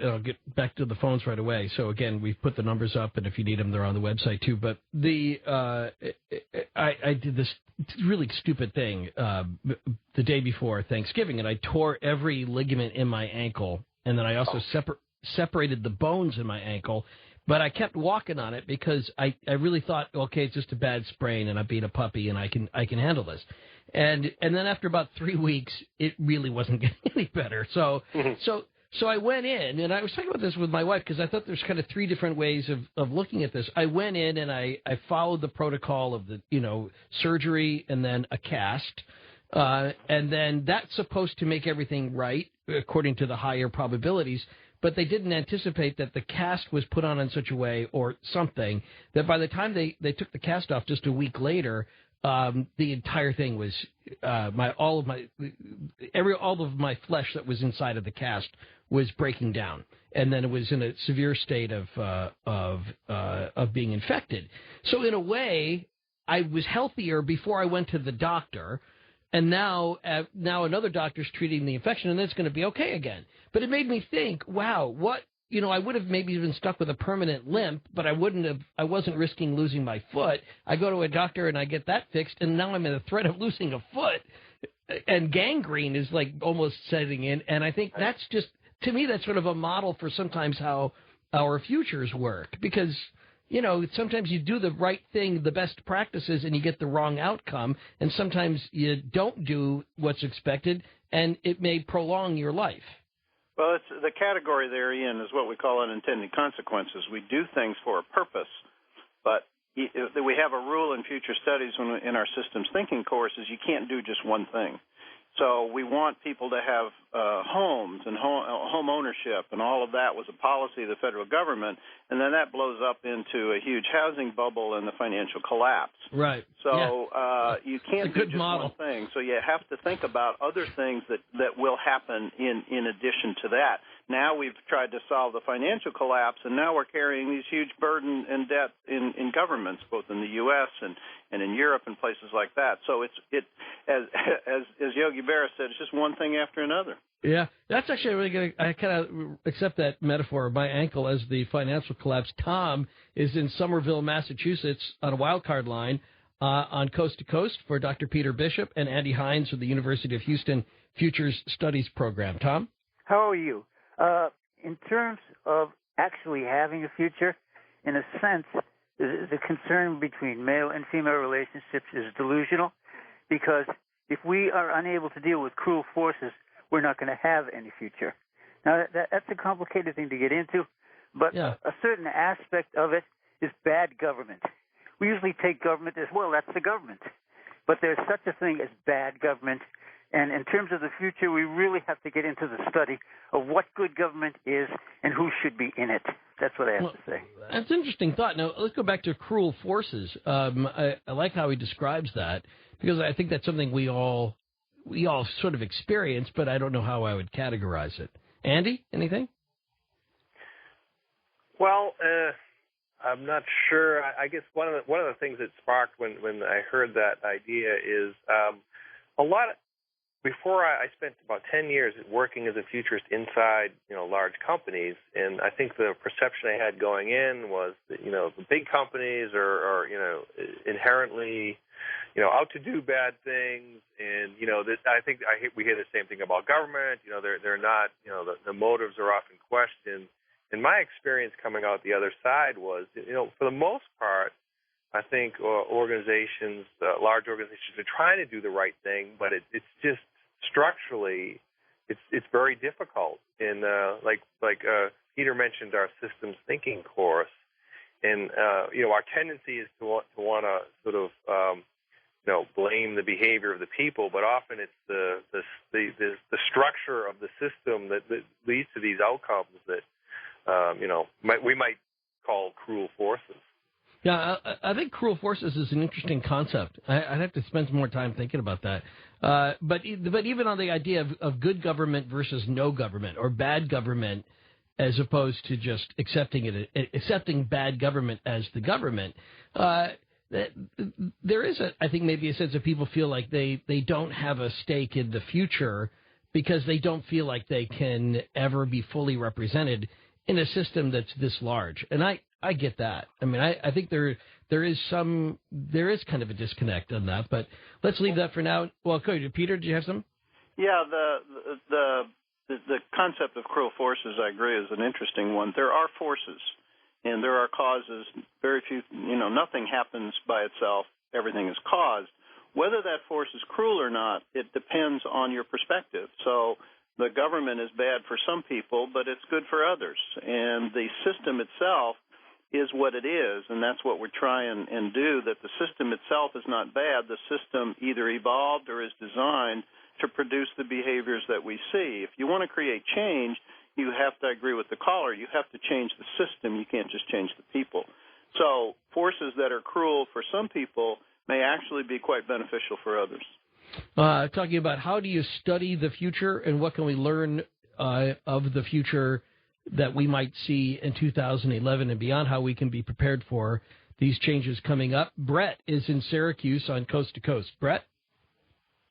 I'll get back to the phones right away. So again, we've put the numbers up, and if you need them, they're on the website too. But I did this really stupid thing the day before Thanksgiving, and I tore every ligament in my ankle, and then I also separated the bones in my ankle. But I kept walking on it because I really thought, okay, it's just a bad sprain, and I'm being a puppy, and I can handle this. And then after about 3 weeks, it really wasn't getting any better. So I went in, and I was talking about this with my wife because I thought there's kind of three different ways of looking at this. I went in and I followed the protocol of the surgery and then a cast, and then that's supposed to make everything right according to the higher probabilities. But they didn't anticipate that the cast was put on in such a way or something that by the time they took the cast off just a week later, the entire thing was all of my flesh that was inside of the cast was breaking down, and then it was in a severe state of being infected. So in a way, I was healthier before I went to the doctor. And now another doctor's treating the infection, and it's going to be okay again. But it made me think, wow, what, I would have maybe been stuck with a permanent limp, but I wasn't risking losing my foot. I go to a doctor and I get that fixed, and now I'm in the threat of losing a foot, and gangrene is like almost setting in. And I think that's just, to me, that's sort of a model for sometimes how our futures work, because sometimes you do the right thing, the best practices, and you get the wrong outcome. And sometimes you don't do what's expected, and it may prolong your life. Well, it's the category there, Ian, is what we call unintended consequences. We do things for a purpose, but we have a rule in future studies in our systems thinking courses, you can't do just one thing. So we want people to have homes and home ownership, and all of that was a policy of the federal government, and then that blows up into a huge housing bubble and the financial collapse. Right. So you can't do just one thing. So you have to think about other things that will happen in addition to that. Now we've tried to solve the financial collapse, and now we're carrying these huge burden and debt in governments, both in the U.S. and in Europe and places like that. So as Yogi Berra said, it's just one thing after another. Yeah, that's actually really good. I kind of accept that metaphor of my ankle as the financial collapse. Tom is in Somerville, Massachusetts, on a wild card line on Coast to Coast for Dr. Peter Bishop and Andy Hines of the University of Houston Futures Studies Program. Tom? How are you? In terms of actually having a future, in a sense, the concern between male and female relationships is delusional, because if we are unable to deal with cruel forces, we're not going to have any future. Now, that's a complicated thing to get into, but a certain aspect of it is bad government. We usually take government as, well, that's the government. But there's such a thing as bad government, and in terms of the future, we really have to get into the study of what good government is and who should be in it. That's what I have to say. That's an interesting thought. Now, let's go back to cruel forces. I like how he describes that, because I think that's something we all sort of experience, but I don't know how I would categorize it. Andy, anything? Well, I'm not sure. I guess one of the things that sparked when I heard that idea is before I spent about 10 years working as a futurist inside, large companies, and I think the perception I had going in was that, the big companies are inherently, out to do bad things, and we hear the same thing about government. They're not, the motives are often questioned. And my experience coming out the other side was, for the most part, I think organizations, large organizations, are trying to do the right thing, but it's just structurally, it's very difficult. And like Peter mentioned, our systems thinking course, and our tendency is to want to sort of blame the behavior of the people, but often it's the structure of the system that leads to these outcomes that we might call cruel forces. Yeah, I think cruel forces is an interesting concept. I'd have to spend some more time thinking about that. But even on the idea of good government versus no government, or bad government, as opposed to just accepting bad government as the government, there is, I think, maybe a sense of people feel like they don't have a stake in the future because they don't feel like they can ever be fully represented in a system that's this large. And I get that. I mean, I think there is kind of a disconnect on that, but let's leave that for now. Well, Peter, do you have some? Yeah, the concept of cruel forces, I agree, is an interesting one. There are forces, and there are causes. Very few, nothing happens by itself. Everything is caused. Whether that force is cruel or not, it depends on your perspective. So the government is bad for some people, but it's good for others. And the system itself is what it is, and that's what we're trying and do, that the system itself is not bad. The system either evolved or is designed to produce the behaviors that we see. If you want to create change, you have to agree with the caller. You have to change the system. You can't just change the people. So forces that are cruel for some people may actually be quite beneficial for others. Talking about how do you study the future and what can we learn of the future that we might see in 2011 and beyond, how we can be prepared for these changes coming up. Brett is in Syracuse on Coast to Coast. Brett?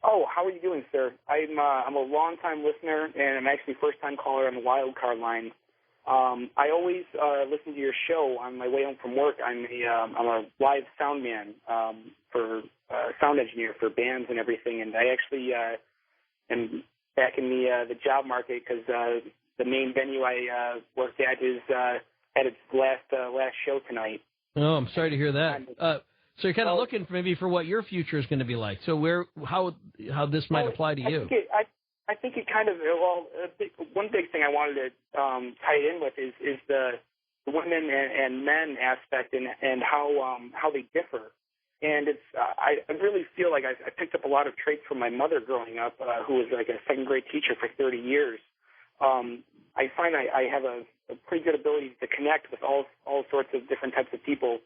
Oh, how are you doing, sir? I'm a long-time listener, and I'm actually a first-time caller on the wild card line. I always listen to your show on my way home from work. I'm a live sound man for sound engineer for bands and everything, and I actually am back in the job market because the main venue I worked at is had its last show tonight. Oh, I'm sorry to hear that. So you're kind of looking for what your future is going to be like. So how this might apply to you? I think it kind of one big thing I wanted to tie it in with is the women and men aspect and how they differ. And it's I really feel like I picked up a lot of traits from my mother growing up, who was like a second grade teacher for 30 years. I find I have a pretty good ability to connect with all sorts of different types of people.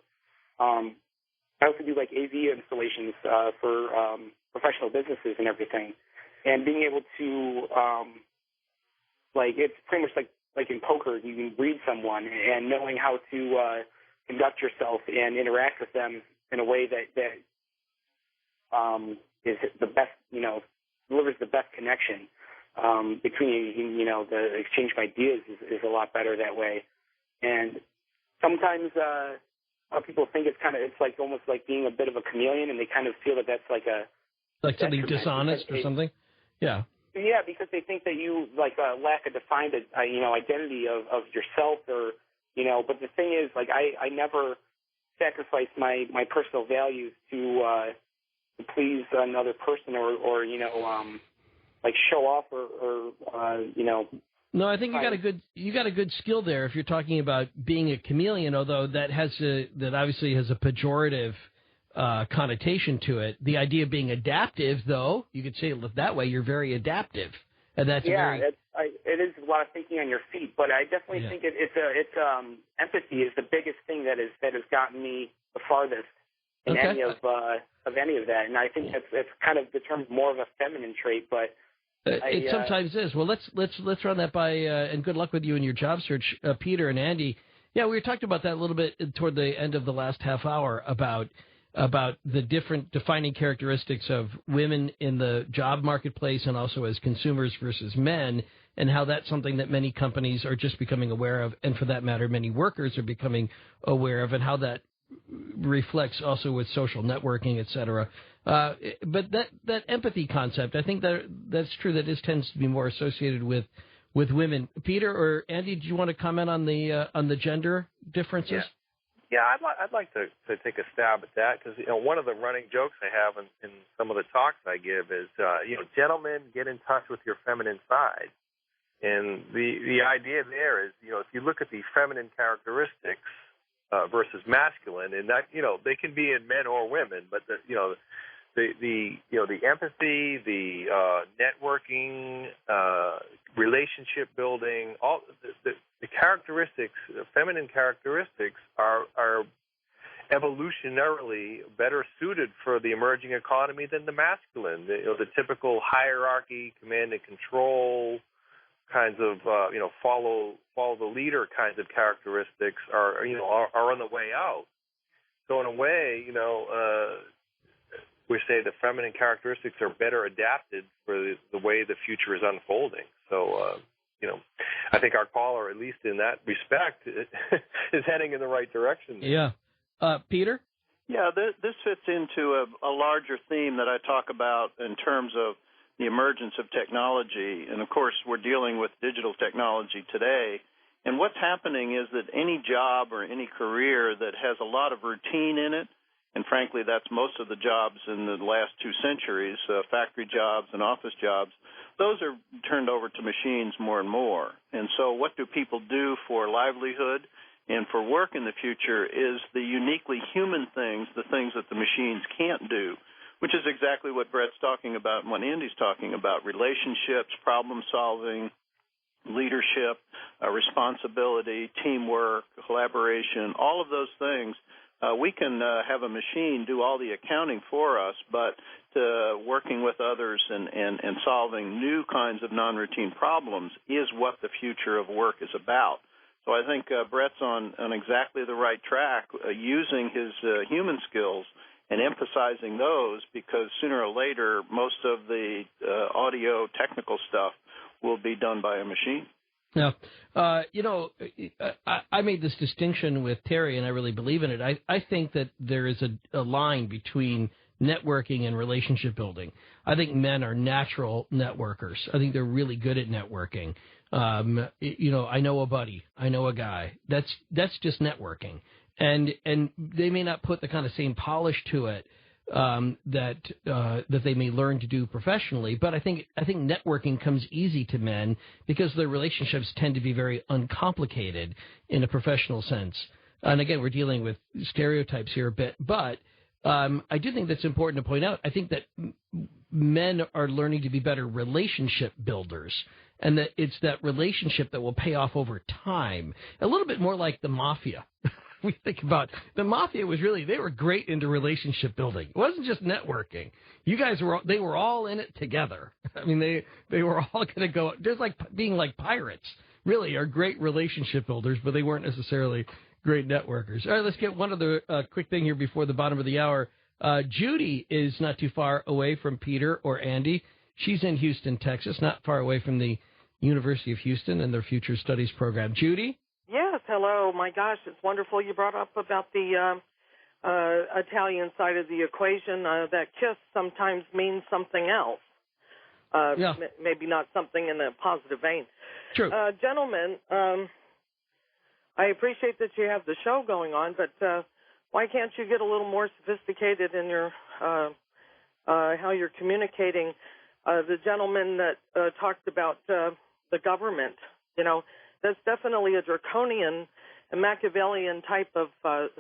I also do like AV installations for professional businesses and everything. And being able to, it's pretty much like in poker, you can read someone and knowing how to conduct yourself and interact with them in a way that is the best, delivers the best connection between, the exchange of ideas is a lot better that way. And sometimes people think it's like almost like being a bit of a chameleon, and they kind of feel that that's like something dishonest or something. Yeah. Yeah, because they think that you lack a defined identity of yourself, or But the thing is, I never sacrificed my personal values to please another person or show off or. No, I think you got a good skill there if you're talking about being a chameleon, although that obviously has a pejorative connotation to it. The idea of being adaptive, though, you could say it that way. You're very adaptive, and that's it is a lot of thinking on your feet. But I definitely think it's empathy is the biggest thing that has gotten me the farthest in any of that, and I think it's kind of determined more of a feminine trait, but. It sometimes is. Well, let's run that by, and good luck with you in your job search, Peter and Andy. Yeah, we were talking about that a little bit toward the end of the last half hour about the different defining characteristics of women in the job marketplace and also as consumers versus men, and how that's something that many companies are just becoming aware of, and for that matter, many workers are becoming aware of, and how that reflects also with social networking, et cetera. But that empathy concept, I think that's true. That tends to be more associated with women. Peter or Andy, do you want to comment on the gender differences? Yeah, I'd like to take a stab at that because one of the running jokes I have in some of the talks I give is gentlemen, get in touch with your feminine side, and the idea there is if you look at the feminine characteristics versus masculine, and that they can be in men or women, but the empathy, the networking, relationship building, all the characteristics, feminine characteristics are evolutionarily better suited for the emerging economy than the masculine. The typical hierarchy, command and control kinds of follow the leader kinds of characteristics are on the way out. So in a way, we say the feminine characteristics are better adapted for the way the future is unfolding. So, I think our caller, at least in that respect, is heading in the right direction. Yeah. Peter? Yeah, this fits into a larger theme that I talk about in terms of the emergence of technology. And, of course, we're dealing with digital technology today. And what's happening is that any job or any career that has a lot of routine in it, and frankly, that's most of the jobs in the last 2 centuries, factory jobs and office jobs, those are turned over to machines more and more. And so what do people do for livelihood and for work in the future is the uniquely human things, the things that the machines can't do, which is exactly what Brett's talking about and what Andy's talking about, relationships, problem solving, leadership, responsibility, teamwork, collaboration, all of those things. We can have a machine do all the accounting for us, but working with others and solving new kinds of non-routine problems is what the future of work is about. So I think Brett's on exactly the right track, using his human skills and emphasizing those, because sooner or later most of the audio technical stuff will be done by a machine. Yeah. I made this distinction with Terry, and I really believe in it. I think that there is a line between networking and relationship building. I think men are natural networkers. I think they're really good at networking. I know a buddy. I know a guy. That's just networking. And they may not put the kind of same polish to it that they may learn to do professionally, but I think networking comes easy to men because their relationships tend to be very uncomplicated in a professional sense. And again, we're dealing with stereotypes here a bit, but I do think that's important to point out. I think that men are learning to be better relationship builders, and that it's that relationship that will pay off over time, a little bit more like the mafia. We think about the mafia they were great into relationship building. It wasn't just networking. You guys they were all in it together. I mean, they were all going to go, just like being like pirates, really are great relationship builders, but they weren't necessarily great networkers. All right, let's get one other quick thing here before the bottom of the hour. Judy is not too far away from Peter or Andy. She's in Houston, Texas, not far away from the University of Houston and their Future Studies program. Judy? Yes, hello. My gosh, it's wonderful you brought up about the Italian side of the equation. That kiss sometimes means something else. Maybe not something in a positive vein. True. Gentlemen, I appreciate that you have the show going on, but why can't you get a little more sophisticated in your how you're communicating? The gentleman that talked about the government, that's definitely a draconian and Machiavellian type of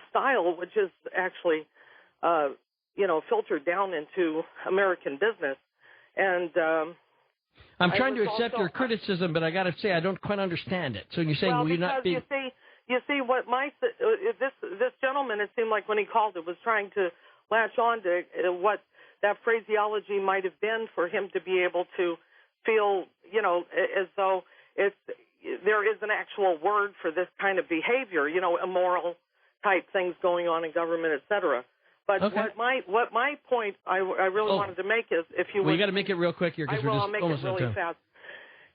style, which is actually, filtered down into American business. And I'm trying to accept your criticism, but I got to say I don't quite understand it. So you're saying will you not be? You see, what this gentleman, it seemed like when he called, it was trying to latch on to what that phraseology might have been for him to be able to feel, as though there is an actual word for this kind of behavior, immoral type things going on in government, et cetera. But okay. what my point I really wanted to make is, if you you got to make it real quick here because we're just almost out of time. Really fast.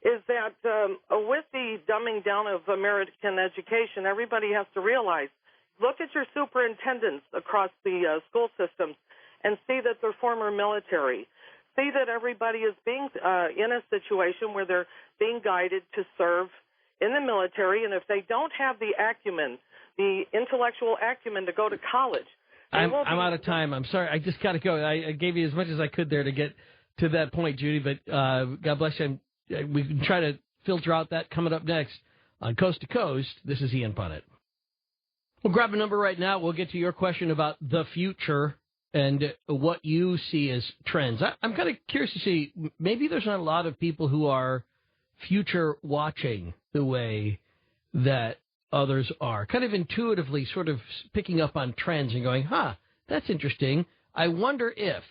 Is that with the dumbing down of American education, everybody has to realize, look at your superintendents across the school systems and see that they're former military. See that everybody is being in a situation where they're being guided to serve in the military, and if they don't have the acumen, the intellectual acumen to go to college. I'm out of time. I'm sorry. I just got to go. I gave you as much as I could there to get to that point, Judy, but God bless you. We can try to filter out that coming up next on Coast to Coast. This is Ian Punnett. We'll grab a number right now. We'll get to your question about the future and what you see as trends. I'm kind of curious to see, maybe there's not a lot of people who are future watching the way that others are, kind of intuitively sort of picking up on trends and going, that's interesting. I wonder if.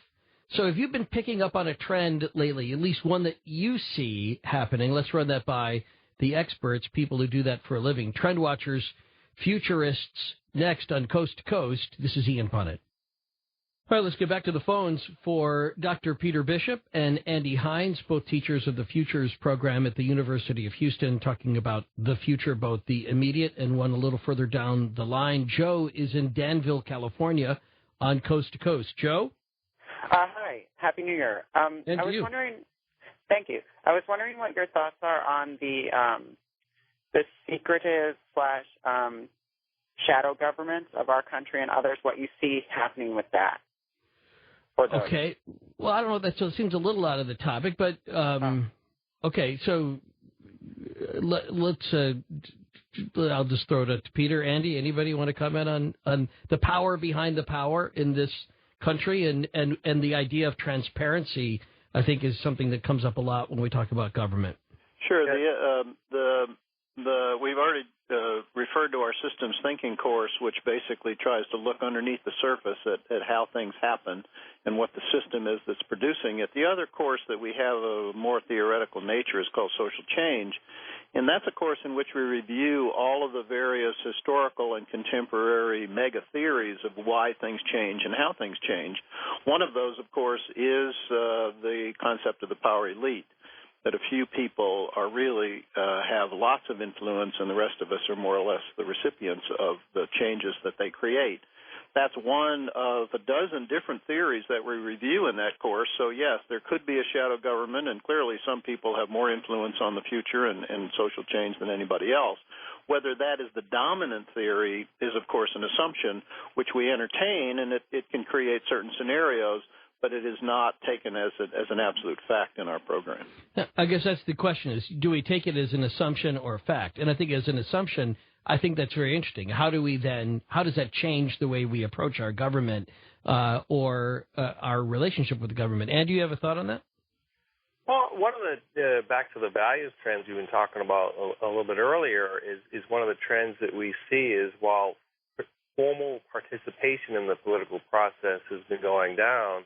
So if you've been picking up on a trend lately, at least one that you see happening, let's run that by the experts, people who do that for a living. Trend watchers, futurists, next on Coast to Coast. This is Ian Punnett. All right, let's get back to the phones for Dr. Peter Bishop and Andy Hines, both teachers of the Futures program at the University of Houston, talking about the future, both the immediate and one a little further down the line. Joe is in Danville, California, on Coast to Coast. Joe? Hi. Happy New Year. Thank you. I was wondering what your thoughts are on the secretive / shadow governments of our country and others, what you see happening with that. Okay. Well, I don't know. That seems a little out of the topic, but okay. So let's. I'll just throw it to Peter. Andy, anybody want to comment on the power behind the power in this country and the idea of transparency? I think is something that comes up a lot when we talk about government. Sure. We've already referred to our systems thinking course, which basically tries to look underneath the surface at how things happen and what the system is that's producing it. The other course that we have of a more theoretical nature is called social change, and that's a course in which we review all of the various historical and contemporary mega theories of why things change and how things change. One of those, of course, is the concept of the power elite, that a few people are really have lots of influence and the rest of us are more or less the recipients of the changes that they create. That's one of a dozen different theories that we review in that course. So, yes, there could be a shadow government, and clearly some people have more influence on the future and social change than anybody else. Whether that is the dominant theory is, of course, an assumption which we entertain, and it can create certain scenarios, but it is not taken as an absolute fact in our program. I guess that's the question is, do we take it as an assumption or a fact? And I think as an assumption, I think that's very interesting. How does that change the way we approach our government or our relationship with the government? Andy, do you have a thought on that? Well, one of the, back to the values trends you've been talking about a little bit earlier, is one of the trends that we see is while formal participation in the political process has been going down,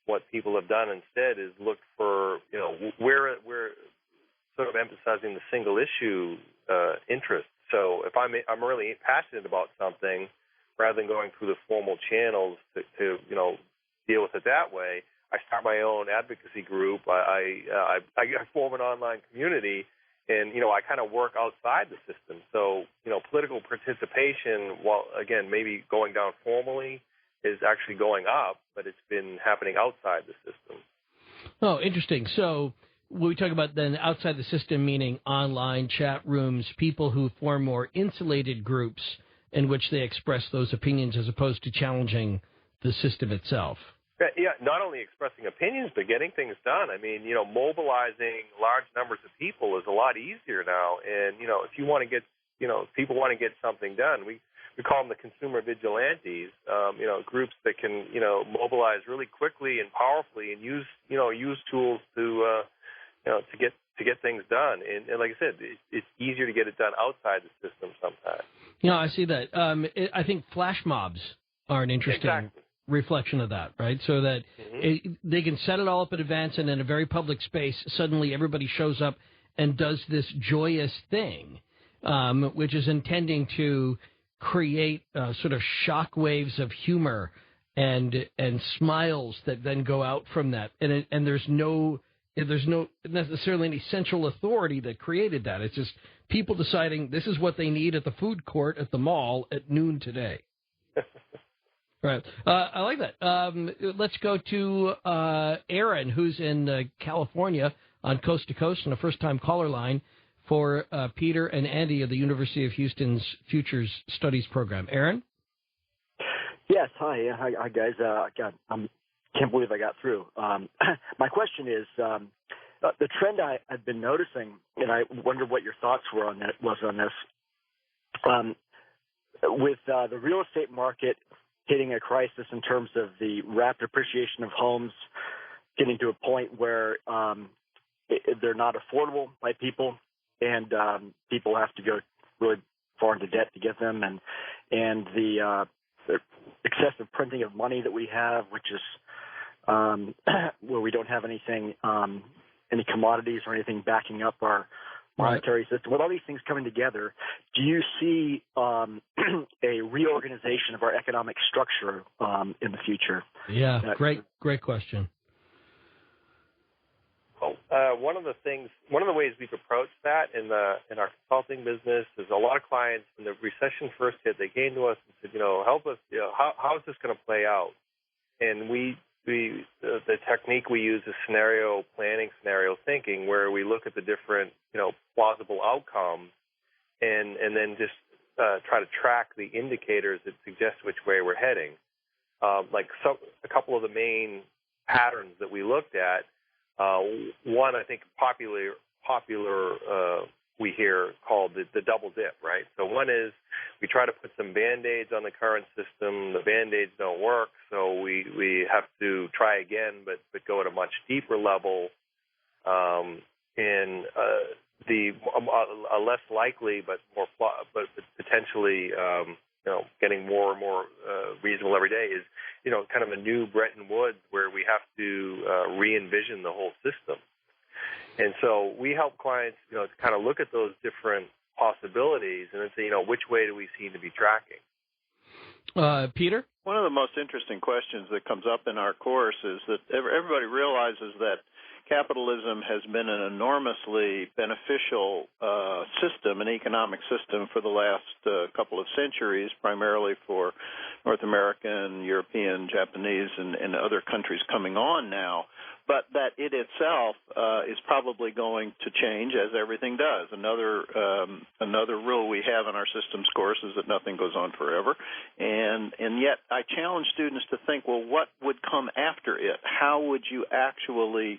what people have done instead is look for, we're sort of emphasizing the single issue interest. So if I'm really passionate about something, rather than going through the formal channels to deal with it that way, I start my own advocacy group. I form an online community, and I kind of work outside the system. So political participation, while again maybe going down formally, is actually going up, but it's been happening outside the system. Oh, interesting. So when we talk about then outside the system, meaning online chat rooms, people who form more insulated groups in which they express those opinions as opposed to challenging the system itself. Yeah, not only expressing opinions, but getting things done. I mean, mobilizing large numbers of people is a lot easier now. And, if you want to get, if people want to get something done, we call them the consumer vigilantes, groups that can, mobilize really quickly and powerfully and use tools to get things done. And like I said, it's easier to get it done outside the system sometimes. I see that. I think flash mobs are an interesting reflection of that, right? So that they can set it all up in advance, and in a very public space, suddenly everybody shows up and does this joyous thing, which is intending to create sort of shock waves of humor and smiles that then go out from that, and there's no necessarily any central authority that created that. It's just people deciding this is what they need at the food court at the mall at noon today. Right. I like that. Let's go to Aaron, who's in California on Coast to Coast on a first-time caller line for Peter and Andy of the University of Houston's Futures Studies program. Aaron? Yes, hi. Hi guys. I can't believe I got through. My question is, the trend I've been noticing, and I wonder what your thoughts were on this. With the real estate market hitting a crisis in terms of the rapid appreciation of homes, getting to a point where they're not affordable by people, and people have to go really far into debt to get them, and the excessive printing of money that we have, which is where we don't have anything, any commodities or anything backing up our monetary system. With all these things coming together, do you see a reorganization of our economic structure in the future? Yeah, great question. One of the ways we've approached that in our consulting business is a lot of clients, when the recession first hit, they came to us and said, help us, how is this going to play out? And the technique we use is scenario planning, scenario thinking, where we look at the different, plausible outcomes and then just try to track the indicators that suggest which way we're heading. A couple of the main patterns that we looked at, one, I think popular we hear called the double dip, right? So one is we try to put some Band-Aids on the current system. The Band-Aids don't work, so we have to try again, but go at a much deeper level, in a less likely but potentially getting more and more reasonable every day is kind of a new Bretton Woods where we have to re-envision the whole system. And so we help clients, to kind of look at those different possibilities and then say, which way do we seem to be tracking? Peter? One of the most interesting questions that comes up in our course is that everybody realizes that capitalism has been an enormously beneficial system, an economic system for the last couple of centuries, primarily for North American, European, Japanese, and other countries coming on now, but that it itself is probably going to change, as everything does. Another rule we have in our systems course is that nothing goes on forever, and yet I challenge students to think, well, what would come after it? How would you actually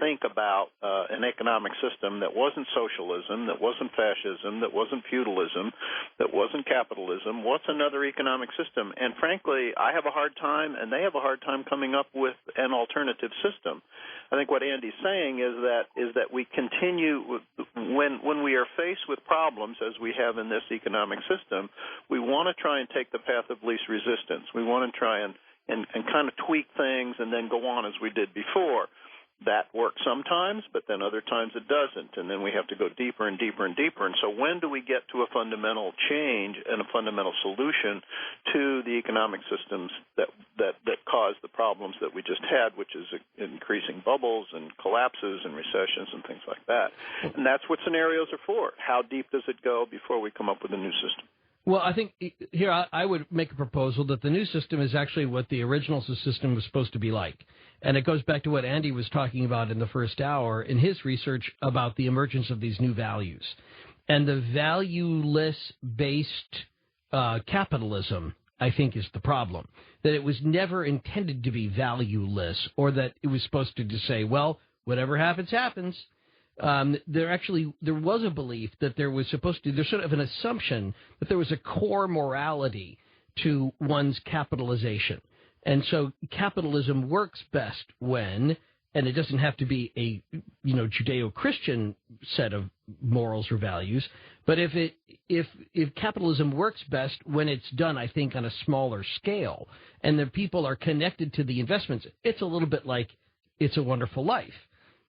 think about an economic system that wasn't socialism, that wasn't fascism, that wasn't feudalism, that wasn't capitalism? What's another economic system? And frankly, I have a hard time, and they have a hard time coming up with an alternative system. I think what Andy's saying is that we continue, when we are faced with problems, as we have in this economic system, we want to try and take the path of least resistance. We want to try and kind of tweak things and then go on as we did before. That works sometimes, but then other times it doesn't, and then we have to go deeper and deeper and deeper. And so when do we get to a fundamental change and a fundamental solution to the economic systems that cause the problems that we just had, which is increasing bubbles and collapses and recessions and things like that? And that's what scenarios are for. How deep does it go before we come up with a new system? Well, I think here I would make a proposal that the new system is actually what the original system was supposed to be like. And it goes back to what Andy was talking about in the first hour in his research about the emergence of these new values. And the valueless-based capitalism, I think, is the problem. That it was never intended to be valueless, or that it was supposed to just say, well, whatever happens, happens. There was a belief that there's sort of an assumption that there was a core morality to one's capitalization. And so capitalism works best when, and it doesn't have to be a, Judeo-Christian set of morals or values, but if capitalism works best when it's done, I think, on a smaller scale, and the people are connected to the investments, it's a little bit like It's a Wonderful Life.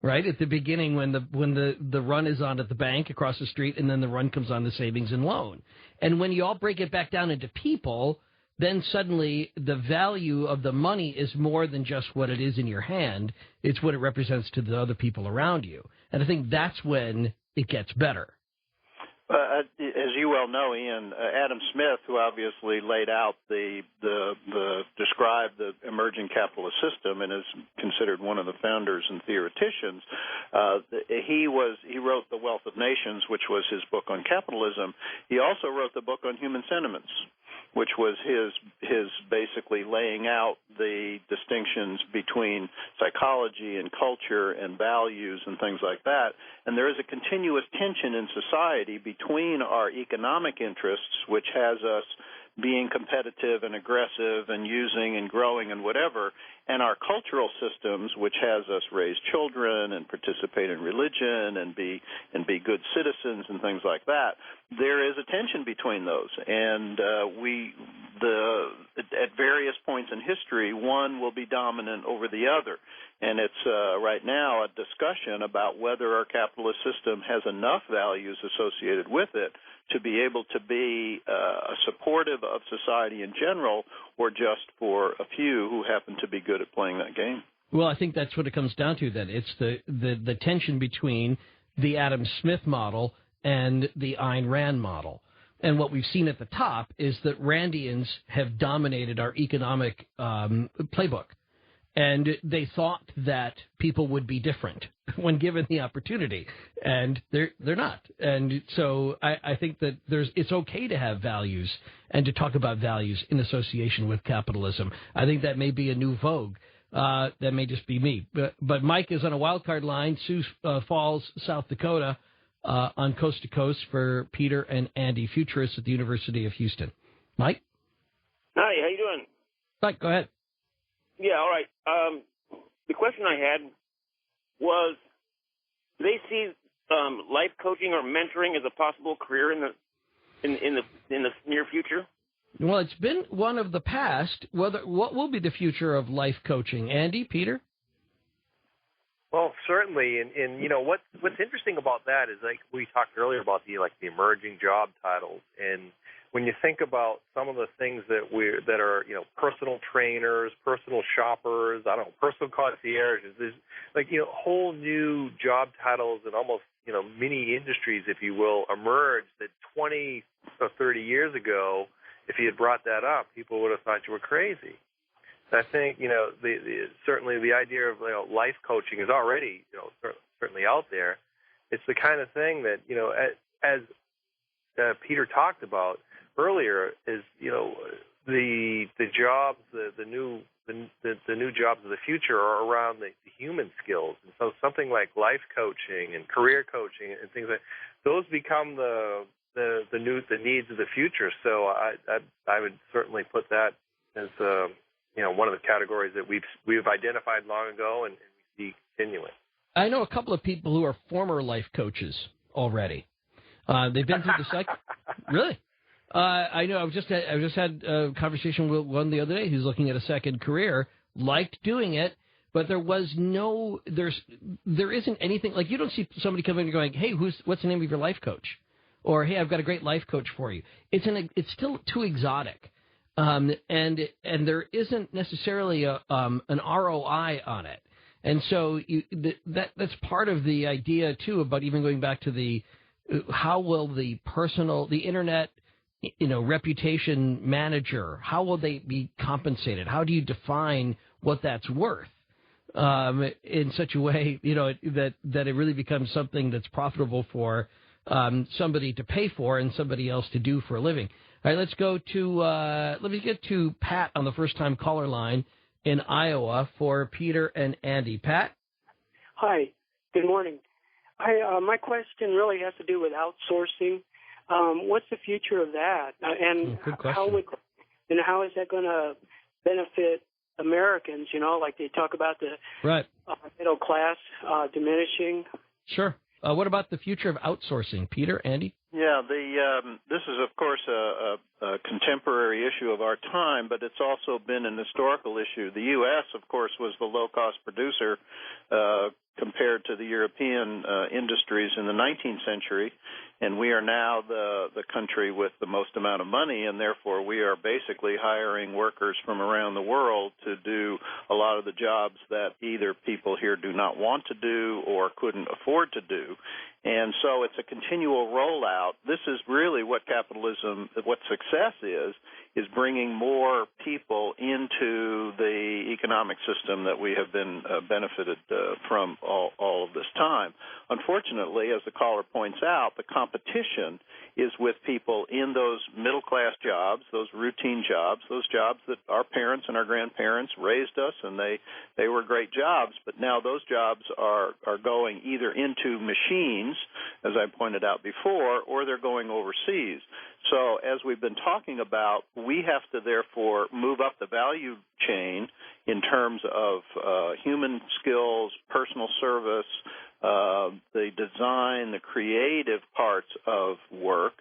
Right at the beginning, when the run is on at the bank across the street, and then the run comes on the savings and loan, and when you all break it back down into people, then suddenly the value of the money is more than just what it is in your hand; it's what it represents to the other people around you, and I think that's when it gets better. As you well know, Ian, Adam Smith, who obviously laid out described the emerging capitalist system and is considered one of the founders and theoreticians, he wrote The Wealth of Nations, which was his book on capitalism. He also wrote the book on human sentiments, which was his basically laying out the distinctions between psychology and culture and values and things like that. And there is a continuous tension in society between our economic interests, which has us being competitive and aggressive and using and growing and whatever, and our cultural systems, which has us raise children and participate in religion and be good citizens and things like that. There is a tension between those, and at various points in history, one will be dominant over the other. And it's right now a discussion about whether our capitalist system has enough values associated with it to be able to be supportive of society in general, or just for a few who happen to be good at playing that game. Well, I think that's what it comes down to, then. It's the tension between the Adam Smith model and the Ayn Rand model. And what we've seen at the top is that Randians have dominated our economic playbook. And they thought that people would be different when given the opportunity, and they're not. And so I think that it's okay to have values and to talk about values in association with capitalism. I think that may be a new vogue. That may just be me. But Mike is on a wild card line, Sioux Falls, South Dakota, on Coast to Coast for Peter and Andy, futurists at the University of Houston. Mike? Hi, how you doing? Mike, go ahead. Yeah, all right. The question I had was, do they see life coaching or mentoring as a possible career in the near future? Well, it's been one of the past. What will be the future of life coaching? Andy, Peter? Well, certainly, and you know what's interesting about that is, like we talked earlier about the emerging job titles, and when you think about some of the things that are personal trainers, personal shoppers, personal concierges, there's whole new job titles and almost mini industries, if you will, emerged that 20 or 30 years ago, if you had brought that up, people would have thought you were crazy. I think certainly the idea of life coaching is already certainly out there. It's the kind of thing that as Peter talked about earlier, is the jobs, the new jobs of the future are around the human skills, and so something like life coaching and career coaching and things like those become the needs of the future. So I would certainly put that as one of the categories that we've identified long ago and we see continuing. I know a couple of people who are former life coaches already. They've been through the cycle. Really? I know. I've just had a conversation with one the other day who's looking at a second career, liked doing it, but there isn't anything like you don't see somebody coming and going, hey, what's the name of your life coach? Or hey, I've got a great life coach for you. It's still too exotic. And there isn't necessarily an ROI on it, and so that's part of the idea too about even going back to how will the internet reputation manager, how will they be compensated? How do you define what that's worth in such a way that it really becomes something that's profitable for somebody to pay for and somebody else to do for a living? All right, let's go to let me get to Pat on the first-time caller line in Iowa for Peter and Andy. Pat? Hi, good morning. My question really has to do with outsourcing. What's the future of that? And good question. How is that going to benefit Americans? Like they talk about the middle class diminishing. Sure. What about the future of outsourcing? Peter, Andy? Yeah, this is, of course, a contemporary issue of our time, but it's also been an historical issue. The U.S., of course, was the low-cost producer compared to the European industries in the 19th century, and we are now the country with the most amount of money, and therefore we are basically hiring workers from around the world to do a lot of the jobs that either people here do not want to do or couldn't afford to do. And so it's a continual rollout. This is really what capitalism, what success is bringing more people into the economic system that we have been benefited from all of this time. Unfortunately, as the caller points out, the competition is with people in those middle-class jobs, those routine jobs, those jobs that our parents and our grandparents raised us, and they were great jobs, but now those jobs are going either into machines, as I pointed out before, or they're going overseas. So as we've been talking about, we have to therefore move up the value chain in terms of human skills, personal service, the design, the creative parts of work,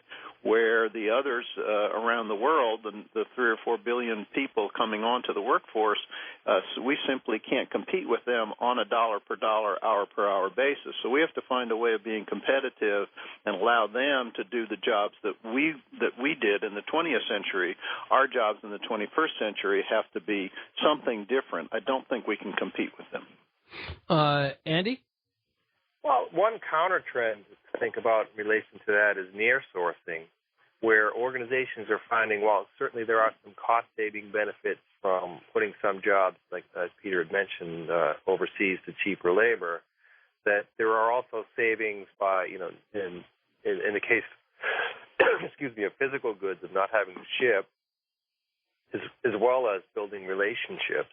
where the others around the world, the 3 or 4 billion people coming onto the workforce, we simply can't compete with them on a dollar per dollar, hour per hour basis. So we have to find a way of being competitive and allow them to do the jobs that we did in the 20th century. Our jobs in the 21st century have to be something different. I don't think we can compete with them. Andy? Well, one counter trend to think about in relation to that is near sourcing, where organizations are finding, while certainly there are some cost-saving benefits from putting some jobs, like as Peter had mentioned, overseas to cheaper labor, that there are also savings by, in the case, excuse me, of physical goods of not having to ship, as well as building relationships.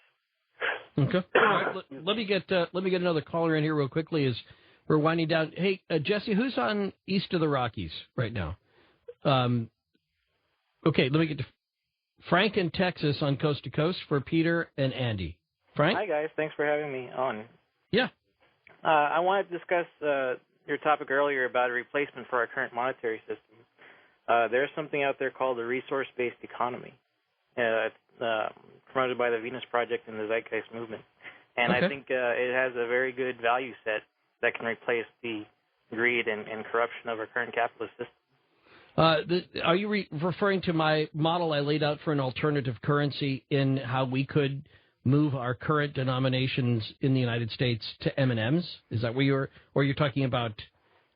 Okay. All right, let me get another caller in here real quickly as we're winding down. Hey, Jesse, who's on east of the Rockies right now? Okay, let me get to Frank in Texas on Coast to Coast for Peter and Andy. Frank? Hi, guys. Thanks for having me on. Yeah. I wanted to discuss your topic earlier about a replacement for our current monetary system. There's something out there called the resource-based economy. It's promoted by the Venus Project and the Zeitgeist Movement. And Okay. I think it has a very good value set that can replace the greed and corruption of our current capitalist system. Are you referring to my model I laid out for an alternative currency in how we could move our current denominations in the United States to M&Ms? Is that what or you're talking about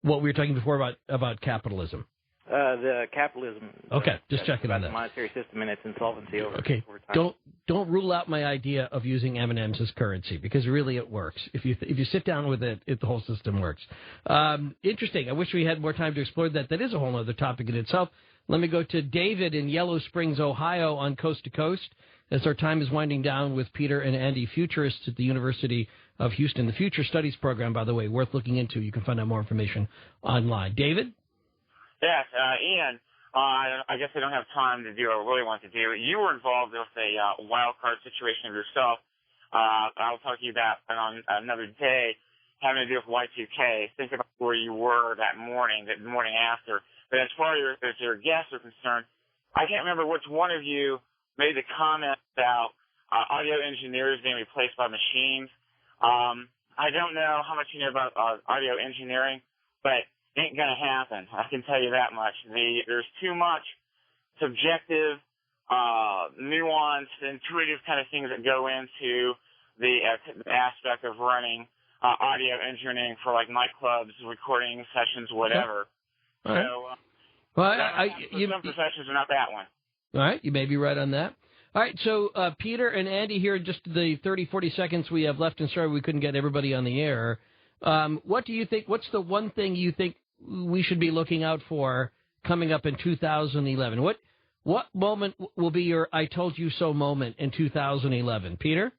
what we were talking before about capitalism? The capitalism. Okay, just checking on that. The monetary system and its insolvency over time. Don't rule out my idea of using M&Ms as currency, because really it works. If you sit down with it, the whole system works. Interesting. I wish we had more time to explore that. That is a whole other topic in itself. Let me go to David in Yellow Springs, Ohio on Coast to Coast, as our time is winding down with Peter and Andy, futurists at the University of Houston. The Future Studies program, by the way, worth looking into. You can find out more information online. David? Yes, Ian, I guess I don't have time to do what I really want to do. You were involved with a wild card situation of yourself. I'll talk to you about it on another day, having to do with Y2K. Think about where you were that morning after. But as far as your guests are concerned, I can't remember which one of you made the comment about audio engineers being replaced by machines. I don't know how much you know about audio engineering, but ain't gonna happen. I can tell you that much. There's too much subjective, nuanced, intuitive kind of things that go into the aspect of running audio engineering for like nightclubs, recording sessions, whatever. Right. So, some professions are not that one. All right, you may be right on that. All right, so Peter and Andy here, just the 30, 40 seconds we have left, and sorry we couldn't get everybody on the air. What do you think? What's the one thing you think we should be looking out for coming up in 2011? What moment will be your "I told you so" moment in 2011? Peter?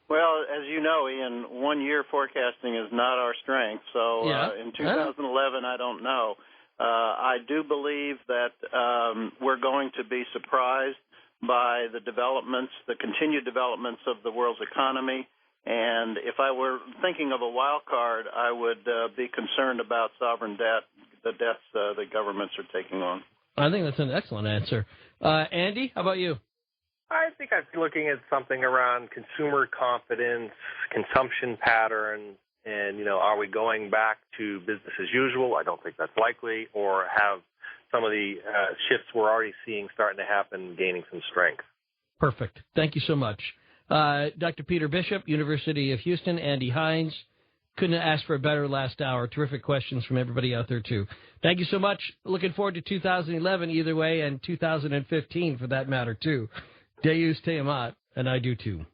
Well, as you know, Ian, 1 year forecasting is not our strength. So in 2011, I don't know. I do believe that we're going to be surprised by the developments, the continued developments of the world's economy. And if I were thinking of a wild card, I would be concerned about sovereign debt, the debts the governments are taking on. I think that's an excellent answer. Andy, how about you? I think I'd be looking at something around consumer confidence, consumption patterns, And, are we going back to business as usual? I don't think that's likely. Or have some of the shifts we're already seeing starting to happen gaining some strength? Perfect. Thank you so much. Dr. Peter Bishop, University of Houston, Andy Hines. Couldn't have asked for a better last hour. Terrific questions from everybody out there, too. Thank you so much. Looking forward to 2011 either way, and 2015 for that matter, too. Deus te amat, and I do, too.